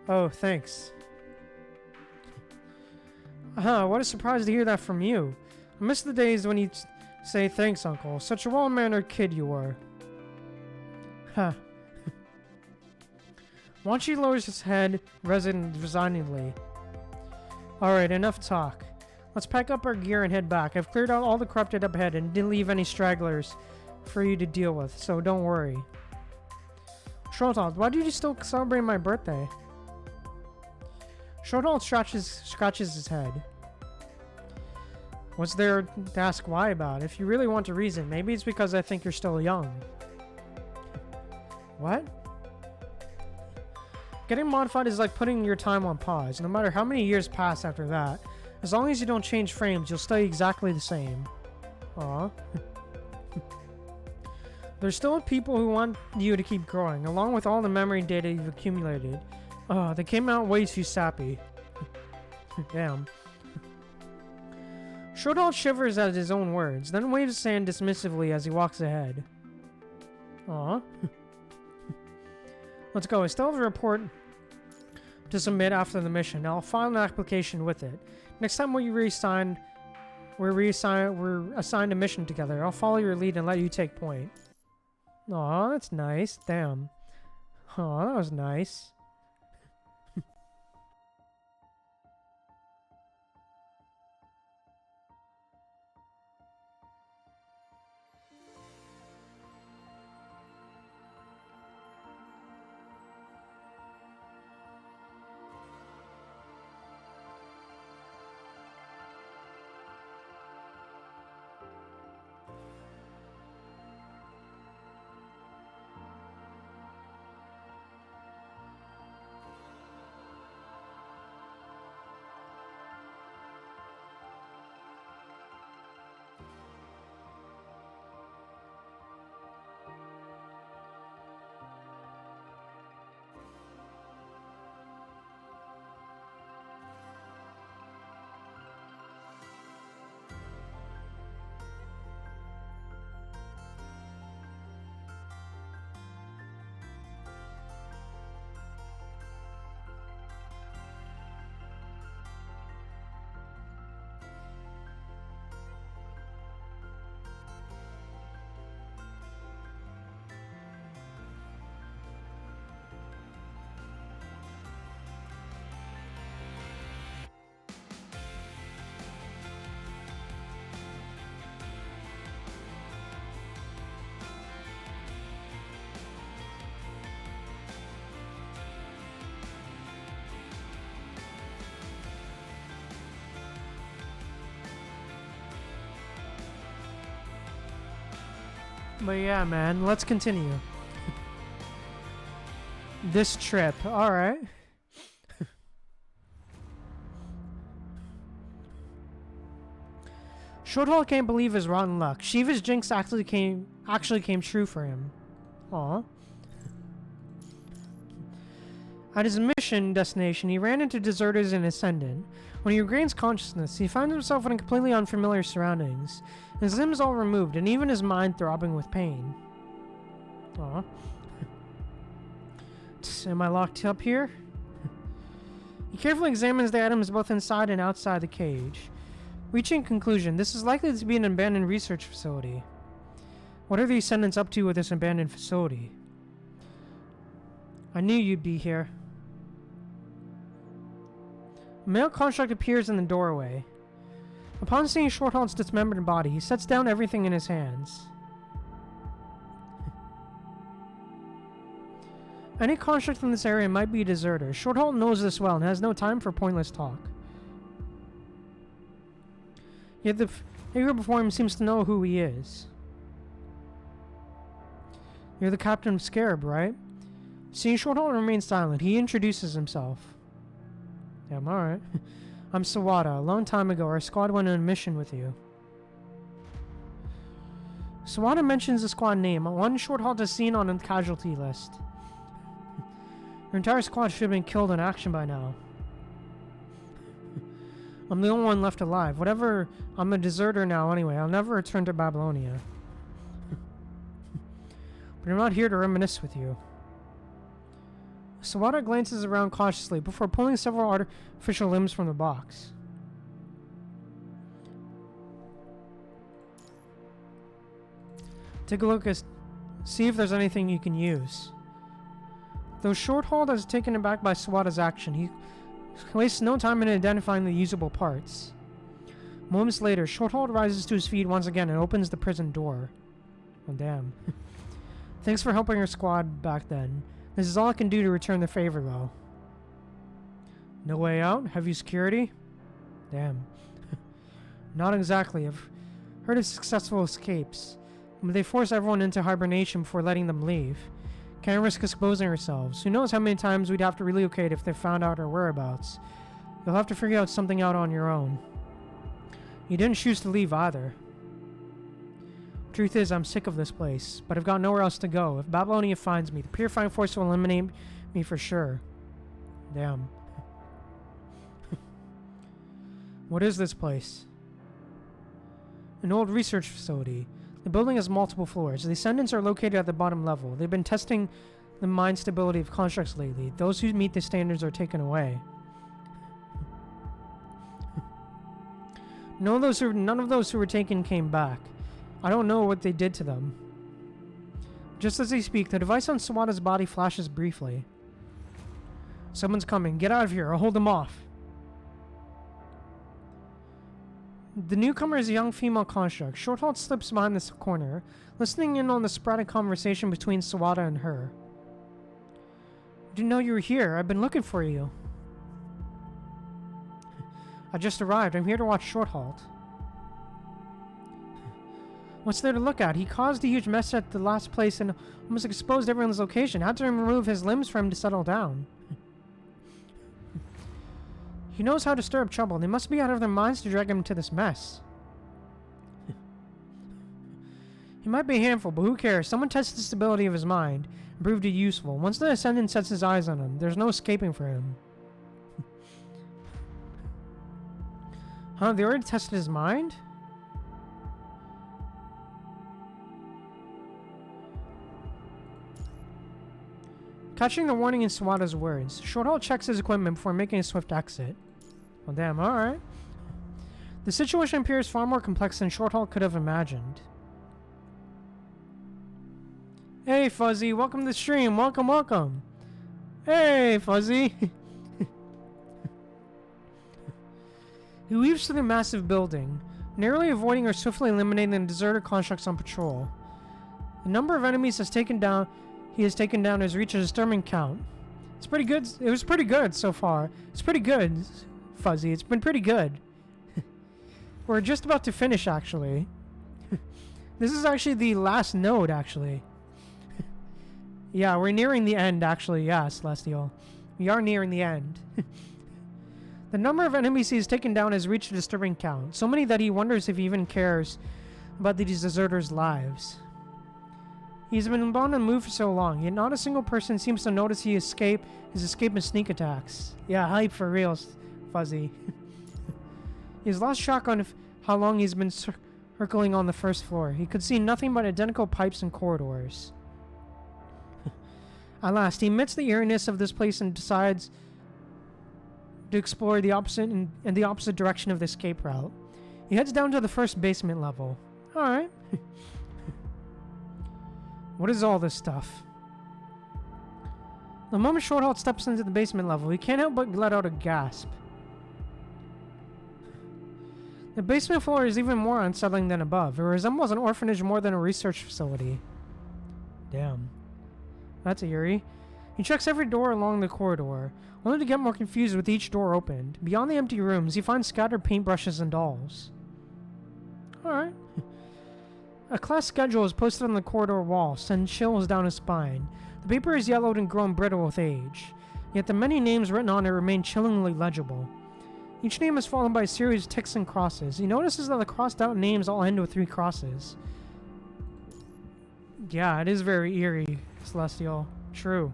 Oh, thanks. What a surprise to hear that from you. I miss the days when you'd say thanks, Uncle. Such a well-mannered kid you were. Huh. Wanshi lowers his head resignedly. Alright, enough talk. Let's pack up our gear and head back. I've cleared out all the corrupted up ahead and didn't leave any stragglers for you to deal with, so don't worry. Shorthaul, why do you still celebrate my birthday? Shorthaul scratches his head. What's there to ask why about? If you really want a reason, maybe it's because I think you're still young. What? Getting modified is like putting your time on pause. No matter how many years pass after that, as long as you don't change frames, you'll stay exactly the same. Aw. There's still people who want you to keep growing, along with all the memory data you've accumulated. They came out way too sappy. Damn. Shorthaul shivers at his own words, then waves his hand dismissively as he walks ahead. Aw. Let's go. I still have a report to submit after the mission. I'll file an application with it. Next time we're assigned a mission together, I'll follow your lead and let you take point. Aw, that's nice. Damn. Aw, that was nice. But yeah, man, let's continue. This trip, alright. Shorthaul can't believe his rotten luck. Shiva's jinx actually came true for him. Aw. At his mission destination, he ran into deserters and Ascendant. When he regains consciousness, he finds himself in completely unfamiliar surroundings. His limbs all removed, and even his mind throbbing with pain. Aw. Am I locked up here? He carefully examines the items both inside and outside the cage. Reaching conclusion, this is likely to be an abandoned research facility. What are the Ascendants up to with this abandoned facility? I knew you'd be here. A male construct appears in the doorway. Upon seeing Shorthalt's dismembered body, he sets down everything in his hands. Any construct in this area might be a deserter. Shorthalt knows this well and has no time for pointless talk. Yet the figure before him seems to know who he is. You're the captain of Scarab, right? Seeing Shorthalt remain silent, he introduces himself. Damn, alright. I'm Sawada. A long time ago, our squad went on a mission with you. Sawada mentions the squad name. One Shorthalt is seen on the casualty list. Your entire squad should have been killed in action by now. I'm the only one left alive. Whatever, I'm a deserter now anyway. I'll never return to Babylonia. But I'm not here to reminisce with you. Sawada glances around cautiously before pulling several artificial limbs from the box. Take a look and see if there's anything you can use. Though Shorthalt is taken aback by Sawada's action, he wastes no time in identifying the usable parts. Moments later, Shorthalt rises to his feet once again and opens the prison door. Oh damn. Thanks for helping our squad back then. This is all I can do to return the favor, though. No way out? Have you security? Damn. Not exactly. I've heard of successful escapes, but they force everyone into hibernation before letting them leave. Can't risk exposing ourselves. Who knows how many times we'd have to relocate if they found out our whereabouts. You'll have to figure out something out on your own. You didn't choose to leave either. Truth is, I'm sick of this place, but I've got nowhere else to go. If Babylonia finds me, the purifying force will eliminate me for sure. Damn. What is this place? An old research facility. The building has multiple floors. The Ascendants are located at the bottom level. They've been testing the mind stability of constructs lately. Those who meet the standards are taken away. None of those who were taken came back. I don't know what they did to them. Just as they speak, the device on Sawada's body flashes briefly. Someone's coming. Get out of here. I'll hold them off. The newcomer is a young female construct. Shorthalt slips behind this corner, listening in on the sporadic conversation between Sawada and her. Didn't know you were here. I've been looking for you. I just arrived. I'm here to watch Shorthalt. What's there to look at? He caused a huge mess at the last place and almost exposed everyone's location. Had to remove his limbs for him to settle down. He knows how to stir up trouble. They must be out of their minds to drag him into this mess. He might be a handful, but who cares? Someone tested the stability of his mind and proved it useful. Once the Ascendant sets his eyes on him, there's no escaping for him. Huh? They already tested his mind? Catching the warning in Sawada's words, Shorthalt checks his equipment before making a swift exit. Well, damn, alright. The situation appears far more complex than Shorthalt could have imagined. Hey, Fuzzy, welcome to the stream. Welcome, welcome. Hey, Fuzzy. He weaves through the massive building, narrowly avoiding or swiftly eliminating the deserter constructs on patrol. The number of enemies he has taken down has reached a disturbing count. It's pretty good. It was pretty good so far. It's pretty good, Fuzzy. It's been pretty good. We're just about to finish, actually. This is actually the last node, actually. Yeah, we're nearing the end, actually. Yeah, Celestial. We are nearing the end. The number of enemies he has taken down has reached a disturbing count. So many that he wonders if he even cares about these deserters' lives. He's been on the move for so long, yet not a single person seems to notice his escape and sneak attacks. Yeah, hype for real, Fuzzy. He's lost track on how long he's been circling on the first floor. He could see nothing but identical pipes and corridors. At last, he admits the eeriness of this place and decides to explore the opposite in the opposite direction of the escape route. He heads down to the first basement level. Alright. What is all this stuff? The moment Shorthalt steps into the basement level, he can't help but let out a gasp. The basement floor is even more unsettling than above. It resembles an orphanage more than a research facility. Damn. That's eerie. He checks every door along the corridor, only to get more confused with each door opened. Beyond the empty rooms, he finds scattered paintbrushes and dolls. Alright. A class schedule is posted on the corridor wall, sending chills down his spine. The paper is yellowed and grown brittle with age, yet the many names written on it remain chillingly legible. Each name is followed by a series of ticks and crosses. He notices that the crossed out names all end with 3 crosses. Yeah, it is very eerie, Celestial. True.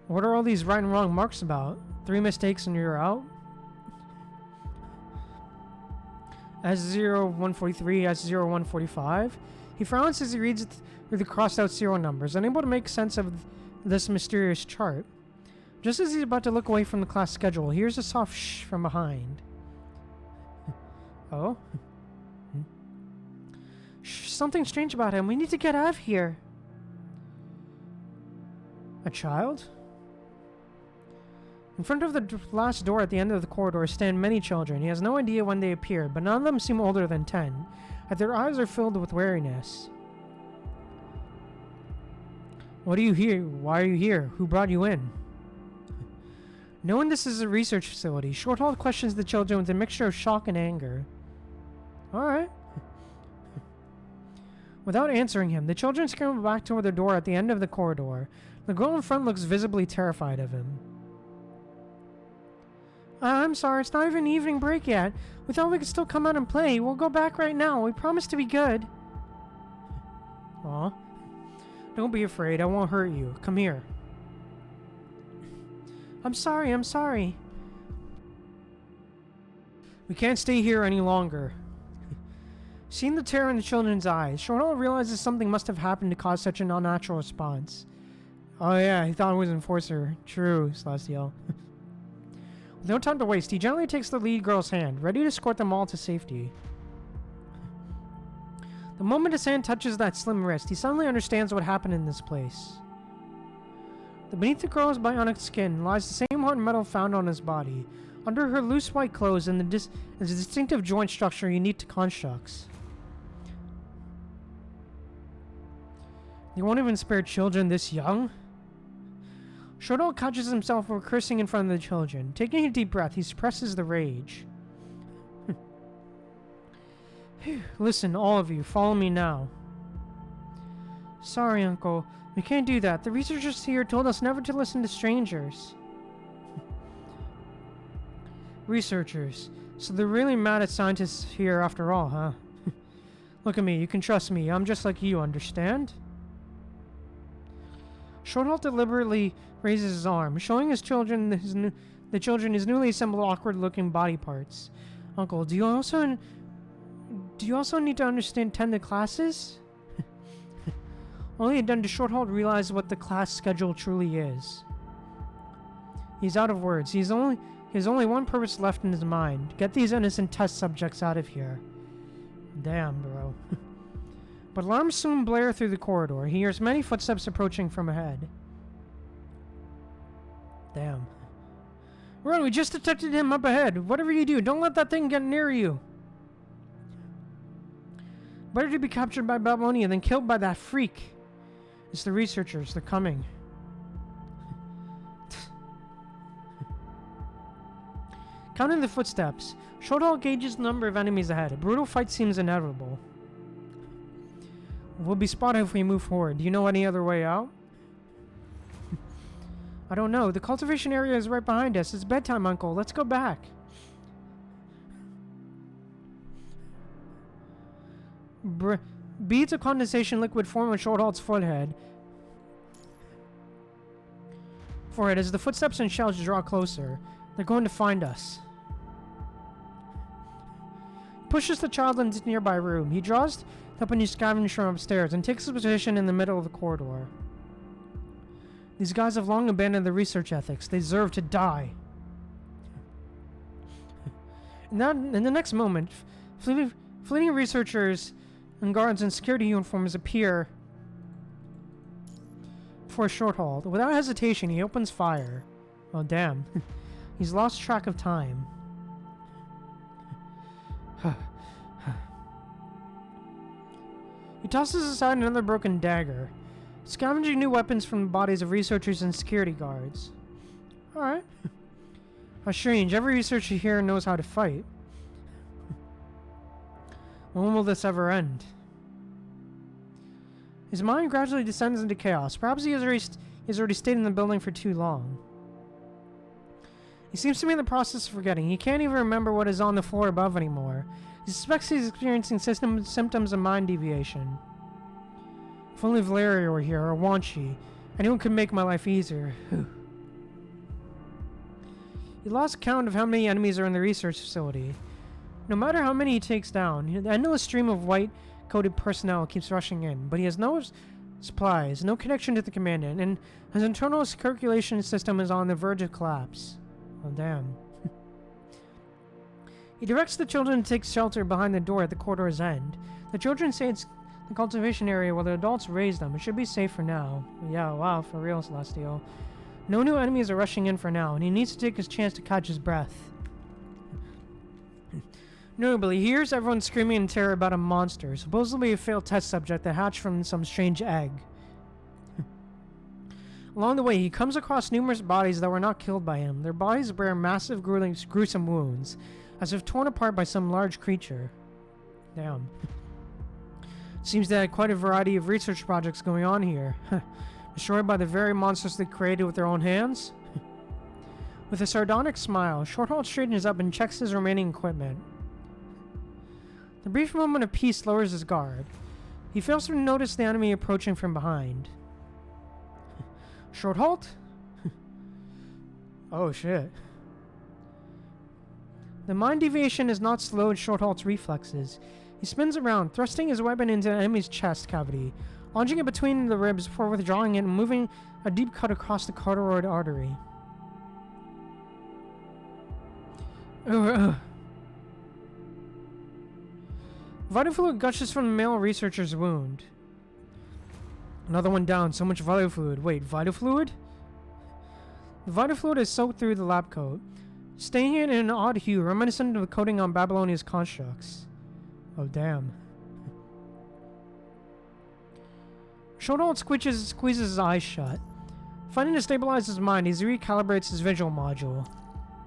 What are all these right and wrong marks about? 3 mistakes and you're out? S0143, S0145. He frowns as he reads through the crossed out serial numbers, unable to make sense of this mysterious chart. Just as he's about to look away from the class schedule, he hears a soft shh from behind. Oh? Shh, something strange about him. We need to get out of here. A child? In front of the last door at the end of the corridor stand many children. He has no idea when they appeared, but none of them seem older than 10, and their eyes are filled with wariness. What are you here? Why are you here? Who brought you in? Knowing this is a research facility, Shorthalt questions the children with a mixture of shock and anger. Alright. Without answering him, the children scramble back toward the door at the end of the corridor. The girl in front looks visibly terrified of him. I'm sorry, it's not even evening break yet. We thought we could still come out and play. We'll go back right now. We promise to be good. Aw. Don't be afraid. I won't hurt you. Come here. I'm sorry, I'm sorry. We can't stay here any longer. Seeing the terror in the children's eyes, Shorthalt realizes something must have happened to cause such an unnatural response. Oh yeah, he thought it was Enforcer. True, Celestial. With no time to waste, he gently takes the lead girl's hand, ready to escort them all to safety. The moment his hand touches that slim wrist, he suddenly understands what happened in this place. Beneath the girl's bionic skin lies the same hard metal found on his body, under her loose white clothes and the distinctive joint structure unique to constructs. They won't even spare children this young? Shorthalt catches himself while cursing in front of the children. Taking a deep breath, he suppresses the rage. Listen, all of you, follow me now. Sorry, Uncle. We can't do that. The researchers here told us never to listen to strangers. Researchers. So they're really mad at scientists here after all, huh? Look at me. You can trust me. I'm just like you, understand? Shorthalt deliberately raises his arm, showing the children his newly assembled awkward-looking body parts. Uncle, do you also need to understand attend classes? Only then does Shorthalt realize what the class schedule truly is. He's out of words. He has only one purpose left in his mind: get these innocent test subjects out of here. Damn, bro. But alarms soon blare through the corridor. He hears many footsteps approaching from ahead. Damn. Run, we just detected him up ahead. Whatever you do, don't let that thing get near you. Better to be captured by Babylonia than killed by that freak. It's the researchers. They're coming. Counting the footsteps, Shorthalt gauges the number of enemies ahead. A brutal fight seems inevitable. We'll be spotted if we move forward. Do you know any other way out? I don't know. The cultivation area is right behind us. It's bedtime, Uncle. Let's go back. Beads of condensation liquid form on Shorthalt's forehead as the footsteps and shouts draw closer. They're going to find us. He pushes the child into the nearby room. He draws up a new scavenger from upstairs and takes his position in the middle of the corridor. These guys have long abandoned their research ethics. They deserve to die. In the next moment, fleeting researchers and guards in security uniforms appear for a short halt. Without hesitation, he opens fire. Oh, damn. He's lost track of time. He tosses aside another broken dagger, scavenging new weapons from the bodies of researchers and security guards. Alright. How strange. Every researcher here knows how to fight. When will this ever end? His mind gradually descends into chaos. Perhaps he has already stayed in the building for too long. He seems to be in the process of forgetting. He can't even remember what is on the floor above anymore. He suspects he's experiencing symptoms of mind deviation. If only Valeria were here, or wanshi. Anyone could make my life easier. He lost count of how many enemies are in the research facility. No matter how many he takes down, the endless stream of white-coated personnel keeps rushing in, but he has no supplies, no connection to the commandant, and his internal circulation system is on the verge of collapse. Oh, damn. He directs the children to take shelter behind the door at the corridor's end. The children say it's the cultivation area where the adults raise them. It should be safe for now. Yeah, wow, for real, Celestial. No new enemies are rushing in for now, and he needs to take his chance to catch his breath. Notably, he hears everyone screaming in terror about a monster, supposedly a failed test subject that hatched from some strange egg. Along the way, he comes across numerous bodies that were not killed by him. Their bodies bear massive, gruesome wounds, as if torn apart by some large creature. Damn. Seems they had quite a variety of research projects going on here. Destroyed by the very monsters they created with their own hands? With a sardonic smile, Shorthalt straightens up and checks his remaining equipment. The brief moment of peace lowers his guard. He fails to notice the enemy approaching from behind. Shorthalt? Oh shit. The mind deviation has not slowed Shorthalt's reflexes. He spins around, thrusting his weapon into the enemy's chest cavity, launching it between the ribs before withdrawing it and moving a deep cut across the carotid artery. Vital fluid gushes from the male researcher's wound. Another one down, so much vital fluid. Wait, vital fluid? The vital fluid is soaked through the lab coat, staying in an odd hue reminiscent of the coating on Babylonia's constructs. Oh, damn. Shorthalt squeezes his eyes shut. Finding to stabilize his mind, he recalibrates his visual module.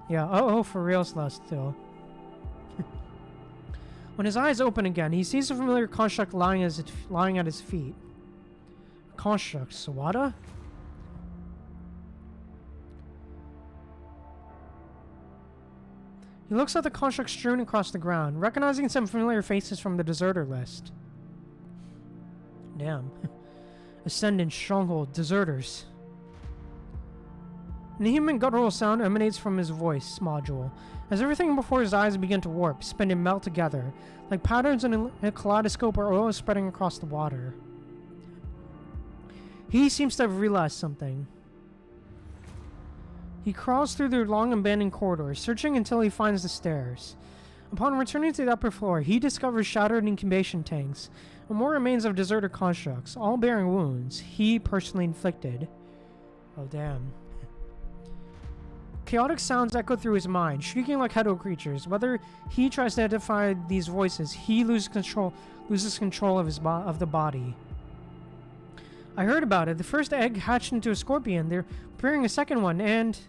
Yeah, oh, for real, Celestial. When his eyes open again, he sees a familiar construct lying at his feet. Construct, Sawada? He looks at the construct strewn across the ground, recognizing some familiar faces from the deserter list. Damn. Ascendant, Stronghold, Deserters. An inhuman guttural sound emanates from his voice module, as everything before his eyes begin to warp, spin and melt together, like patterns in a kaleidoscope or oil spreading across the water. He seems to have realized something. He crawls through the long abandoned corridor, searching until he finds the stairs. Upon returning to the upper floor, he discovers shattered incubation tanks and more remains of deserter constructs, all bearing wounds he personally inflicted. Oh, damn. Chaotic sounds echo through his mind, shrieking like headless creatures. Whether he tries to identify these voices, he loses control of the body. I heard about it. The first egg hatched into a scorpion. They're preparing a second one, and...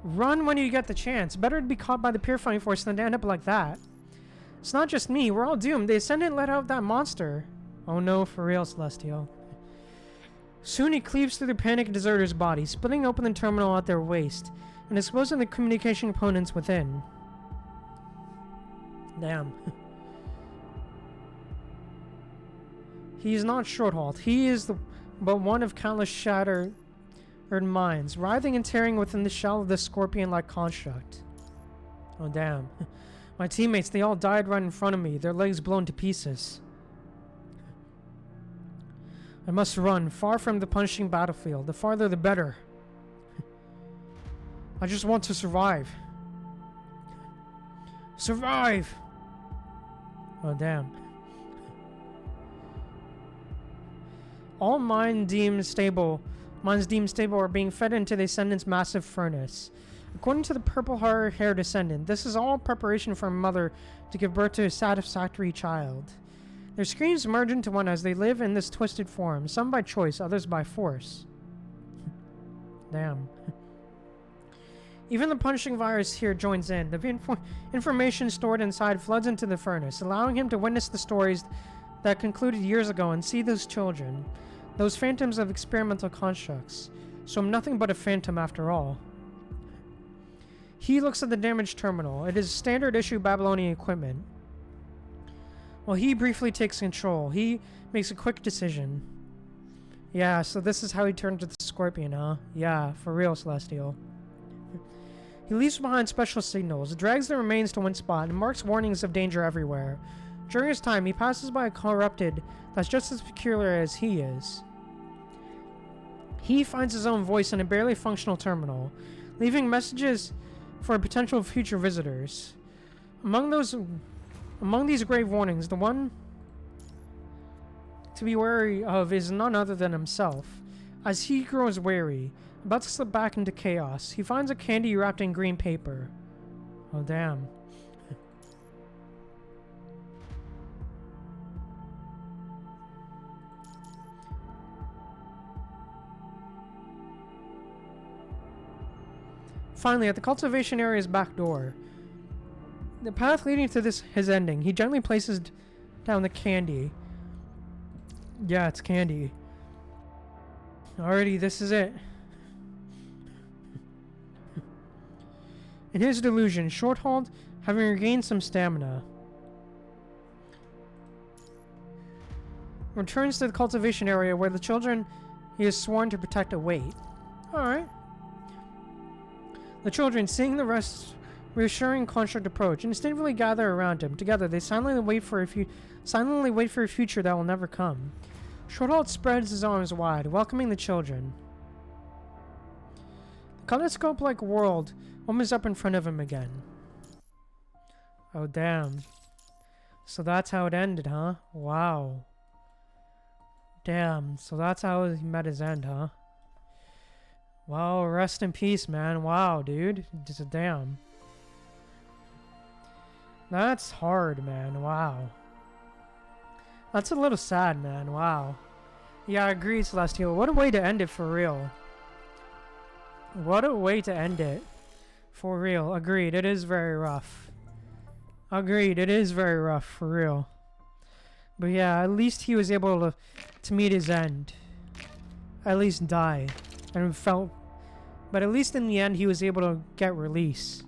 Run when you get the chance. Better to be caught by the purifying force than to end up like that. It's not just me. We're all doomed. The Ascendant let out that monster. Oh no, for real, Celestial. Soon he cleaves through the panicked deserter's body, splitting open the terminal at their waist, and exposing the communication components within. Damn. He is not Shorthalt. He is but one of countless shattered minds, writhing and tearing within the shell of this scorpion-like construct. Oh, damn. My teammates, they all died right in front of me, their legs blown to pieces. I must run, far from the punishing battlefield. The farther, the better. I just want to survive. Survive! Oh, damn. All mines deemed stable are being fed into the Ascendant's massive furnace. According to the purple-haired Ascendant, this is all preparation for a mother to give birth to a satisfactory child. Their screams merge into one as they live in this twisted form, some by choice, others by force. Damn. Even the punishing virus here joins in. The information stored inside floods into the furnace, allowing him to witness the stories that concluded years ago and see those children. Those phantoms of experimental constructs. So I'm nothing but a phantom after all. He looks at the damaged terminal. It is standard issue Babylonian equipment. Well, he briefly takes control. He makes a quick decision. Yeah, so this is how he turned to the Scorpion, huh? Yeah, for real, Celestial. He leaves behind special signals, drags the remains to one spot, and marks warnings of danger everywhere. During his time, he passes by a corrupted that's just as peculiar as he is. He finds his own voice in a barely functional terminal, leaving messages for potential future visitors. Among these grave warnings, the one to be wary of is none other than himself. As he grows wary, about to slip back into chaos, he finds a candy wrapped in green paper. Oh, damn. Finally, at the cultivation area's back door, the path leading to his ending, he gently places down the candy. Yeah, it's candy. Alrighty, this is it. In his delusion, Shorthold, having regained some stamina, returns to the cultivation area where the children he is sworn to protect await. Alright. The children, seeing the reassuring construct approach, instinctively gather around him. Together, they silently wait for a future that will never come. Shorthold spreads his arms wide, welcoming the children. The kaleidoscope-like world opens up in front of him again. Oh, damn. So that's how it ended, huh? Wow. Damn, so that's how he met his end, huh? Wow, rest in peace, man. Wow, dude. Just damn. That's hard, man. Wow. That's a little sad, man. Wow. Yeah, I agree, Celestial. What a way to end it for real. What a way to end it. For real. Agreed. It is very rough. Agreed. It is very rough, for real. But yeah, at least he was able to meet his end. At least die. But at least in the end, he was able to get release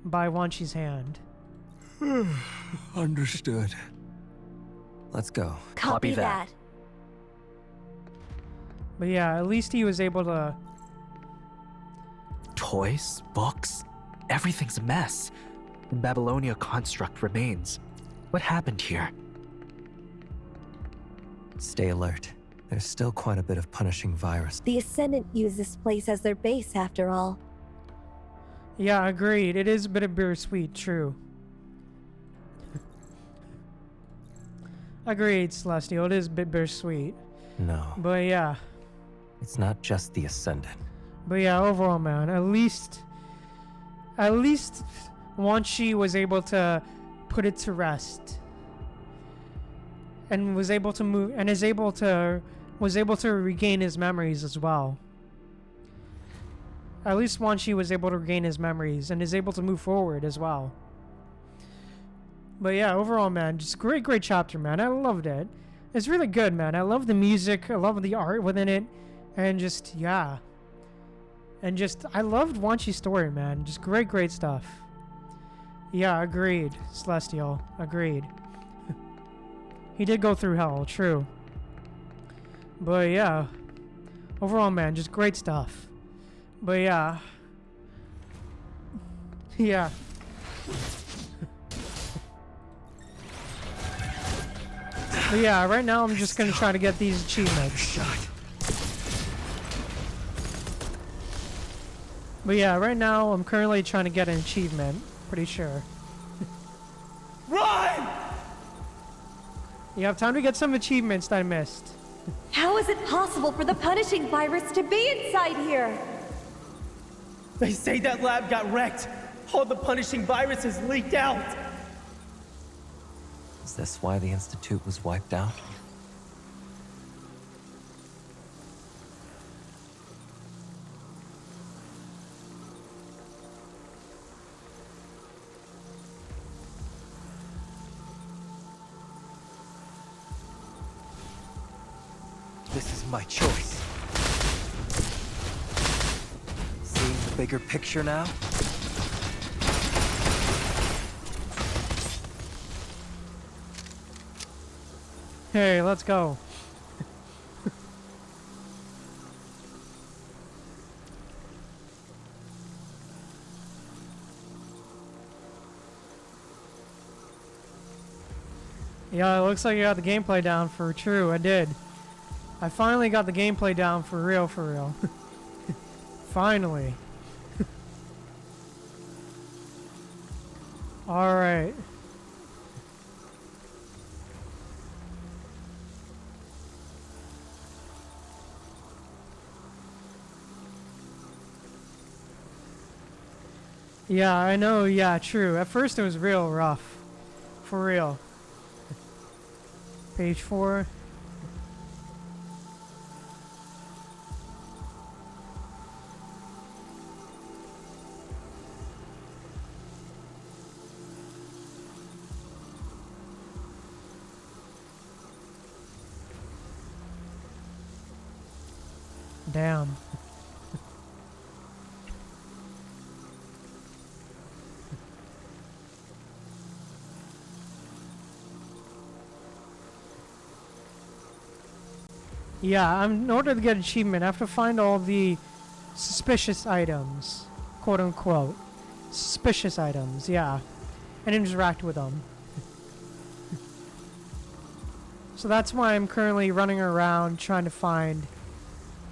by Wanshi's hand. Understood. Let's go. Copy that. But yeah, at least he was able to... Toys, books, everything's a mess. The Babylonia construct remains. What happened here? Stay alert. There's still quite a bit of punishing virus. The Ascendant use this place as their base, after all. Yeah, agreed. It is a bit of bittersweet, true. Agreed, Celestial. It is a bit bittersweet. No. But yeah. It's not just the Ascendant. But yeah, overall, man, at least Wanshi was able to put it to rest. And was able to move, and was able to regain his memories as well. At least Wanshi was able to regain his memories and is able to move forward as well. But yeah, overall, man, just great chapter, man. I loved it. It's really good, man. I love the music. I love the art within it. And just, yeah. And just, I loved Wanshi's story, man. Just great stuff. Yeah, agreed, Celestial. Agreed. He did go through hell, true. But yeah. Overall, man, just great stuff. But yeah. Yeah. But yeah, right now I'm just gonna try to get these achievements. But yeah, right now I'm currently trying to get an achievement. Pretty sure. Run! You have time to get some achievements that I missed. How is it possible for the punishing virus to be inside here? They say that lab got wrecked. All the punishing viruses leaked out. Is this why the Institute was wiped out? This is my choice. Seeing the bigger picture now? Hey, let's go. Yeah, it looks like you got the gameplay down for true. I did. I finally got the gameplay down for real, for real. Finally. Alright. Yeah, I know, yeah, true. At first it was real rough. For real. Page 4. Damn. Yeah, in order to get achievement, I have to find all the suspicious items, quote unquote. Suspicious items, yeah. And interact with them. So that's why I'm currently running around trying to find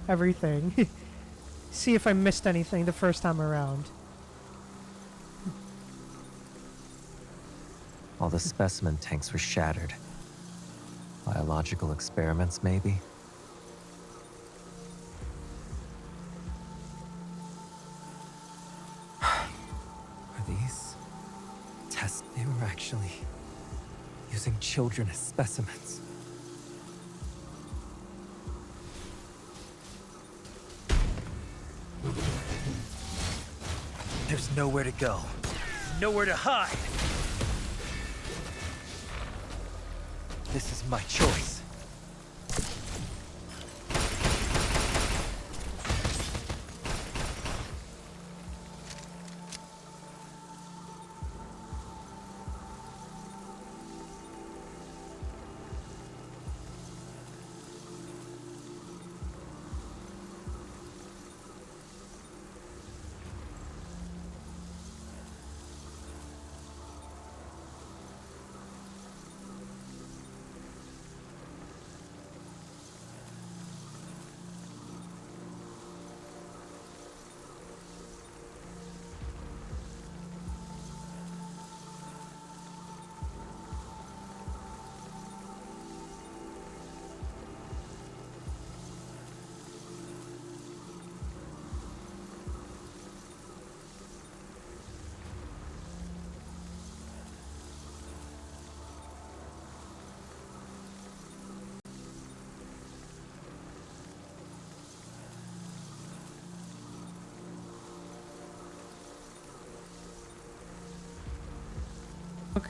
everything. See if I missed anything the first time around. All the specimen tanks were shattered. Biological experiments, maybe? Are these tests? They were actually using children as specimens. There's nowhere to go. Nowhere to hide. This is my choice.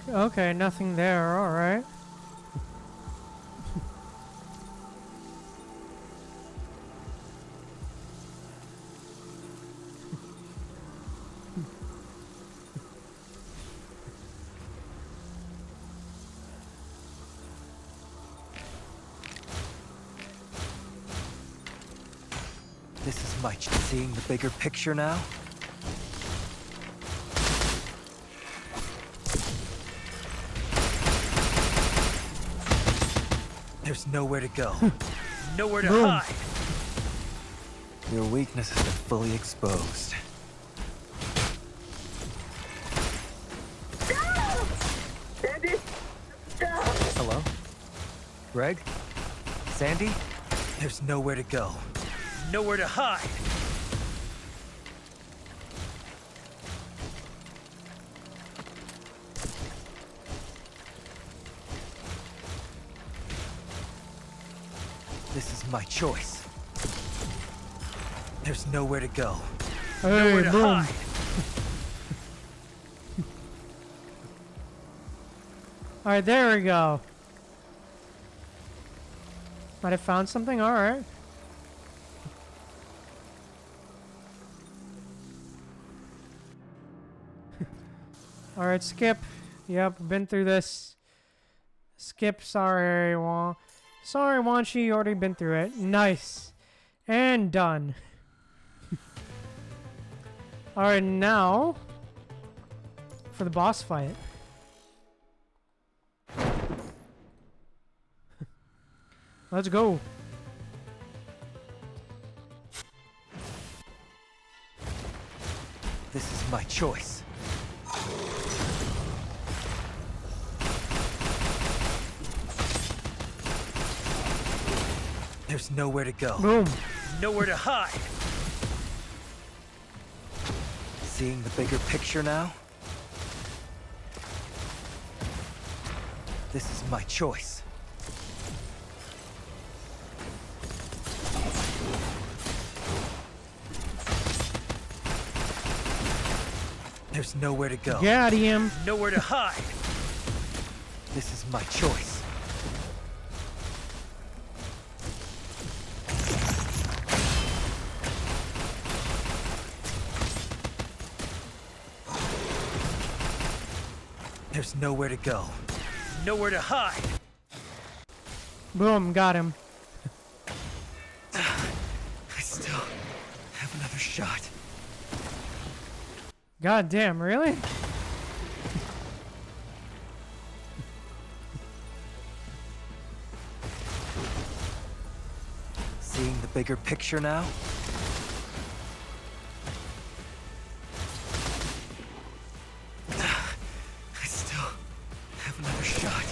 Okay, nothing there, alright. This is my seeing the bigger picture now? There's nowhere to go. Nowhere to Boom. hide. Your weakness has been fully exposed. Andy! Hello? Greg? Sandy? There's nowhere to go. Nowhere to hide. This is my choice. There's nowhere to go. Nowhere Hey, to boom. hide. Alright, there we go. Might have found something? Alright. Alright, skip. Yep, been through this. Skip, sorry, Sorry, wanshi, you already been through it. Nice. And done. Alright, now for the boss fight. Let's go. This is my choice. There's nowhere to go. Boom. Nowhere to hide. Seeing the bigger picture now? This is my choice. There's nowhere to go. Got him. Nowhere to hide. This is my choice. There's nowhere to go. Nowhere to hide. Boom, got him. I still have another shot. God damn, really? Seeing the bigger picture now? I still have another shot.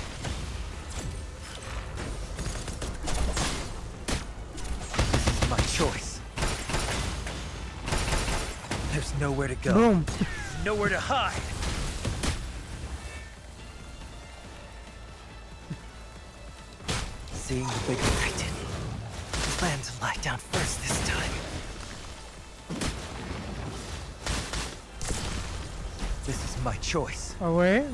This is my choice. There's nowhere to go. Boom. Nowhere to hide. Seeing the bigger I didn't plan to lie down first this time. This is my choice. Oh, wait.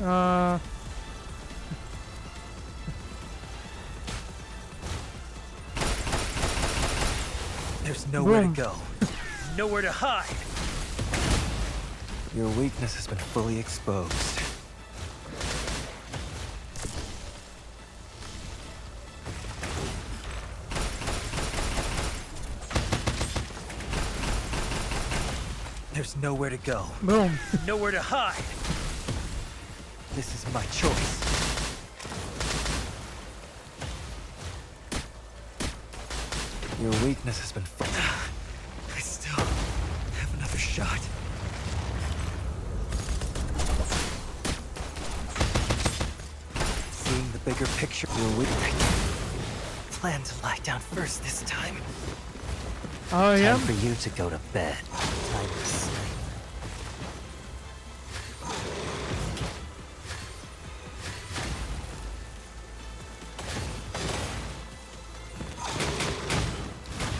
There's nowhere Boom. to go. Nowhere to hide. Your weakness has been fully exposed. There's nowhere to go. Boom. Nowhere to hide. This is my choice. Your weakness has been full. I still have another shot. Seeing the bigger picture, your weakness. Plan to lie down first this time. Oh, yeah. Time for you to go to bed. Time to sleep.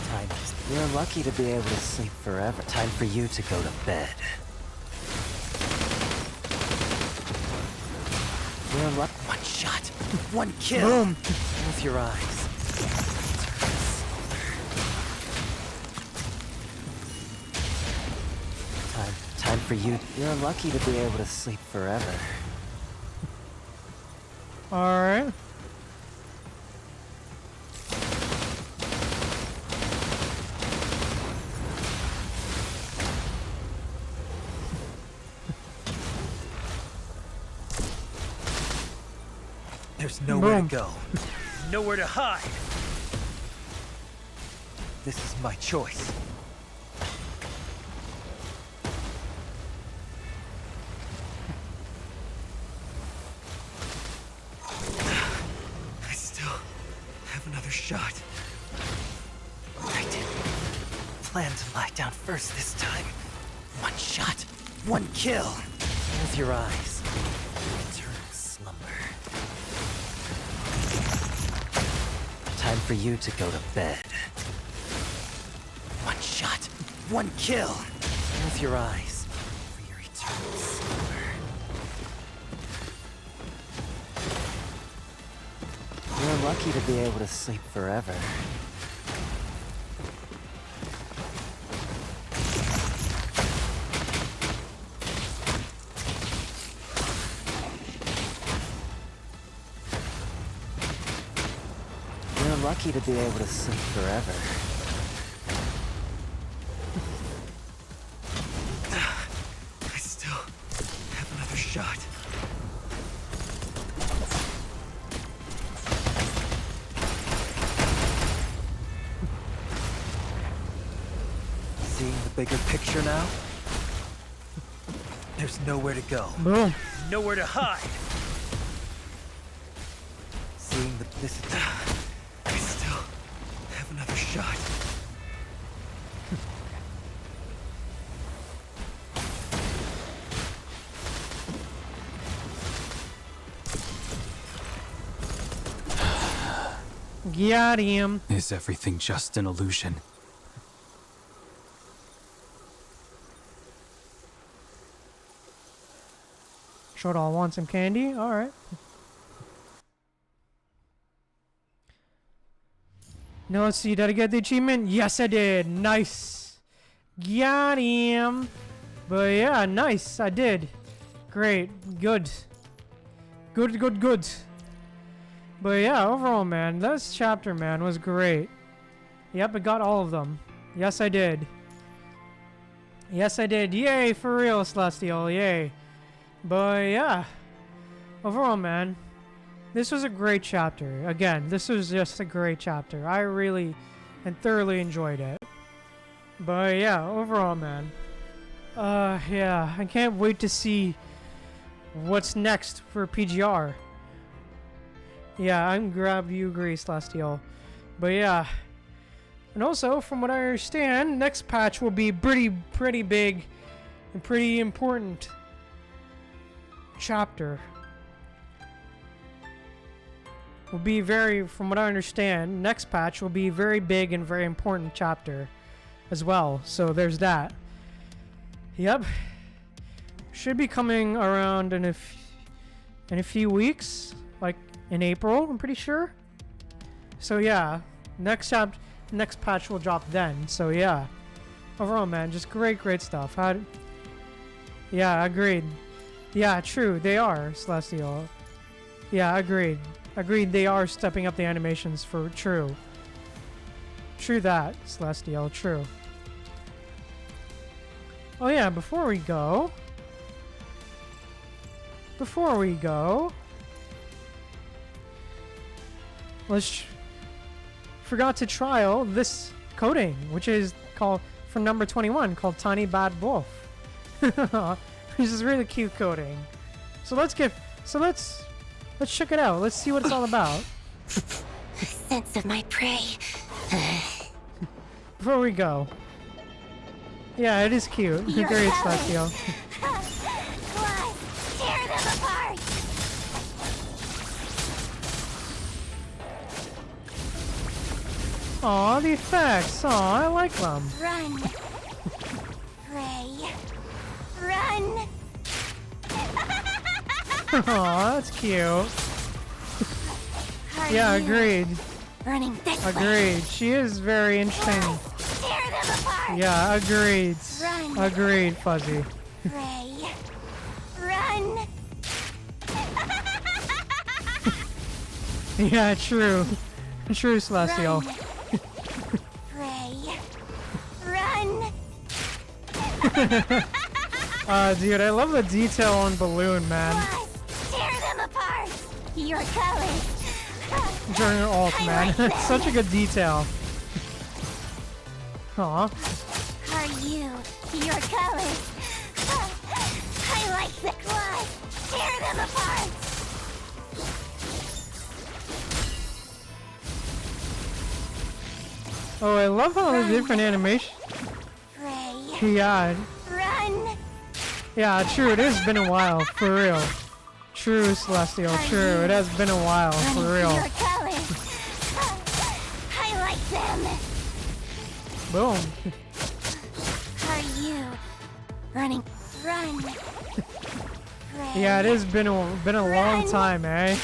Time is... You're lucky to be able to sleep forever. Time for you to go to bed. You're lucky. One shot. One kill. Boom. With your eyes. Time for you. You're lucky to be able to sleep forever. Alright. There's nowhere Boom. to go. Nowhere to hide. This is my choice. another shot. I didn't plan to lie down first this time. One shot, one kill. Close your eyes. Eternal slumber. Time for you to go to bed. One shot, one kill. Close your eyes for your eternal slumber. You're lucky to be able to sleep forever. You're lucky to be able to sleep forever. I still have another shot. Seeing the bigger picture now? There's nowhere to go. Boom. Nowhere to hide. Seeing this. I still have another shot. Got him. Is everything just an illusion? Short all want some candy? Alright. Now let's see, did I get the achievement? Yes I did! Nice! Got him! But yeah, nice, I did. Great, good. Good. But yeah, overall man, this chapter man was great. Yep, I got all of them. Yes I did. Yes I did, yay for real Celestial, yay. But yeah, overall man, this was a great chapter. Again, this was just a great chapter. I really and thoroughly enjoyed it. But yeah, overall man, yeah, I can't wait to see what's next for PGR. Yeah, I'm glad you agree, Celestial. But yeah, and also from what I understand, next patch will be pretty big and pretty important chapter. Will be from what I understand, next patch will be very big and very important chapter as well. So there's that. Yep. Should be coming around in a few weeks, like in April, I'm pretty sure. So yeah, next patch will drop then. So yeah, overall man, just great stuff. Yeah, agreed. Yeah, true, they are, Celestial. Yeah, agreed. Agreed, they are stepping up the animations for true. True that, Celestial, true. Oh yeah, before we go... forgot to trial this coding, which is called, for number 21, called Tiny Bad Wolf. This is really cute coding. So let's check it out. Let's see what it's all about. Sense of my prey. Before we go. Yeah, it is cute. You're Great, hellish. Celestial. Plus, tear them apart. Aw, the effects. Aw, I like them. Run. Prey. Run. Aw, that's cute. Are Yeah, you agreed. Running this way. Agreed. She is very interesting. Plus, tear them apart. Yeah, agreed. Run. Agreed, Fuzzy. Prey. Run. Yeah, true. True, Celestial. Run. Prey. Run. Dude, I love the detail on Balloon, man. Plus, tear them apart. Your colors. During her ult, I man. like It's them. such a good detail. Aw. Are you your colors? I like the claws. Tear them apart. Oh, I love all the different animations. Ray, Yeah, run! yeah, true. It has been a while, for real. True, Celestial. True, it has been a while, for real. Your colors. I like them. Boom. Are you running? Run. Ray, Yeah, it has been a long time, eh?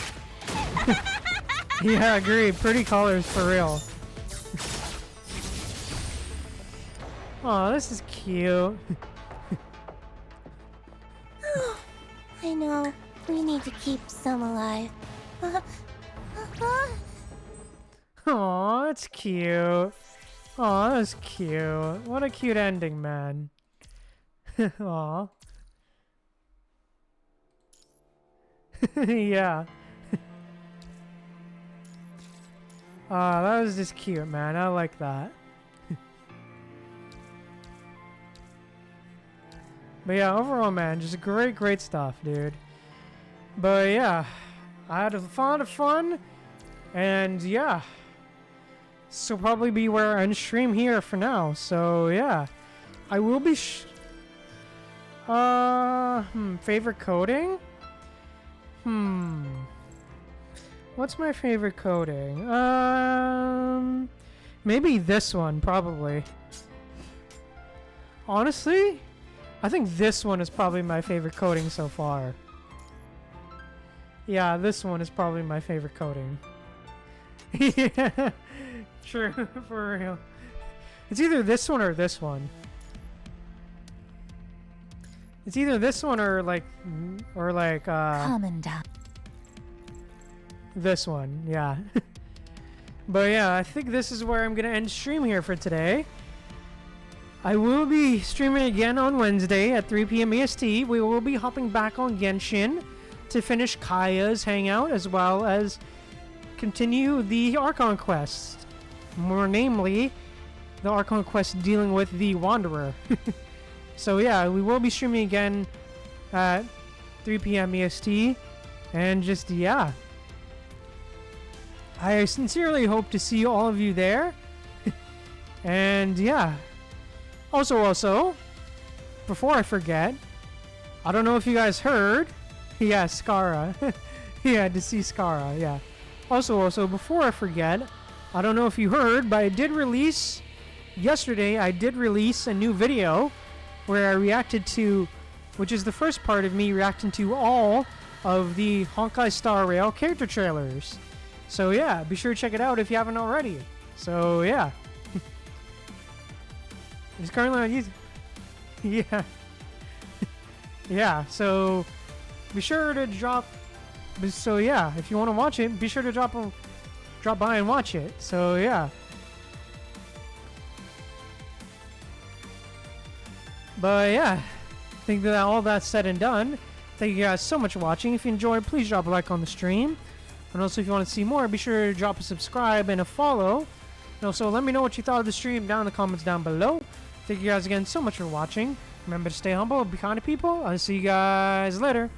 Yeah, I agree. Pretty colors, for real. Oh, this is cute. I know. We need to keep some alive. Aw, that's cute. Aw, that's cute. What a cute ending, man. Aw. Yeah. That was just cute, man. I like that. But yeah, overall, man, just great stuff, dude. But yeah, I had a lot of fun, and yeah, this will probably be where I end stream here for now. So yeah, I will be. Favorite coding? What's my favorite coding? Maybe this one, probably. Honestly, I think this one is probably my favorite coding so far. Yeah, this one is probably my favorite coding. Yeah, true, for real. It's either this one or this one. It's either this one or like, Commandant. this one, yeah. But yeah, I think this is where I'm gonna end stream here for today. I will be streaming again on Wednesday at 3 p.m. EST. We will be hopping back on Genshin to finish Kaya's hangout as well as continue the Archon quest. More namely, the Archon quest dealing with the Wanderer. So yeah, we will be streaming again at 3 p.m. EST. And just, yeah. I sincerely hope to see all of you there. And yeah. Also, before I forget, I don't know if you guys heard. Yeah, Skara. Yeah, to see Skara, yeah. Also, before I forget, I don't know if you heard, but I did release, yesterday, I did release a new video where I reacted to, which is the first part of me reacting to all of the Honkai Star Rail character trailers. So yeah, be sure to check it out if you haven't already. So yeah. It's currently on YouTube. Yeah. Yeah, so be sure to drop. So yeah, if you want to watch it, be sure to drop by and watch it. So yeah. But yeah, I think that all that's said and done. Thank you guys so much for watching. If you enjoyed, please drop a like on the stream. And also, if you want to see more, be sure to drop a subscribe and a follow. And also, let me know what you thought of the stream down in the comments down below. Thank you guys again so much for watching. Remember to stay humble, be kind to people. I'll see you guys later.